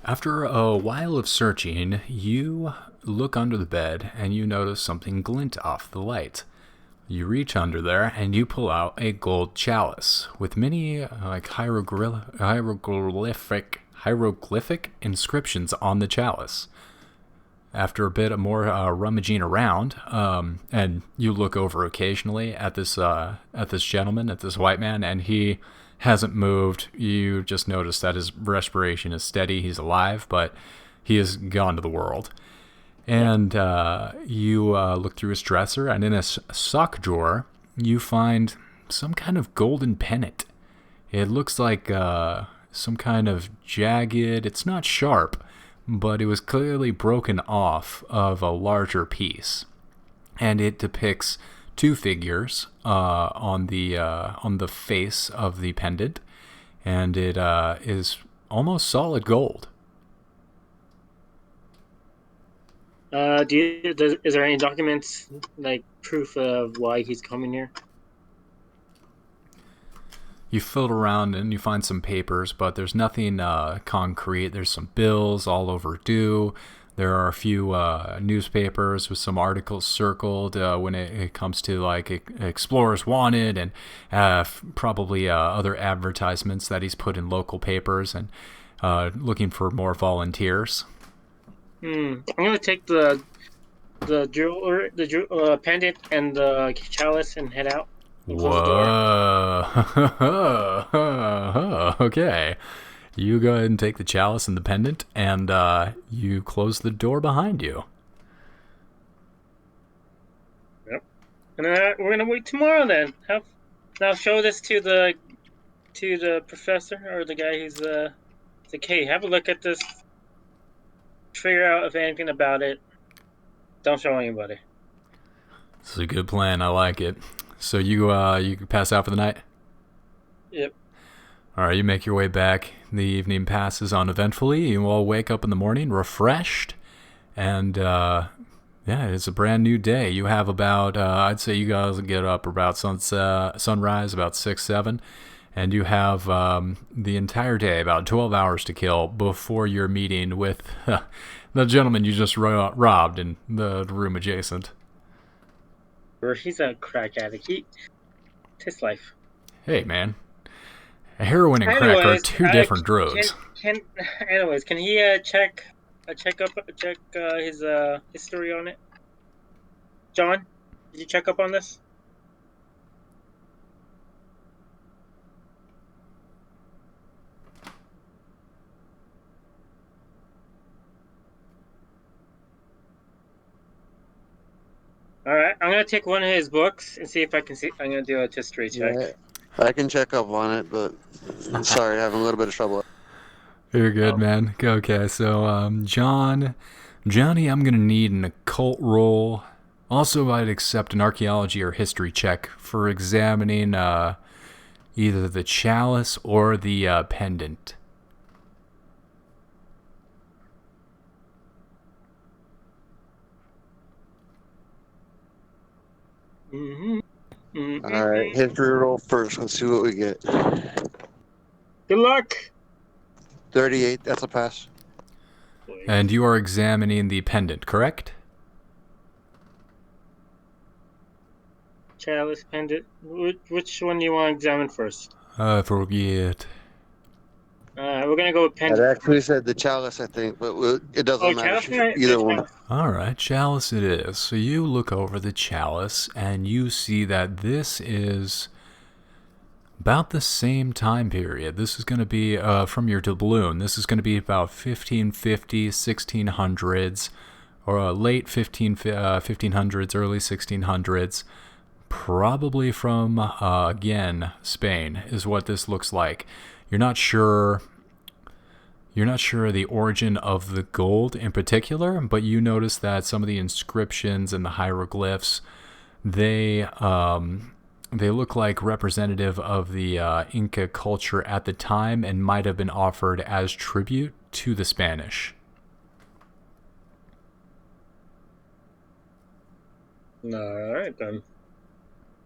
After a while of searching, you look under the bed and you notice something glint off the light. You reach under there and you pull out a gold chalice with many like hieroglyphic inscriptions on the chalice. After a bit more rummaging around, and you look over occasionally at this gentleman, at this white man, and he hasn't moved. You just notice that his respiration is steady. He's alive, but he has gone to the world. And you look through his dresser, and in a sock drawer, you find some kind of golden pennant. It looks like some kind of jagged, it's not sharp, but it was clearly broken off of a larger piece. And it depicts two figures on the face of the pendant, and it is almost solid gold. Is there any documents, like proof of why he's coming here? You fiddle around and you find some papers, but there's nothing concrete. There's some bills all overdue. There are a few newspapers with some articles circled when it comes to like Explorers Wanted and probably other advertisements that he's put in local papers and looking for more volunteers. I'm gonna take the pendant and the chalice and head out. And close the door. Whoa. Okay. You go ahead and take the chalice and the pendant, and you close the door behind you. Yep. And we're gonna wait tomorrow then. Now show this to the professor or the guy who's like, hey, have a look at this. Figure out if anything about it. Don't show anybody. It's a good plan. I like it. So you pass out for the night? Yep. All right, you make your way back. The evening passes uneventfully. You all wake up in the morning refreshed, and Yeah, it's a brand new day. You have about, I'd say you guys get up about sunrise, about 6, 7, and you have the entire day, about 12 hours to kill before your meeting with the gentleman you just robbed in the room adjacent. He's a crack addict. It's his life. Hey, man. Heroin and crack are two different drugs. Anyways, can he check his history on it? John, did you check up on this? All right, I'm gonna take one of his books and see if I can see. I'm gonna do a history check. Yeah, I can check up on it, but sorry, having a little bit of trouble. You're good, man. Okay, so Johnny, I'm gonna need an occult roll. Also, I'd accept an archaeology or history check for examining either the chalice or the pendant. Mm-hmm. All right, history roll first. Let's see what we get. Good luck. 38. That's a pass. And you are examining the pendant, correct? Chalice pendant. Which one do you want to examine first? I forget. We're gonna go with pendant. It actually said the chalice, I think, but it doesn't matter. Chalice, Either one. All right, chalice it is. So you look over the chalice and you see that this is about the same time period. This is going to be from your doubloon. This is going to be about 1550s, 1600s, or late 1500s, early 1600s. Probably from, again, Spain is what this looks like. You're not sure the origin of the gold in particular, but you notice that some of the inscriptions and the hieroglyphs, they look like representative of the Inca culture at the time and might have been offered as tribute to the Spanish. All right then.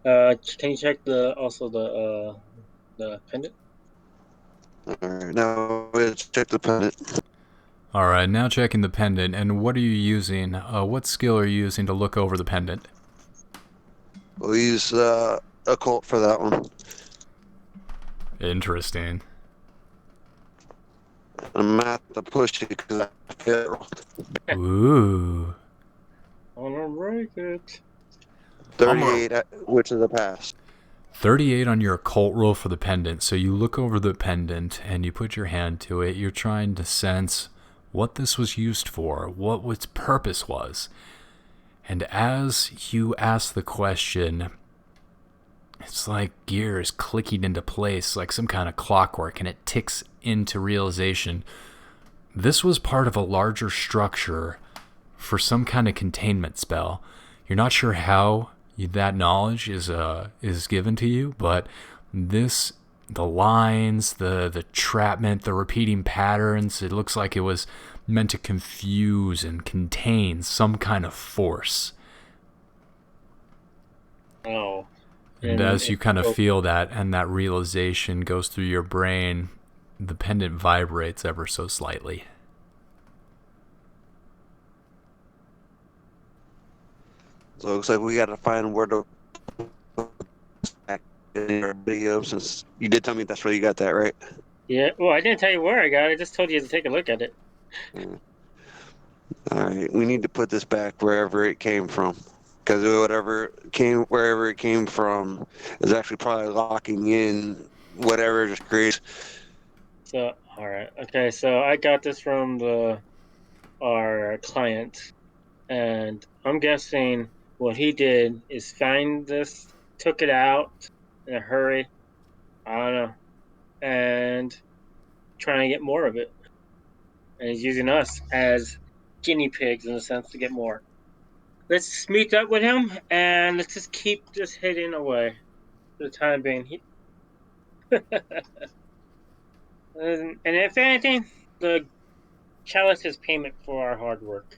Can you check the pendant? All right, now let's check the pendant. All right, now checking the pendant. And what are you using? What skill are you using to look over the pendant? We'll use occult for that one. Interesting. I'm gonna have to push it because I failed. Ooh. I'm gonna break it. 38, which is a pass. 38 on your occult roll for the pendant. So you look over the pendant and you put your hand to it. You're trying to sense what this was used for, what its purpose was. And as you ask the question, it's like gears clicking into place, like some kind of clockwork, and it ticks into realization. This was part of a larger structure for some kind of containment spell. You're not sure how that knowledge is given to you, but the lines, the trapment, the repeating patterns, it looks like it was meant to confuse and contain some kind of force. Oh. And as you kind of feel that and that realization goes through your brain, the pendant vibrates ever so slightly. So it looks like we got to find where to back in your video, since you did tell me that's where you got that, right? Yeah, well, I didn't tell you where I got it. I just told you to take a look at it. All right, we need to put this back wherever it came from, because wherever it came from is actually probably locking in whatever just creates. So, all right, okay. So I got this from our client, and I'm guessing what he did is find this, took it out in a hurry. I don't know, and trying to get more of it, and he's using us as guinea pigs in a sense to get more. Let's meet up with him and let's just keep this hidden away for the time being. And if anything, the chalice is payment for our hard work.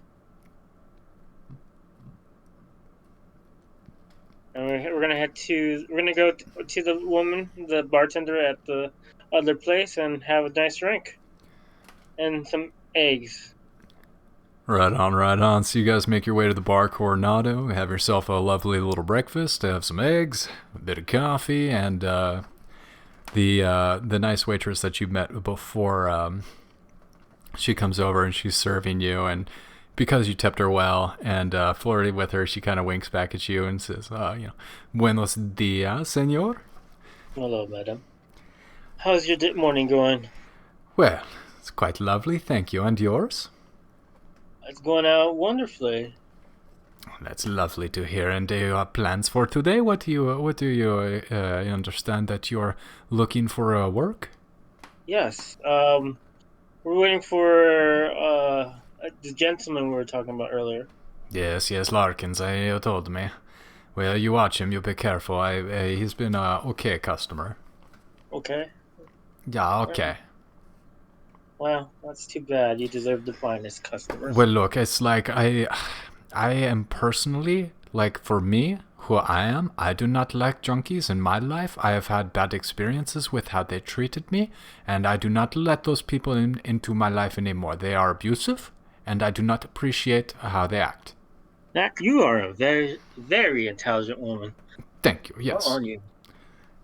we're gonna go to the woman, the bartender at the other place, and have a nice drink and some eggs. Right on, right on. So you guys make your way to the bar Coronado, have yourself a lovely little breakfast, have some eggs, a bit of coffee, and the nice waitress that you met before, she comes over and she's serving you, and because you tipped her well and flirted with her, she kind of winks back at you and says, Buenos dias, senor. Hello, madam. How's your morning going? Well, it's quite lovely, thank you. And yours? It's going out wonderfully. That's lovely to hear. And do you have plans for today? What do you understand that you're looking for work? Yes. We're waiting for the gentleman we were talking about earlier. Yes, Larkins. You told me. Well, you watch him. You be careful. He's been a okay customer. Okay. Yeah, okay. Well, that's too bad. You deserve the finest customers. Well, look, it's like I am personally, like for me, who I am, I do not like junkies in my life. I have had bad experiences with how they treated me, and I do not let those people into my life anymore. They are abusive, and I do not appreciate how they act. You are a very, very intelligent woman. Thank you, yes. How are you?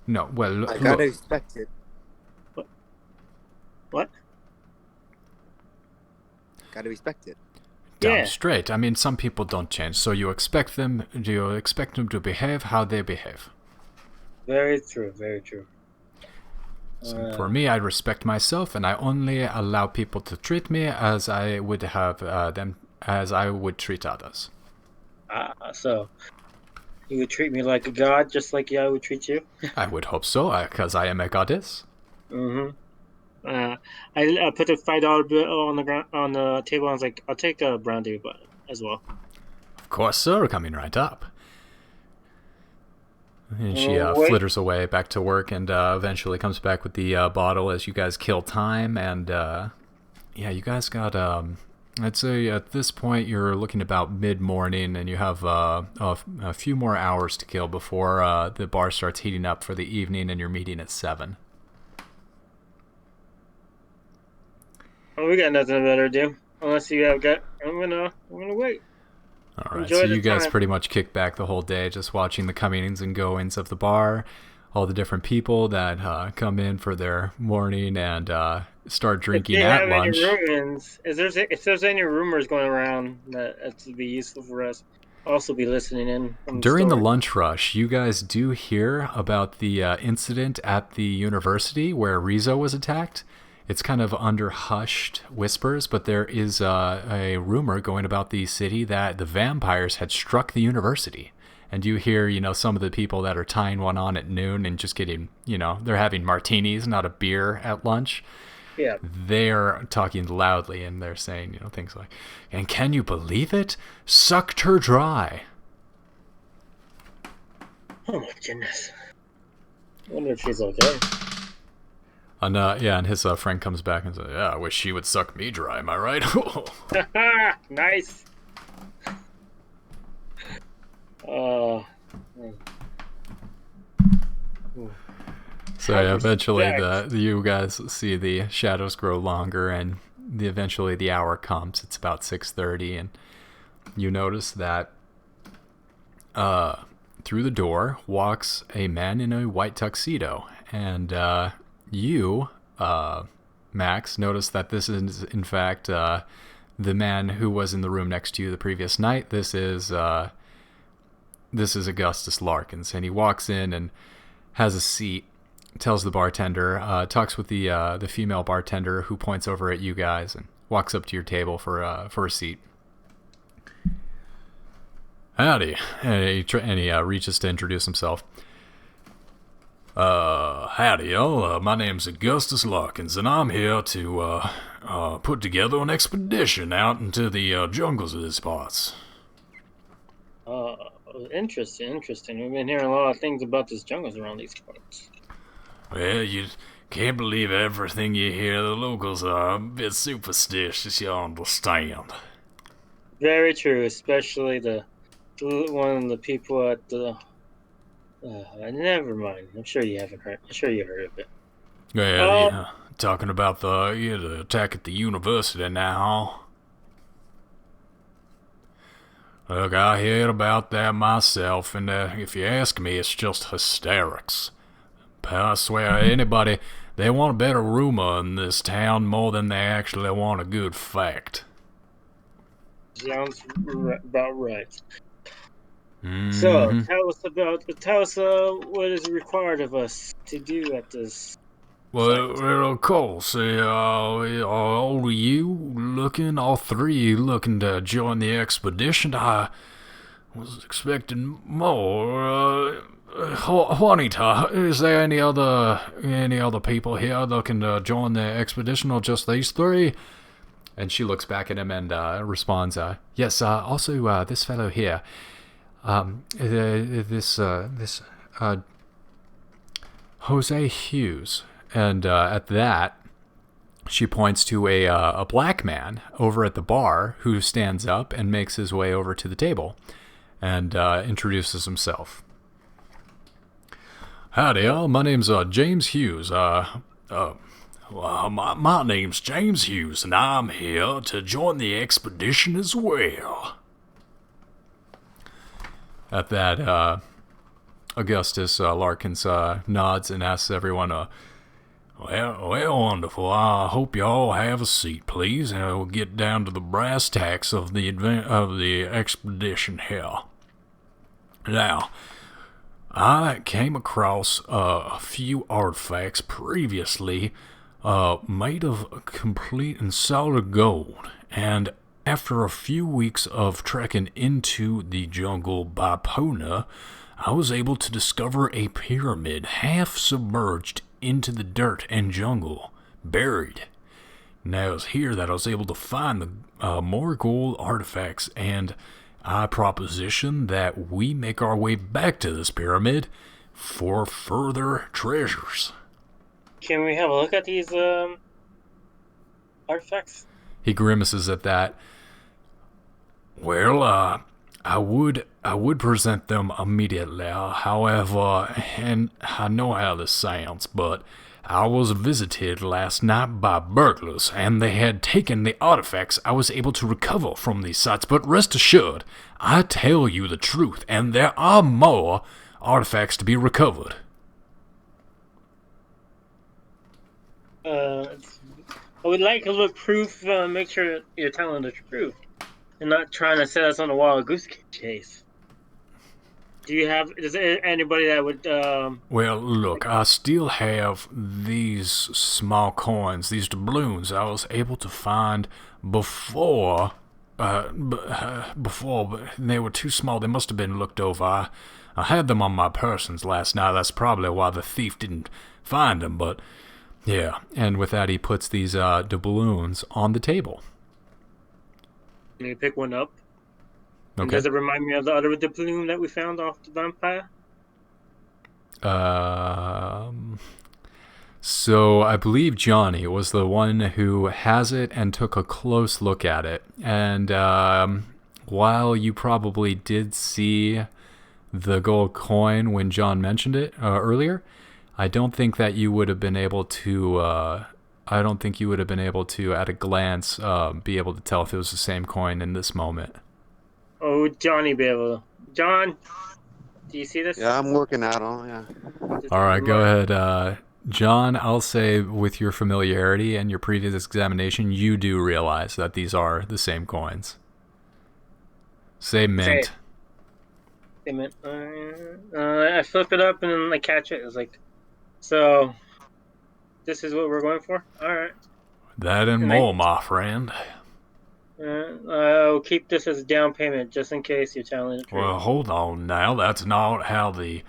No, well, I gotta expect it. What? Gotta respect it. Damn straight. I mean, some people don't change, so you expect them to behave how they behave. Very true, very true. So for me, I respect myself, and I only allow people to treat me as I would have as I would treat others. So you would treat me like a god, just like I would treat you? I would hope so, because I am a goddess. Mm-hmm. I put a $5 bill on the table. And I was like, I'll take a brandy as well. Of course, sir. Coming right up. And she flitters away back to work, and eventually comes back with the bottle as you guys kill time. And you guys got I'd say at this point you're looking about mid-morning, and you have a few more hours to kill before the bar starts heating up for the evening, and you're meeting at 7. Well, we got nothing better to do. Unless you have got... I'm gonna wait. Alright, so you guys pretty much kick back the whole day just watching the comings and goings of the bar, all the different people that come in for their morning and start drinking at lunch. If there's any rumors going around that would be useful for us, also be listening in. During the lunch rush, you guys do hear about the incident at the university where Rizzo was attacked. It's kind of under hushed whispers, but there is a rumor going about the city that the vampires had struck the university. And you hear, some of the people that are tying one on at noon and just getting, they're having martinis, not a beer at lunch. Yeah. They're talking loudly, and they're saying, things like, and can you believe it? Sucked her dry. Oh my goodness. I wonder if she's okay. And and his friend comes back and says, "Yeah, I wish she would suck me dry. Am I right?" Nice. So eventually, you guys see the shadows grow longer, and eventually the hour comes. It's about 6:30, and you notice that through the door walks a man in a white tuxedo, and you, Max, notice that this is, in fact, the man who was in the room next to you the previous night. This is Augustus Larkins, and he walks in and has a seat, tells the bartender, talks with the female bartender, who points over at you guys and walks up to your table for a seat. Howdy, and he reaches to introduce himself. Howdy, y'all. My name's Augustus Larkins, and I'm here to put together an expedition out into the jungles of these parts. Interesting. We've been hearing a lot of things about these jungles around these parts. Well, you can't believe everything you hear. The locals are a bit superstitious, you understand. Very true, especially one of the people at the Never mind. I'm sure you haven't heard. I'm sure you heard of it. Yeah, talking about the attack at the university now. Look, I heard about that myself, and if you ask me, it's just hysterics. But I swear, anybody, they want a better rumor in this town more than they actually want a good fact. Sounds about right. Mm-hmm. So, tell us what is required of us to do at this Well, of course, all of you all three looking to join the expedition? I was expecting more. Juanita, is there any other people here looking to join the expedition, or just these three? And she looks back at him and responds, yes, also this fellow here. This Jose Hughes. And at that, she points to a black man over at the bar who stands up and makes his way over to the table and introduces himself. Howdy, y'all. My name's James Hughes. My name's James Hughes, and I'm here to join the expedition as well. At that, Augustus Larkins nods and asks everyone, well, wonderful. I hope you all have a seat, please, and we'll get down to the brass tacks of the expedition here. Now, I came across a few artifacts previously made of complete and solid gold, and after a few weeks of trekking into the jungle by Pona, I was able to discover a pyramid half submerged into the dirt and jungle, buried. Now it's here that I was able to find the more gold artifacts, and I proposition that we make our way back to this pyramid for further treasures. Can we have a look at these artifacts? He grimaces at that. Well, I would present them immediately. However, and I know how this sounds, but I was visited last night by burglars, and they had taken the artifacts I was able to recover from these sites. But rest assured, I tell you the truth, and there are more artifacts to be recovered. I would like a little proof. Make sure you're telling the truth. And not trying to set us on a wild goose chase. Is there anybody that would, Well, look, I still have these small coins, these doubloons I was able to find before, but they were too small. They must have been looked over. I had them on my persons last night. That's probably why the thief didn't find them, but yeah. And with that, he puts these doubloons on the table. Can you pick one up? Okay. Does it remind me of the other doubloon that we found off the vampire? So I believe Johnny was the one who has it and took a close look at it. And while you probably did see the gold coin when John mentioned it earlier, I don't think that you would have been able to... at a glance, be able to tell if it was the same coin in this moment. Oh, Johnny be able to. John, do you see this? Yeah, I'm working out on it, yeah. All right, go ahead. John, I'll say with your familiarity and your previous examination, you do realize that these are the same coins. Say mint. Say mint. I flip it up and then I catch it. It's like, so... This is what we're going for? Alright. That and more, my friend. I'll keep this as a down payment just in case you're telling the truth. Well, hold on now. That's not how the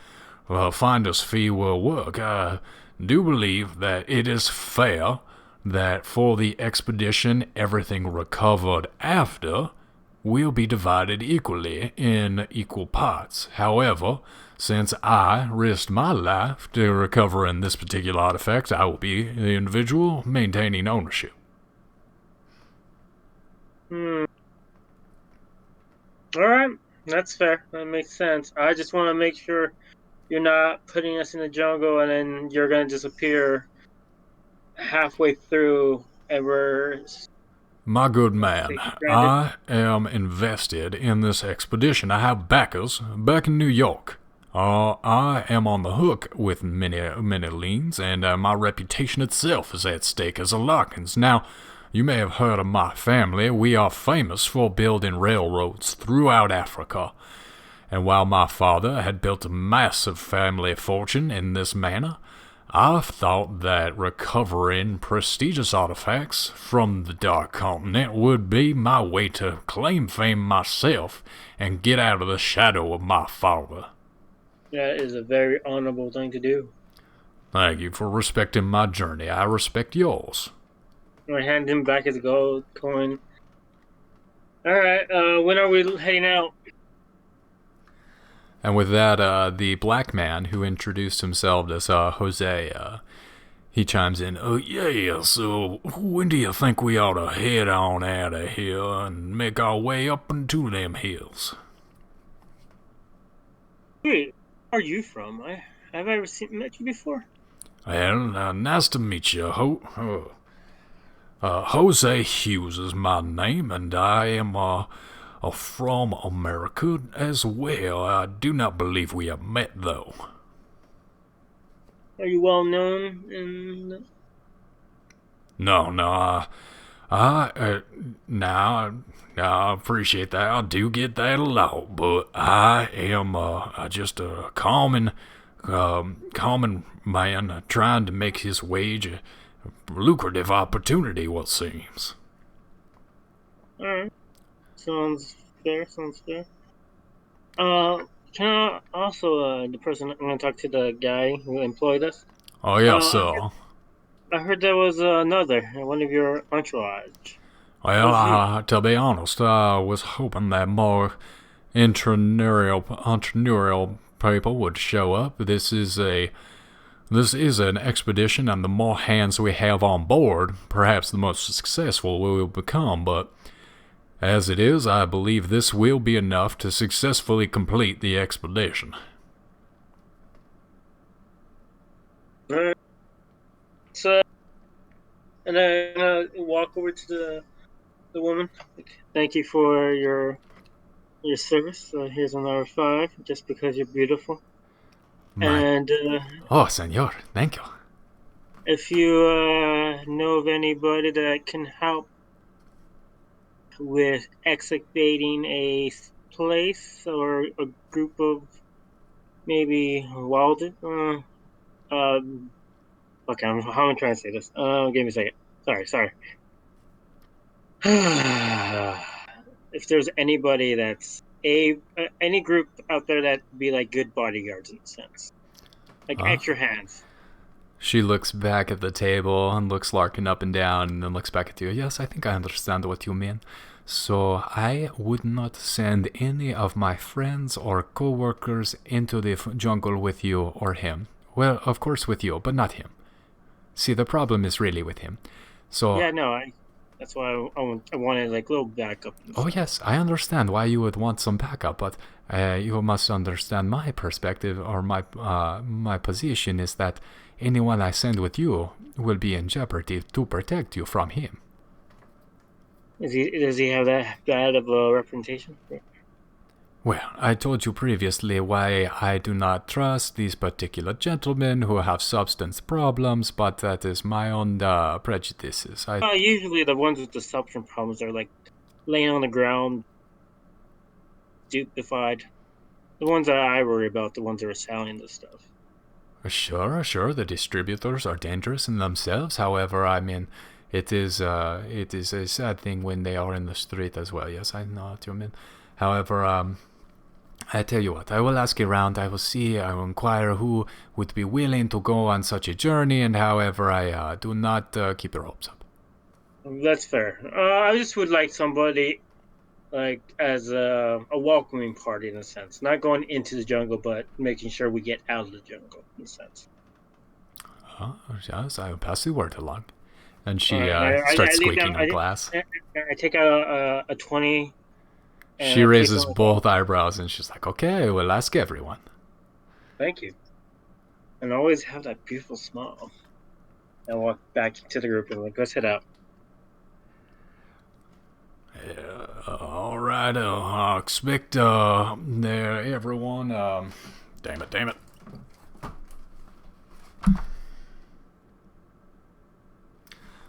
finder's fee will work. I do believe that it is fair that for the expedition, everything recovered after will be divided equally in equal parts. However, since I risked my life to recover in this particular artifact, I will be the individual maintaining ownership. Alright, that's fair. That makes sense. I just want to make sure you're not putting us in the jungle and then you're gonna disappear halfway through, and we're My good man, stranded. I am invested in this expedition. I have backers back in New York. I am on the hook with many liens, and my reputation itself is at stake as a Larkins. Now, you may have heard of my family. We are famous for building railroads throughout Africa. And while my father had built a massive family fortune in this manner, I thought that recovering prestigious artifacts from the Dark Continent would be my way to claim fame myself and get out of the shadow of my father. That is a very honorable thing to do. Thank you for respecting my journey. I respect yours. I hand him back his gold coin. Alright, when are we heading out? And with that, the black man who introduced himself as Jose, he chimes in, yeah, so when do you think we ought to head on out of here and make our way up into them hills? Wait, where are you from? Have I ever met you before? Well, nice to meet you, Jose Hughes is my name, and I am, from America as well. I do not believe we have met, though. Are you well known in... No, I appreciate that. I do get that a lot, but I am, just a common man trying to make his wage a lucrative opportunity, what seems. Alright. Sounds fair. Can I also, the person, I'm going to talk to the guy who employed us. Oh, yes, sir. I heard there was one of your entourage. Well, to be honest, I was hoping that more entrepreneurial people would show up. This is an expedition, and the more hands we have on board, perhaps the most successful we will become, but as it is, I believe this will be enough to successfully complete the expedition. So, and then walk over to the woman. Thank you for your service. Here's another 5, just because you're beautiful. And oh, senor, thank you. If you know of anybody that can help with excavating a place or a group of maybe wilded. Okay, how am I trying to say this? Give me a second. Sorry. If there's anybody that's any group out there that be like good bodyguards in a sense, like extra hands. She looks back at the table and looks Larkin up and down and then looks back at you. Yes, I think I understand what you mean. So I would not send any of my friends or co-workers into the jungle with you or him. Well, of course with you, but not him. See, the problem is really with him. So yeah, no, that's why I wanted like little backup. Oh yes, I understand why you would want some backup, but you must understand my perspective or my position is that anyone I send with you will be in jeopardy to protect you from him. Does he have that bad of a reputation? Well, I told you previously why I do not trust these particular gentlemen who have substance problems, but that is my own prejudices. Usually the ones with the substance problems are like laying on the ground, stupefied. The ones that I worry about, the ones that are selling this stuff. Sure, the distributors are dangerous in themselves. However, I mean, it is a sad thing when they are in the street as well. Yes, I know what you mean. However, I tell you what, I will ask around, I will inquire who would be willing to go on such a journey, and however, I do not keep your hopes up. That's fair. I just would like somebody, like, as a welcoming party in a sense. Not going into the jungle, but making sure we get out of the jungle in a sense. Yes, I will pass the word along. And she starts squeaking her glass. I take out a 20. She raises both eyebrows and she's like, okay, we'll ask everyone. Thank you. And always have that beautiful smile. I walk back to the group and go sit out. All right. I expect everyone. Damn it.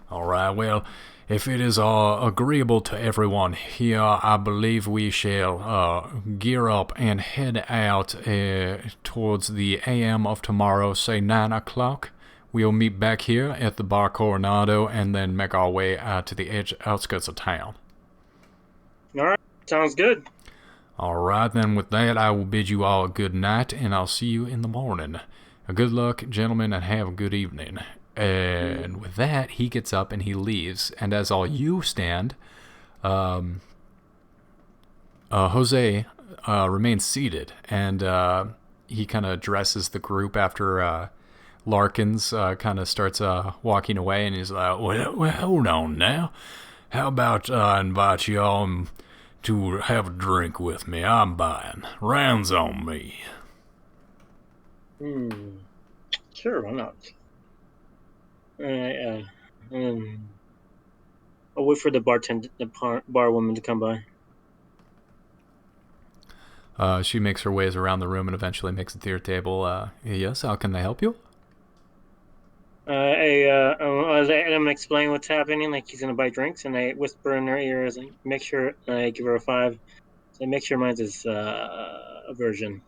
All right. Well, if it is agreeable to everyone here, I believe we shall gear up and head out towards the AM of tomorrow, say 9 o'clock. We'll meet back here at the Bar Coronado and then make our way out to the outskirts of town. All right. Sounds good. All right, then with that, I will bid you all a good night, and I'll see you in the morning. Good luck, gentlemen, and have a good evening. And with that, he gets up and he leaves. And as all you stand, Jose remains seated, and he kind of addresses the group after Larkins kind of starts walking away, and he's like, well, hold on now. How about I invite y'all to have a drink with me? I'm buying. Rounds on me. Sure, why not? I'll wait for the bar woman to come by. She makes her ways around the room and eventually makes it to your table. Yes, how can I help you? I'm explaining what's happening, like he's gonna buy drinks, and I whisper in her ears, like, make sure I give her a 5. So make sure mine's is a virgin.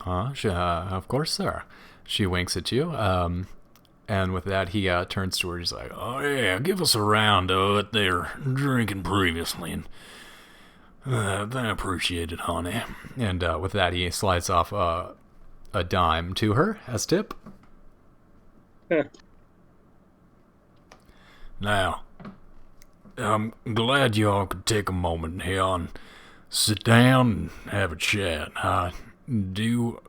Of course, sir. She winks at you. And with that, he turns to her. He's like, "Oh yeah, give us a round of it. They're drinking previously, and I appreciate it, honey." And with that, he slides off a dime to her as tip. Now, I'm glad y'all could take a moment here and sit down and have a chat. I do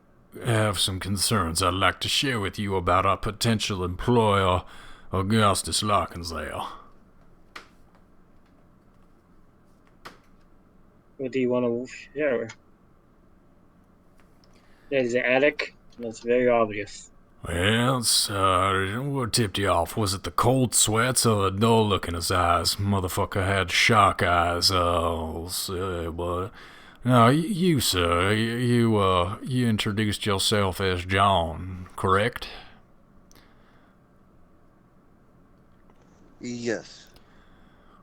have some concerns I'd like to share with you about our potential employer, Augustus Larkinsdale. What do you want to share? There's an attic. That's very obvious. Well, what tipped you off? Was it the cold sweats or the dull look in his eyes? Motherfucker had shark eyes, but... No, you, sir, you introduced yourself as John, correct? Yes.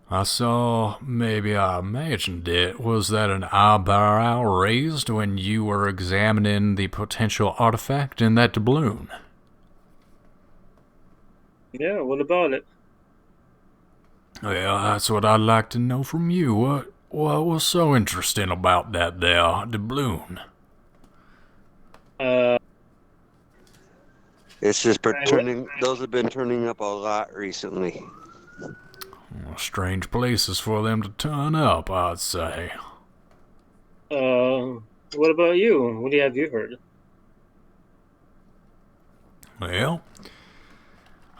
I saw, maybe I imagined it. Was that an eyebrow raised when you were examining the potential artifact in that doubloon? Yeah, what about it? Well, that's what I'd like to know from you. What was so interesting about that there doubloon? It's just those have been turning up a lot recently. Strange places for them to turn up, I'd say. What about you? What have you heard? Well,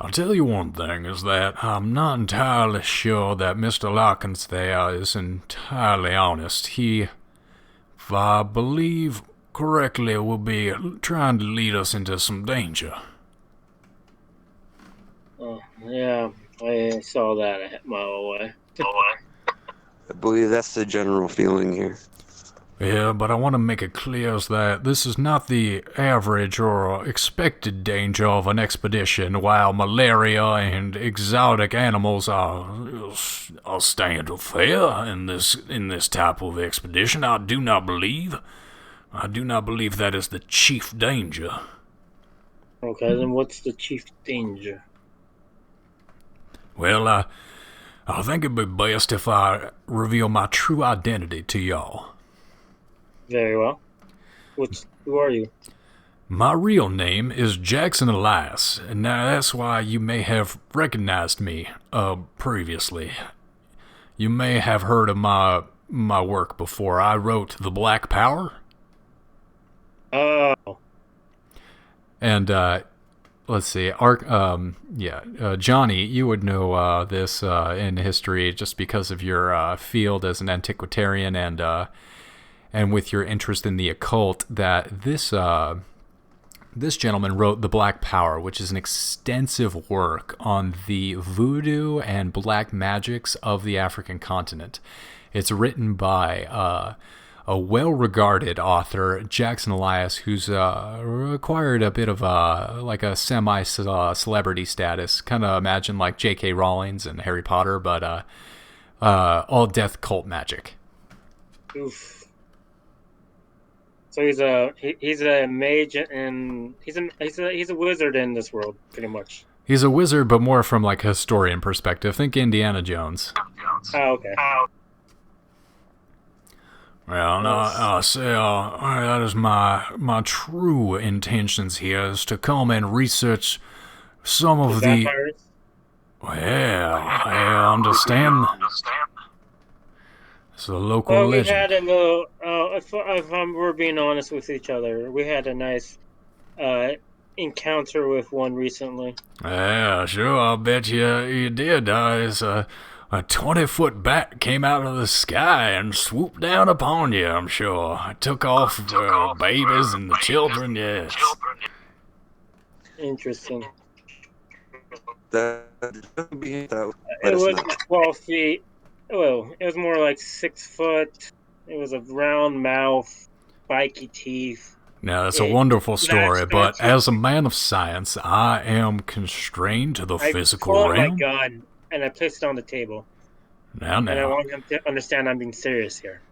I'll tell you one thing, is that I'm not entirely sure that Mr. Larkins there is entirely honest. He, if I believe correctly, will be trying to lead us into some danger. Yeah, I saw that a mile away. I believe that's the general feeling here. Yeah, but I want to make it clear that this is not the average or expected danger of an expedition. While malaria and exotic animals are standard fare in this type of expedition, I do not believe that is the chief danger. Okay, then what's the chief danger? Well, I think it'd be best if I reveal my true identity to y'all. Very well. Who are you? My real name is Jackson Elias, and now that's why you may have recognized me previously. You may have heard of my work before. I wrote The Black Power. Oh. And let's see, Johnny, you would know this in history just because of your field as an antiquarian and with your interest in the occult, that this gentleman wrote The Black Power, which is an extensive work on the voodoo and black magics of the African continent. It's written by a well-regarded author, Jackson Elias, who's acquired a bit of a semi-celebrity status. Kind of imagine like J.K. Rowling's and Harry Potter, but all death cult magic. Oof. So he's a mage, and he's a wizard in this world, pretty much. He's a wizard, but more from like a historian perspective. Think Indiana Jones. Oh, okay. Well, that is my true intentions here, is to come and research some of the... Vampires? Well, I understand. It's a local Well, we legend. had a little... if we're being honest with each other, we had a nice encounter with one recently. Yeah, sure, I'll bet you did. It's a 20-foot bat came out of the sky and swooped down upon you, I'm sure. It took off the babies and the children, yes. Interesting. That It was 12 feet. Well, it was more like 6 foot. It was a round mouth, spiky teeth. Now, that's a wonderful story, but as a man of science, I am constrained to the physical realm. realm. Oh my god. And I placed it on the table. Now. And I want him to understand I'm being serious here.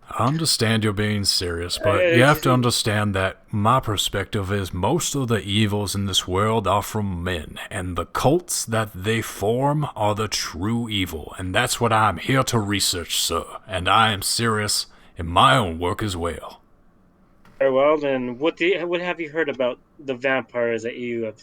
I understand you're being serious, but you have to understand that my perspective is most of the evils in this world are from men, and the cults that they form are the true evil, and that's what I'm here to research, sir, and I am serious in my own work as well. Very well, then what have you heard about the vampires that you have?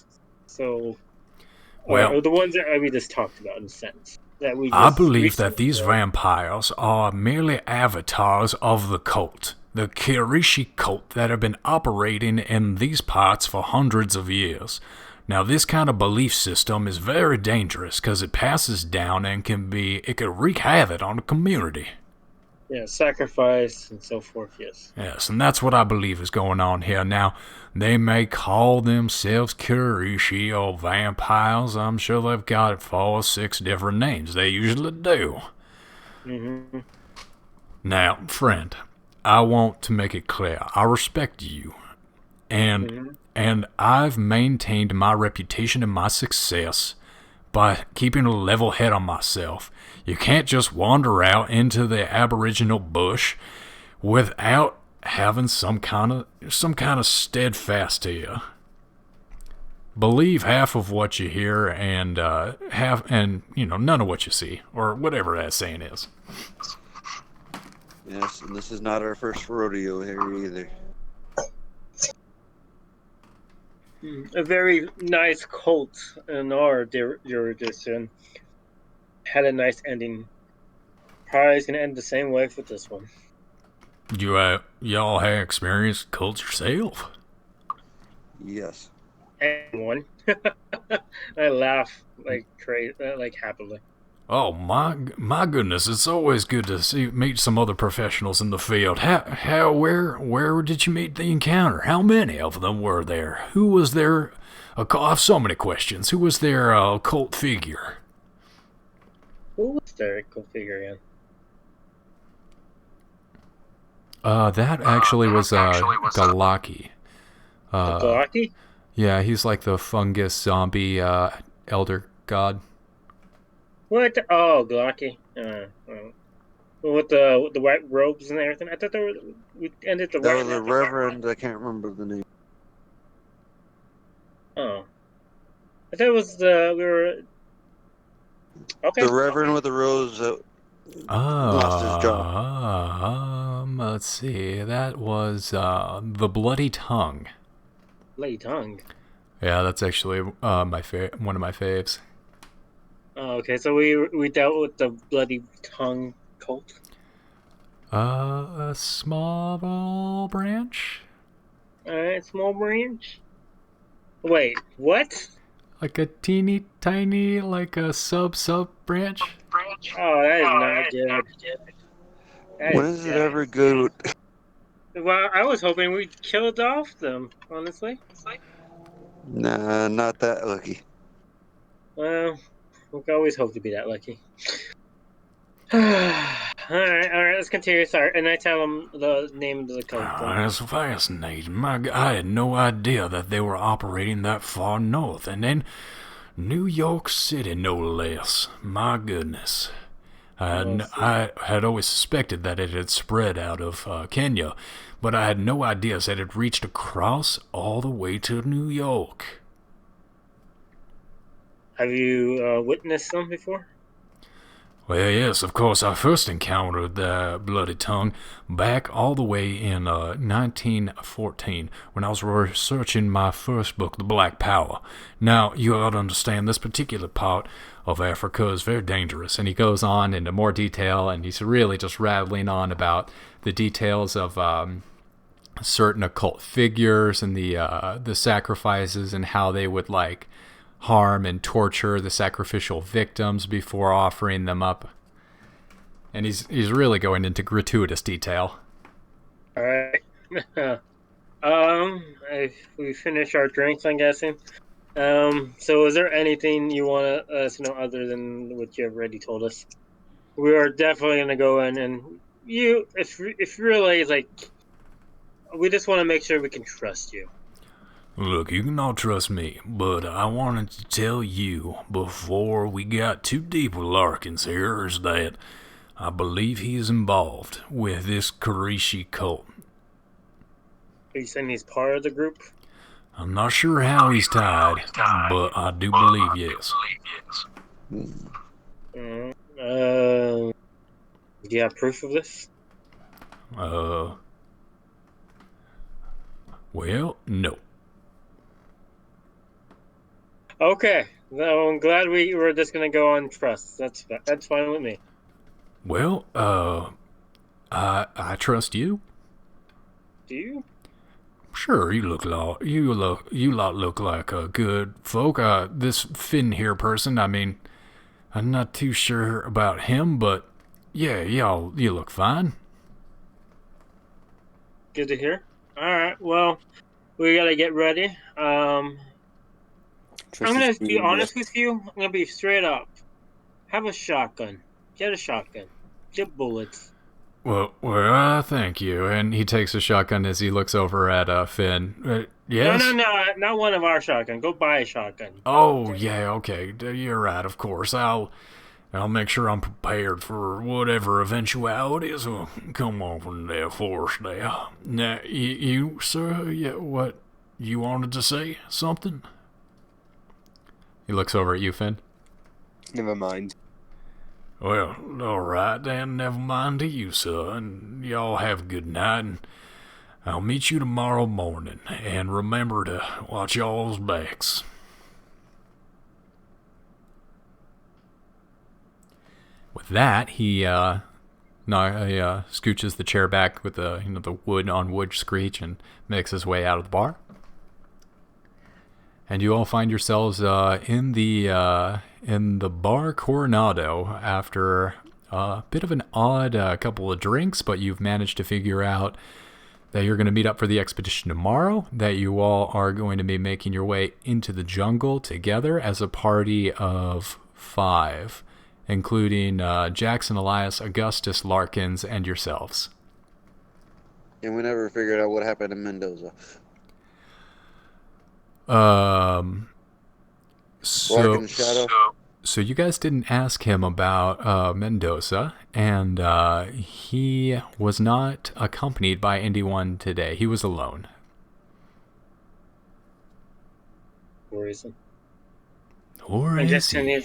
Or the ones that we just talked about, in a sense. I believe that these vampires are merely avatars of the cult, the Kirishi cult that have been operating in these parts for hundreds of years. Now, this kind of belief system is very dangerous because it passes down and it could wreak havoc on a community. Yeah, sacrifice and so forth, yes. Yes, and that's what I believe is going on here. Now, they may call themselves Kirishi or vampires. I'm sure they've got 4 or 6 different names. They usually do. Mm-hmm. Now, friend, I want to make it clear. I respect you. And I've maintained my reputation and my success by keeping a level head on myself. You can't just wander out into the aboriginal bush without having some kind of steadfast to you. Believe half of what you hear and none of what you see, or whatever that saying is. Yes, and this is not our first rodeo here either. A very nice cult in our jurisdiction had a nice ending. Probably is gonna end the same way with this one. Y'all have experienced cults yourself? Yes. And one. I laugh like crazy, like happily. Oh my goodness! It's always good to meet some other professionals in the field. Where did you meet the encounter? How many of them were there? Who was there? I have so many questions. Who was their cult figure? Who was their cult figure again? That actually was Galaki. Galaki? Yeah, he's like the fungus zombie elder god. What? Oh, Galaki. With the white robes and everything. I thought we ended the. That was a reverend. I can't remember the name. Oh, I thought it was we were. Okay. The reverend with the rose that lost his job. Let's see. That was the Bloody Tongue. Bloody Tongue. Yeah, that's actually one of my faves. Oh, okay, so we dealt with the Bloody Tongue cult. A small branch. Alright, small branch. Wait, what? Like a teeny tiny, like a sub branch. Oh, that is not good. When is it ever good? Well, I was hoping we killed off them, honestly. Nah, not that lucky. Well, we can always hope to be that lucky. all right, let's continue. Sorry, and I tell them the name of the cult. That's fascinating. I had no idea that they were operating that far north, and in New York City, no less. My goodness. I had always suspected that it had spread out of Kenya, but I had no idea that it had reached across all the way to New York. Have you witnessed them before? Well, yes, of course. I first encountered the bloody tongue back all the way in 1914 when I was researching my first book, The Black Power. Now, you ought to understand this particular part of Africa is very dangerous. And he goes on into more detail, and he's really just rattling on about the details of certain occult figures and the sacrifices and how they would harm and torture the sacrificial victims before offering them up. And he's really going into gratuitous detail. All right. If we finish our drinks, I'm guessing. So is there anything you want us to know other than what you have already told us? We are definitely going to go in, and if really, we just want to make sure we can trust you. Look, you can all trust me, but I wanted to tell you before we got too deep with Larkins here is that I believe he is involved with this Karishi cult. Are you saying he's part of the group? I'm not sure how he's tied, but I do believe yes. Do you have proof of this? Well, no. Okay, well, I'm glad we were just gonna go on trust. That's fine with me. Well, I trust you. Do you? Sure, you lot look like a good folk. This Finn here person, I mean, I'm not too sure about him, but yeah, you look fine. Good to hear. All right, well, we gotta get ready. I'm going to be honest with you. I'm going to be straight up. Have a shotgun. Get a shotgun. Get bullets. Well, thank you. And he takes a shotgun as he looks over at Finn. Yes? No, not one of our shotguns. Go buy a shotgun. Oh, yeah, okay. You're right, of course. I'll make sure I'm prepared for whatever eventualities will come on there for us there. Now, you sir, what, you wanted to say something? He looks over at you, Finn. Never mind. Well, all right, then. Never mind to you, sir. And y'all have a good night. And I'll meet you tomorrow morning. And remember to watch y'all's backs. With that, he scooches the chair back with the wood on wood screech and makes his way out of the bar. And you all find yourselves in the Bar Coronado after a bit of an odd couple of drinks, but you've managed to figure out that you're going to meet up for the expedition tomorrow, that you all are going to be making your way into the jungle together as a party of 5, including Jackson, Elias, Augustus, Larkins, and yourselves. And we never figured out what happened in Mendoza. So you guys didn't ask him about Mendoza, and he was not accompanied by anyone today. He was alone. Where is he? Where is he?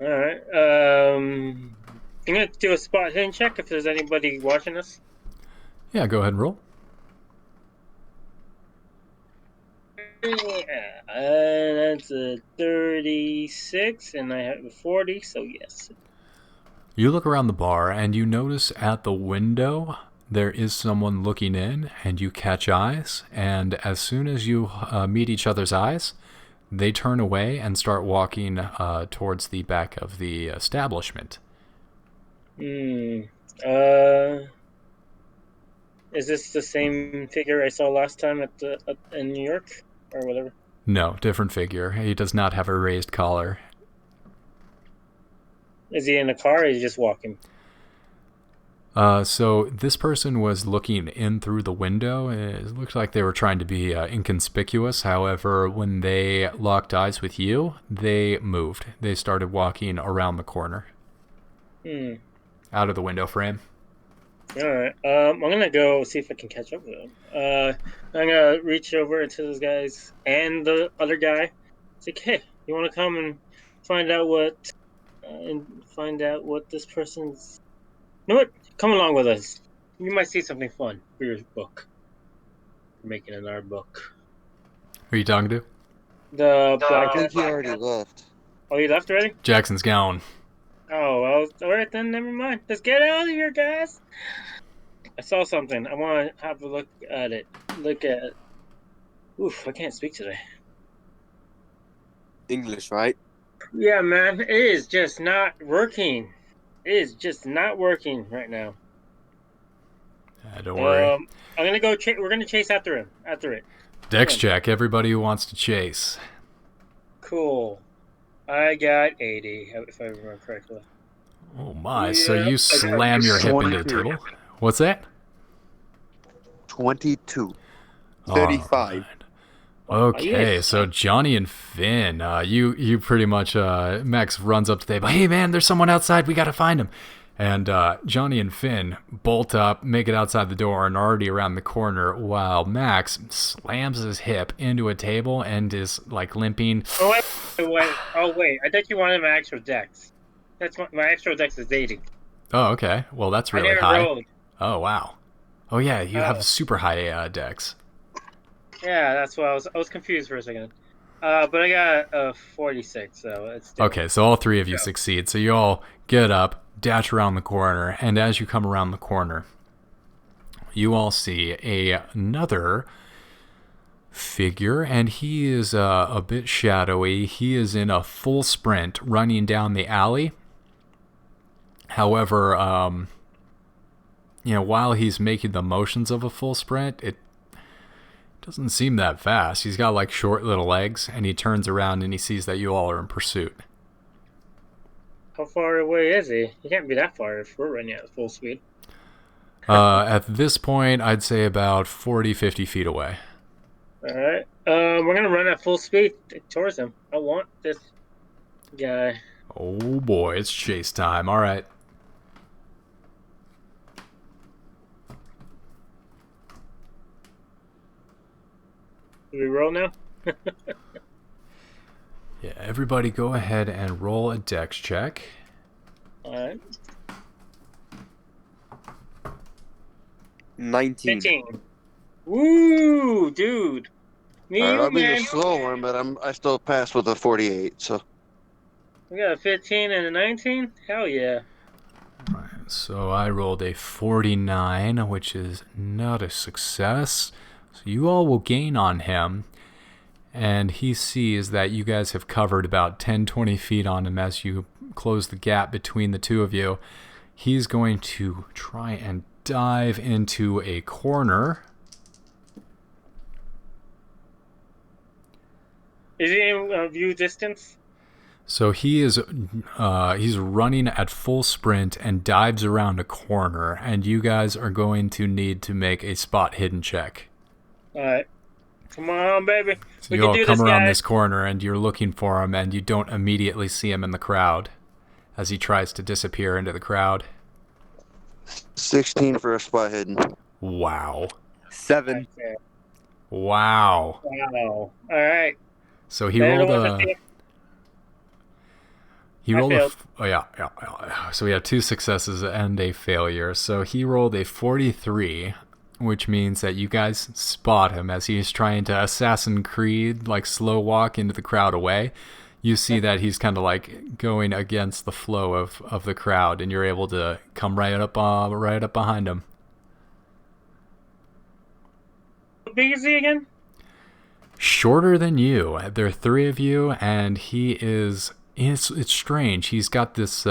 All right. I'm gonna do a spot hidden check if there's anybody watching us. Yeah, go ahead and roll. Yeah, that's a 36, and I have a 40, so yes. You look around the bar, and you notice at the window there is someone looking in, and you catch eyes, and as soon as you meet each other's eyes, they turn away and start walking towards the back of the establishment. Is this the same figure I saw last time in New York or whatever? No, different figure. He does not have a raised collar. Is he in a car or is he just walking? So this person was looking in through the window. It looked like they were trying to be inconspicuous. However, when they locked eyes with you, they moved. They started walking around the corner. Out of the window frame. All right. I'm gonna go see if I can catch up with him. I'm gonna reach over to those guys and the other guy. It's like, hey, you want to come and find out what this person's. You know what? Come along with us. You might see something fun for your book. We're making an art book. Who are you talking to? I think he already left. Oh, you left already? Jackson's gone. Oh, well, all right then. Never mind. Let's get out of here, guys. I saw something. I want to have a look at it. Oof, I can't speak today. English, right? Yeah, man. It is just not working. It is just not working right now. Don't worry. I'm gonna go. We're gonna chase after him. After it. Dex check. Everybody who wants to chase. Cool. I got 80, if I remember correctly. Oh my! Yeah, so you slam your hip into the table. What's that? 22. 35. Okay, so Johnny and Finn, you pretty much, Max runs up to the table. Hey man, there's someone outside. We gotta find him. And Johnny and Finn bolt up, make it outside the door, and are already around the corner, while Max slams his hip into a table and is like limping. Oh wait! I thought you wanted my extra dex. That's my extra dex is 80. Oh, okay. Well, that's really high. Rolled. Oh wow. Oh yeah, you have a super high dex. Yeah, that's why I was confused for a second. But I got a 46, so it's still... Okay, so all three of you succeed. So you all get up, dash around the corner, and as you come around the corner, you all see another figure, and he is a bit shadowy. He is in a full sprint running down the alley. However, while he's making the motions of a full sprint, it doesn't seem that fast. He's got like short little legs, and he turns around and he sees that you all are in pursuit. How far away is he? He can't be that far if we're running at full speed. At this point, I'd say about 40, 50 feet away. All right. We're going to run at full speed towards him. I want this guy. Oh boy, it's chase time. All right. Do we roll now? Yeah, everybody go ahead and roll a dex check. Alright. 19. Woo, dude. I'll be the slow one, but I still pass with a 48, so. We got a 15 and a 19? Hell yeah. Right, so I rolled a 49, which is not a success. So you all will gain on him, and he sees that you guys have covered about 10-20 feet on him as you close the gap between the two of you. He's going to try and dive into a corner. Is he in view distance? So he is he's running at full sprint and dives around a corner, and you guys are going to need to make a spot hidden check. Alright. Come on, baby. So you all come around this corner and you're looking for him, and you don't immediately see him in the crowd as he tries to disappear into the crowd. 16 for a spot hidden. Wow. 7. Wow. Wow. Alright. So he rolled So we have 2 successes and a failure. So he rolled a 43, which means that you guys spot him as he's trying to Assassin's Creed, like slow walk into the crowd away. You see that he's kind of like going against the flow of the crowd, and you're able to come right up behind him. How big is he again? Shorter than you. There are 3 of you, and he is... It's strange. He's got this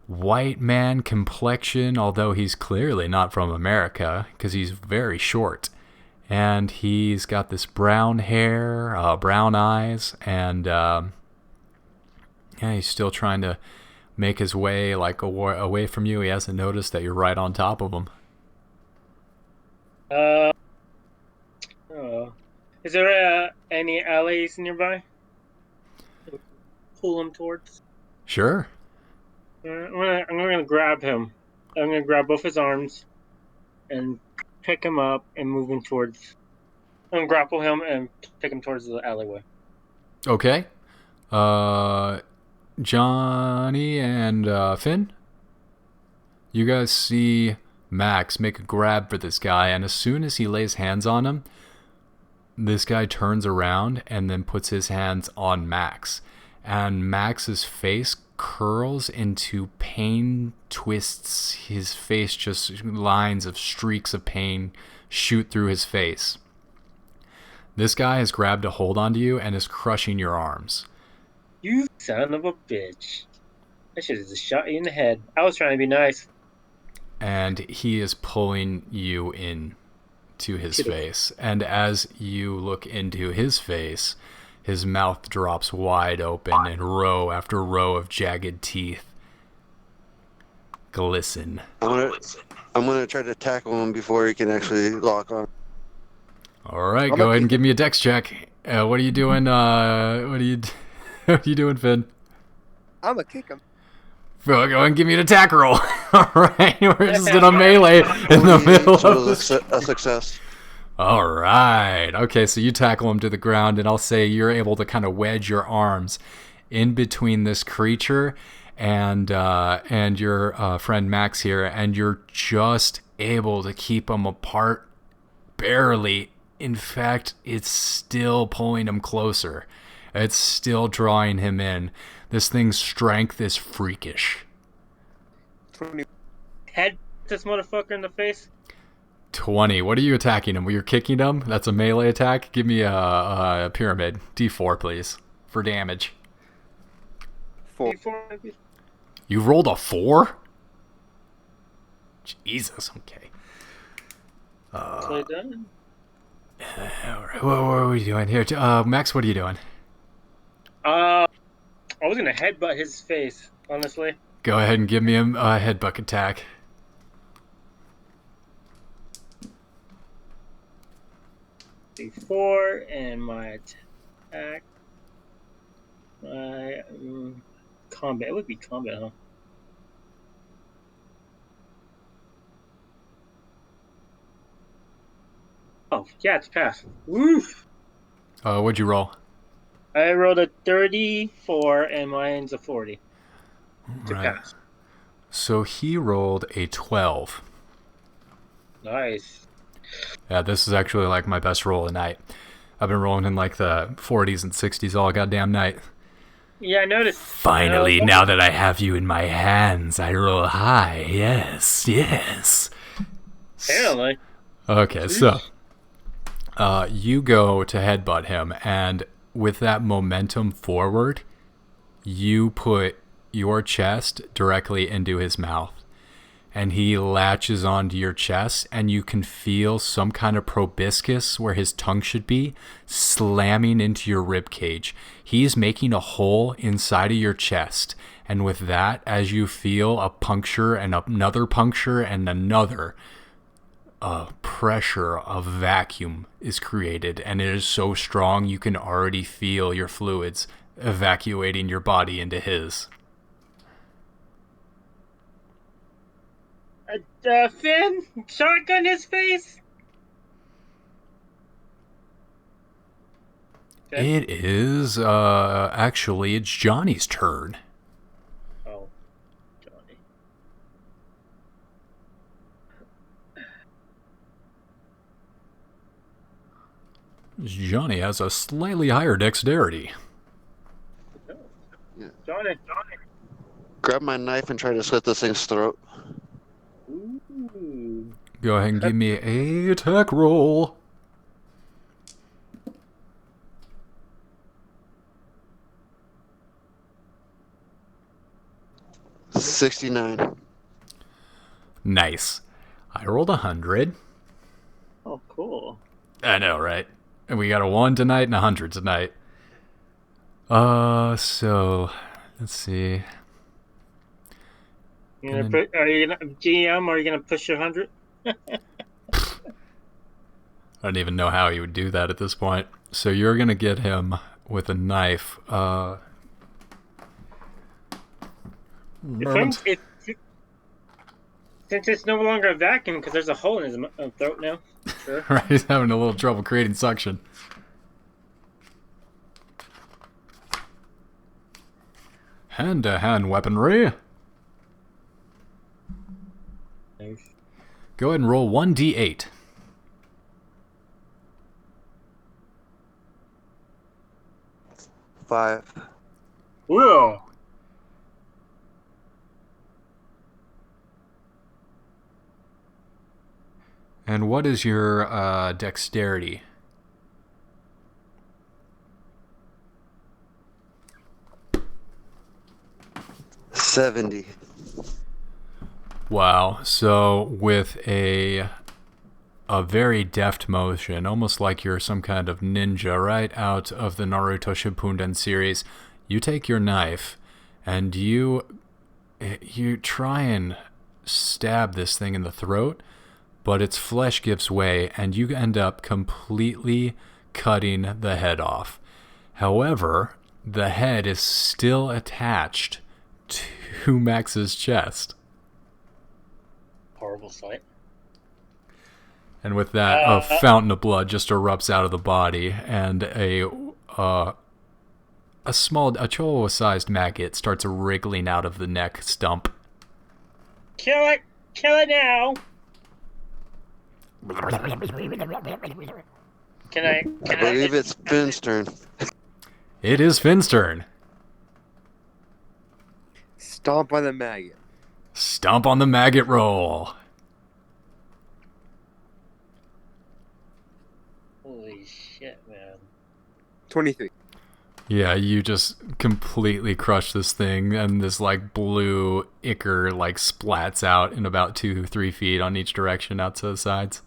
white man complexion, although he's clearly not from America because he's very short. And he's got this brown hair, brown eyes, and he's still trying to make his way like away from you. He hasn't noticed that you're right on top of him. Is there any alleys nearby? Pull him towards. Sure. I'm gonna grab him. I'm gonna grab both his arms and pick him up and move him towards. I'm gonna grapple him and take him towards the alleyway. Okay. Johnny and Finn, you guys see Max make a grab for this guy, and as soon as he lays hands on him, this guy turns around and then puts his hands on Max. And Max's face curls into pain twists. His face, just lines of streaks of pain shoot through his face. This guy has grabbed a hold onto you and is crushing your arms. You son of a bitch. I should have just shot you in the head. I was trying to be nice. And he is pulling you in to his face. And as you look into his face, his mouth drops wide open and row after row of jagged teeth glisten. I'm gonna try to tackle him before he can actually lock on. All right, go ahead and give me a dex check. What are you doing? What are you doing, Finn? I'm gonna kick him. Go ahead and give me an attack roll. All right, we're just in a melee in the middle of a success. All right. Okay, so you tackle him to the ground, and I'll say you're able to kind of wedge your arms in between this creature and your friend Max here, and you're just able to keep them apart barely. In fact, it's still pulling him closer. It's still drawing him in. This thing's strength is freakish. 20. Head this motherfucker in the face. 20. What are you attacking him? Well, you're kicking him? That's a melee attack? Give me a pyramid. D4, please, for damage. 4. You rolled a 4? Jesus, okay. So done. All right, what are we doing here? Max, what are you doing? I was gonna headbutt his face, honestly. Go ahead and give me a headbutt attack. D4 and my attack. My combat. It would be combat, huh? Oh, yeah, it's passed. Woof! What'd you roll? I rolled a 34 and mine's a 40 to pass. So he rolled a 12. Nice. Yeah, this is actually like my best roll of the night. I've been rolling in like the 40s and 60s all goddamn night. Yeah, I noticed. Finally, now that I have you in my hands, I roll high. Yes, yes. Apparently. Okay, so you go to headbutt him, and with that momentum forward, you put your chest directly into his mouth. And he latches onto your chest, and you can feel some kind of proboscis where his tongue should be slamming into your rib cage. He's making a hole inside of your chest, and with that, as you feel a puncture and another puncture and another, pressure of vacuum is created, and it is so strong you can already feel your fluids evacuating your body into his. Finn, shotgun his face. Okay. It is, actually, it's Johnny's turn. Oh, Johnny. Johnny has a slightly higher dexterity. Yeah. Johnny. Grab my knife and try to slit this thing's throat. Ooh. Go ahead and give me a attack roll. 69. Nice. I rolled 100. Oh, cool. I know, right? And we got a 1 tonight and a 100 tonight. So let's see. Are you gonna GM? Are you gonna push 100? I don't even know how he would do that at this point. So you're gonna get him with a knife. Since it's no longer a vacuum because there's a hole in his throat now. Sure. Right, he's having a little trouble creating suction. Hand-to-hand weaponry. Nice. Go ahead and roll 1d8. Five. Whoa. And what is your dexterity? $70. Wow. So with a very deft motion, almost like you're some kind of ninja right out of the Naruto Shippuden series, you take your knife and you try and stab this thing in the throat, but its flesh gives way and you end up completely cutting the head off. However, the head is still attached to Max's chest. Horrible sight. And with that, a fountain of blood just erupts out of the body, and a chihuahua-sized maggot starts wriggling out of the neck stump. Kill it! Kill it now! I believe it's Finn's turn. It is Finn's turn. Stomp on the maggot. Stomp on the maggot roll. Holy shit, man. 23. Yeah, you just completely crush this thing, and this like blue ichor like splats out in about 2-3 feet on each direction out to the sides.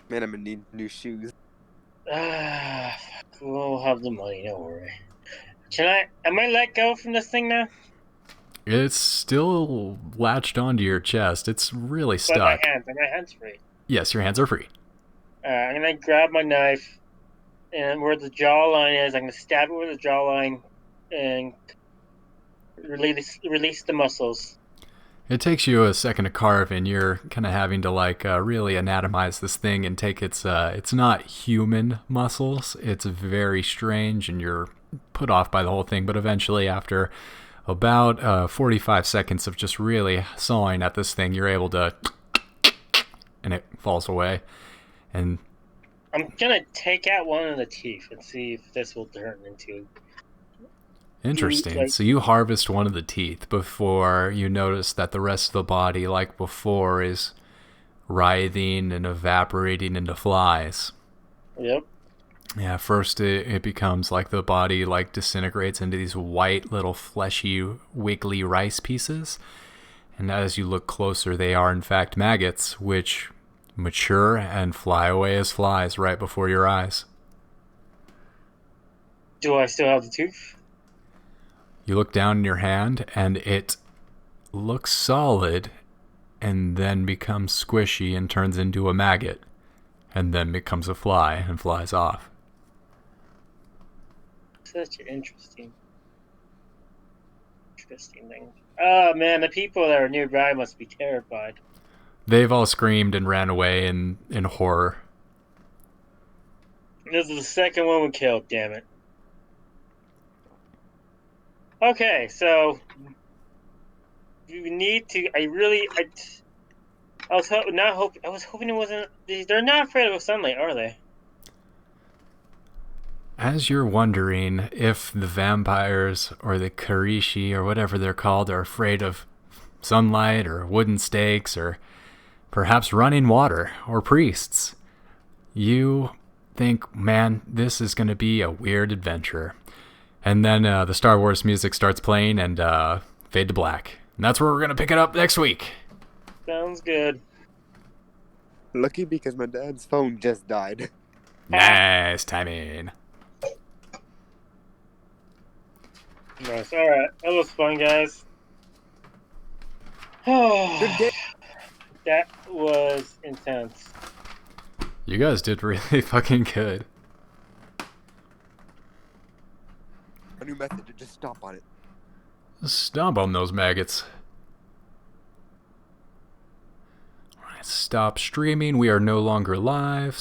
Man, I'm gonna need new shoes. We'll have the money, don't worry. Am I let go from this thing now? It's still latched onto your chest. It's really stuck. But my hands free. Yes, your hands are free. I'm gonna grab my knife, and where the jawline is, I'm gonna stab it with the jawline, and release the muscles. It takes you a second to carve, and you're kind of having to like really anatomize this thing and take its not human muscles. It's very strange, and you're put off by the whole thing. But eventually, after about 45 seconds of just really sawing at this thing, you're able to, and it falls away. And I'm gonna take out one of the teeth and see if this will turn into. Interesting. So you harvest one of the teeth before you notice that the rest of the body, like before, is writhing and evaporating into flies. Yep. Yeah, first it becomes like the body like disintegrates into these white little fleshy wiggly rice pieces. And as you look closer, they are in fact maggots, which mature and fly away as flies right before your eyes. Do I still have the tooth? You look down in your hand, and it looks solid, and then becomes squishy and turns into a maggot, and then becomes a fly and flies off. Such an interesting thing. Oh man, the people that are nearby must be terrified. They've all screamed and ran away in horror. This is the second one we killed, damn it. Okay, so you need to. I was hoping it wasn't. They're not afraid of sunlight, are they? As you're wondering if the vampires or the Karishi or whatever they're called are afraid of sunlight or wooden stakes or perhaps running water or priests, you think, man, this is going to be a weird adventure. And then the Star Wars music starts playing and fade to black. And that's where we're going to pick it up next week. Sounds good. Lucky because my dad's phone just died. Nice timing. Nice. All right. That was fun, guys. Good game. That was intense. You guys did really fucking good. A new method to just stomp on it. Stomp on those maggots. Alright, stop streaming. We are no longer live.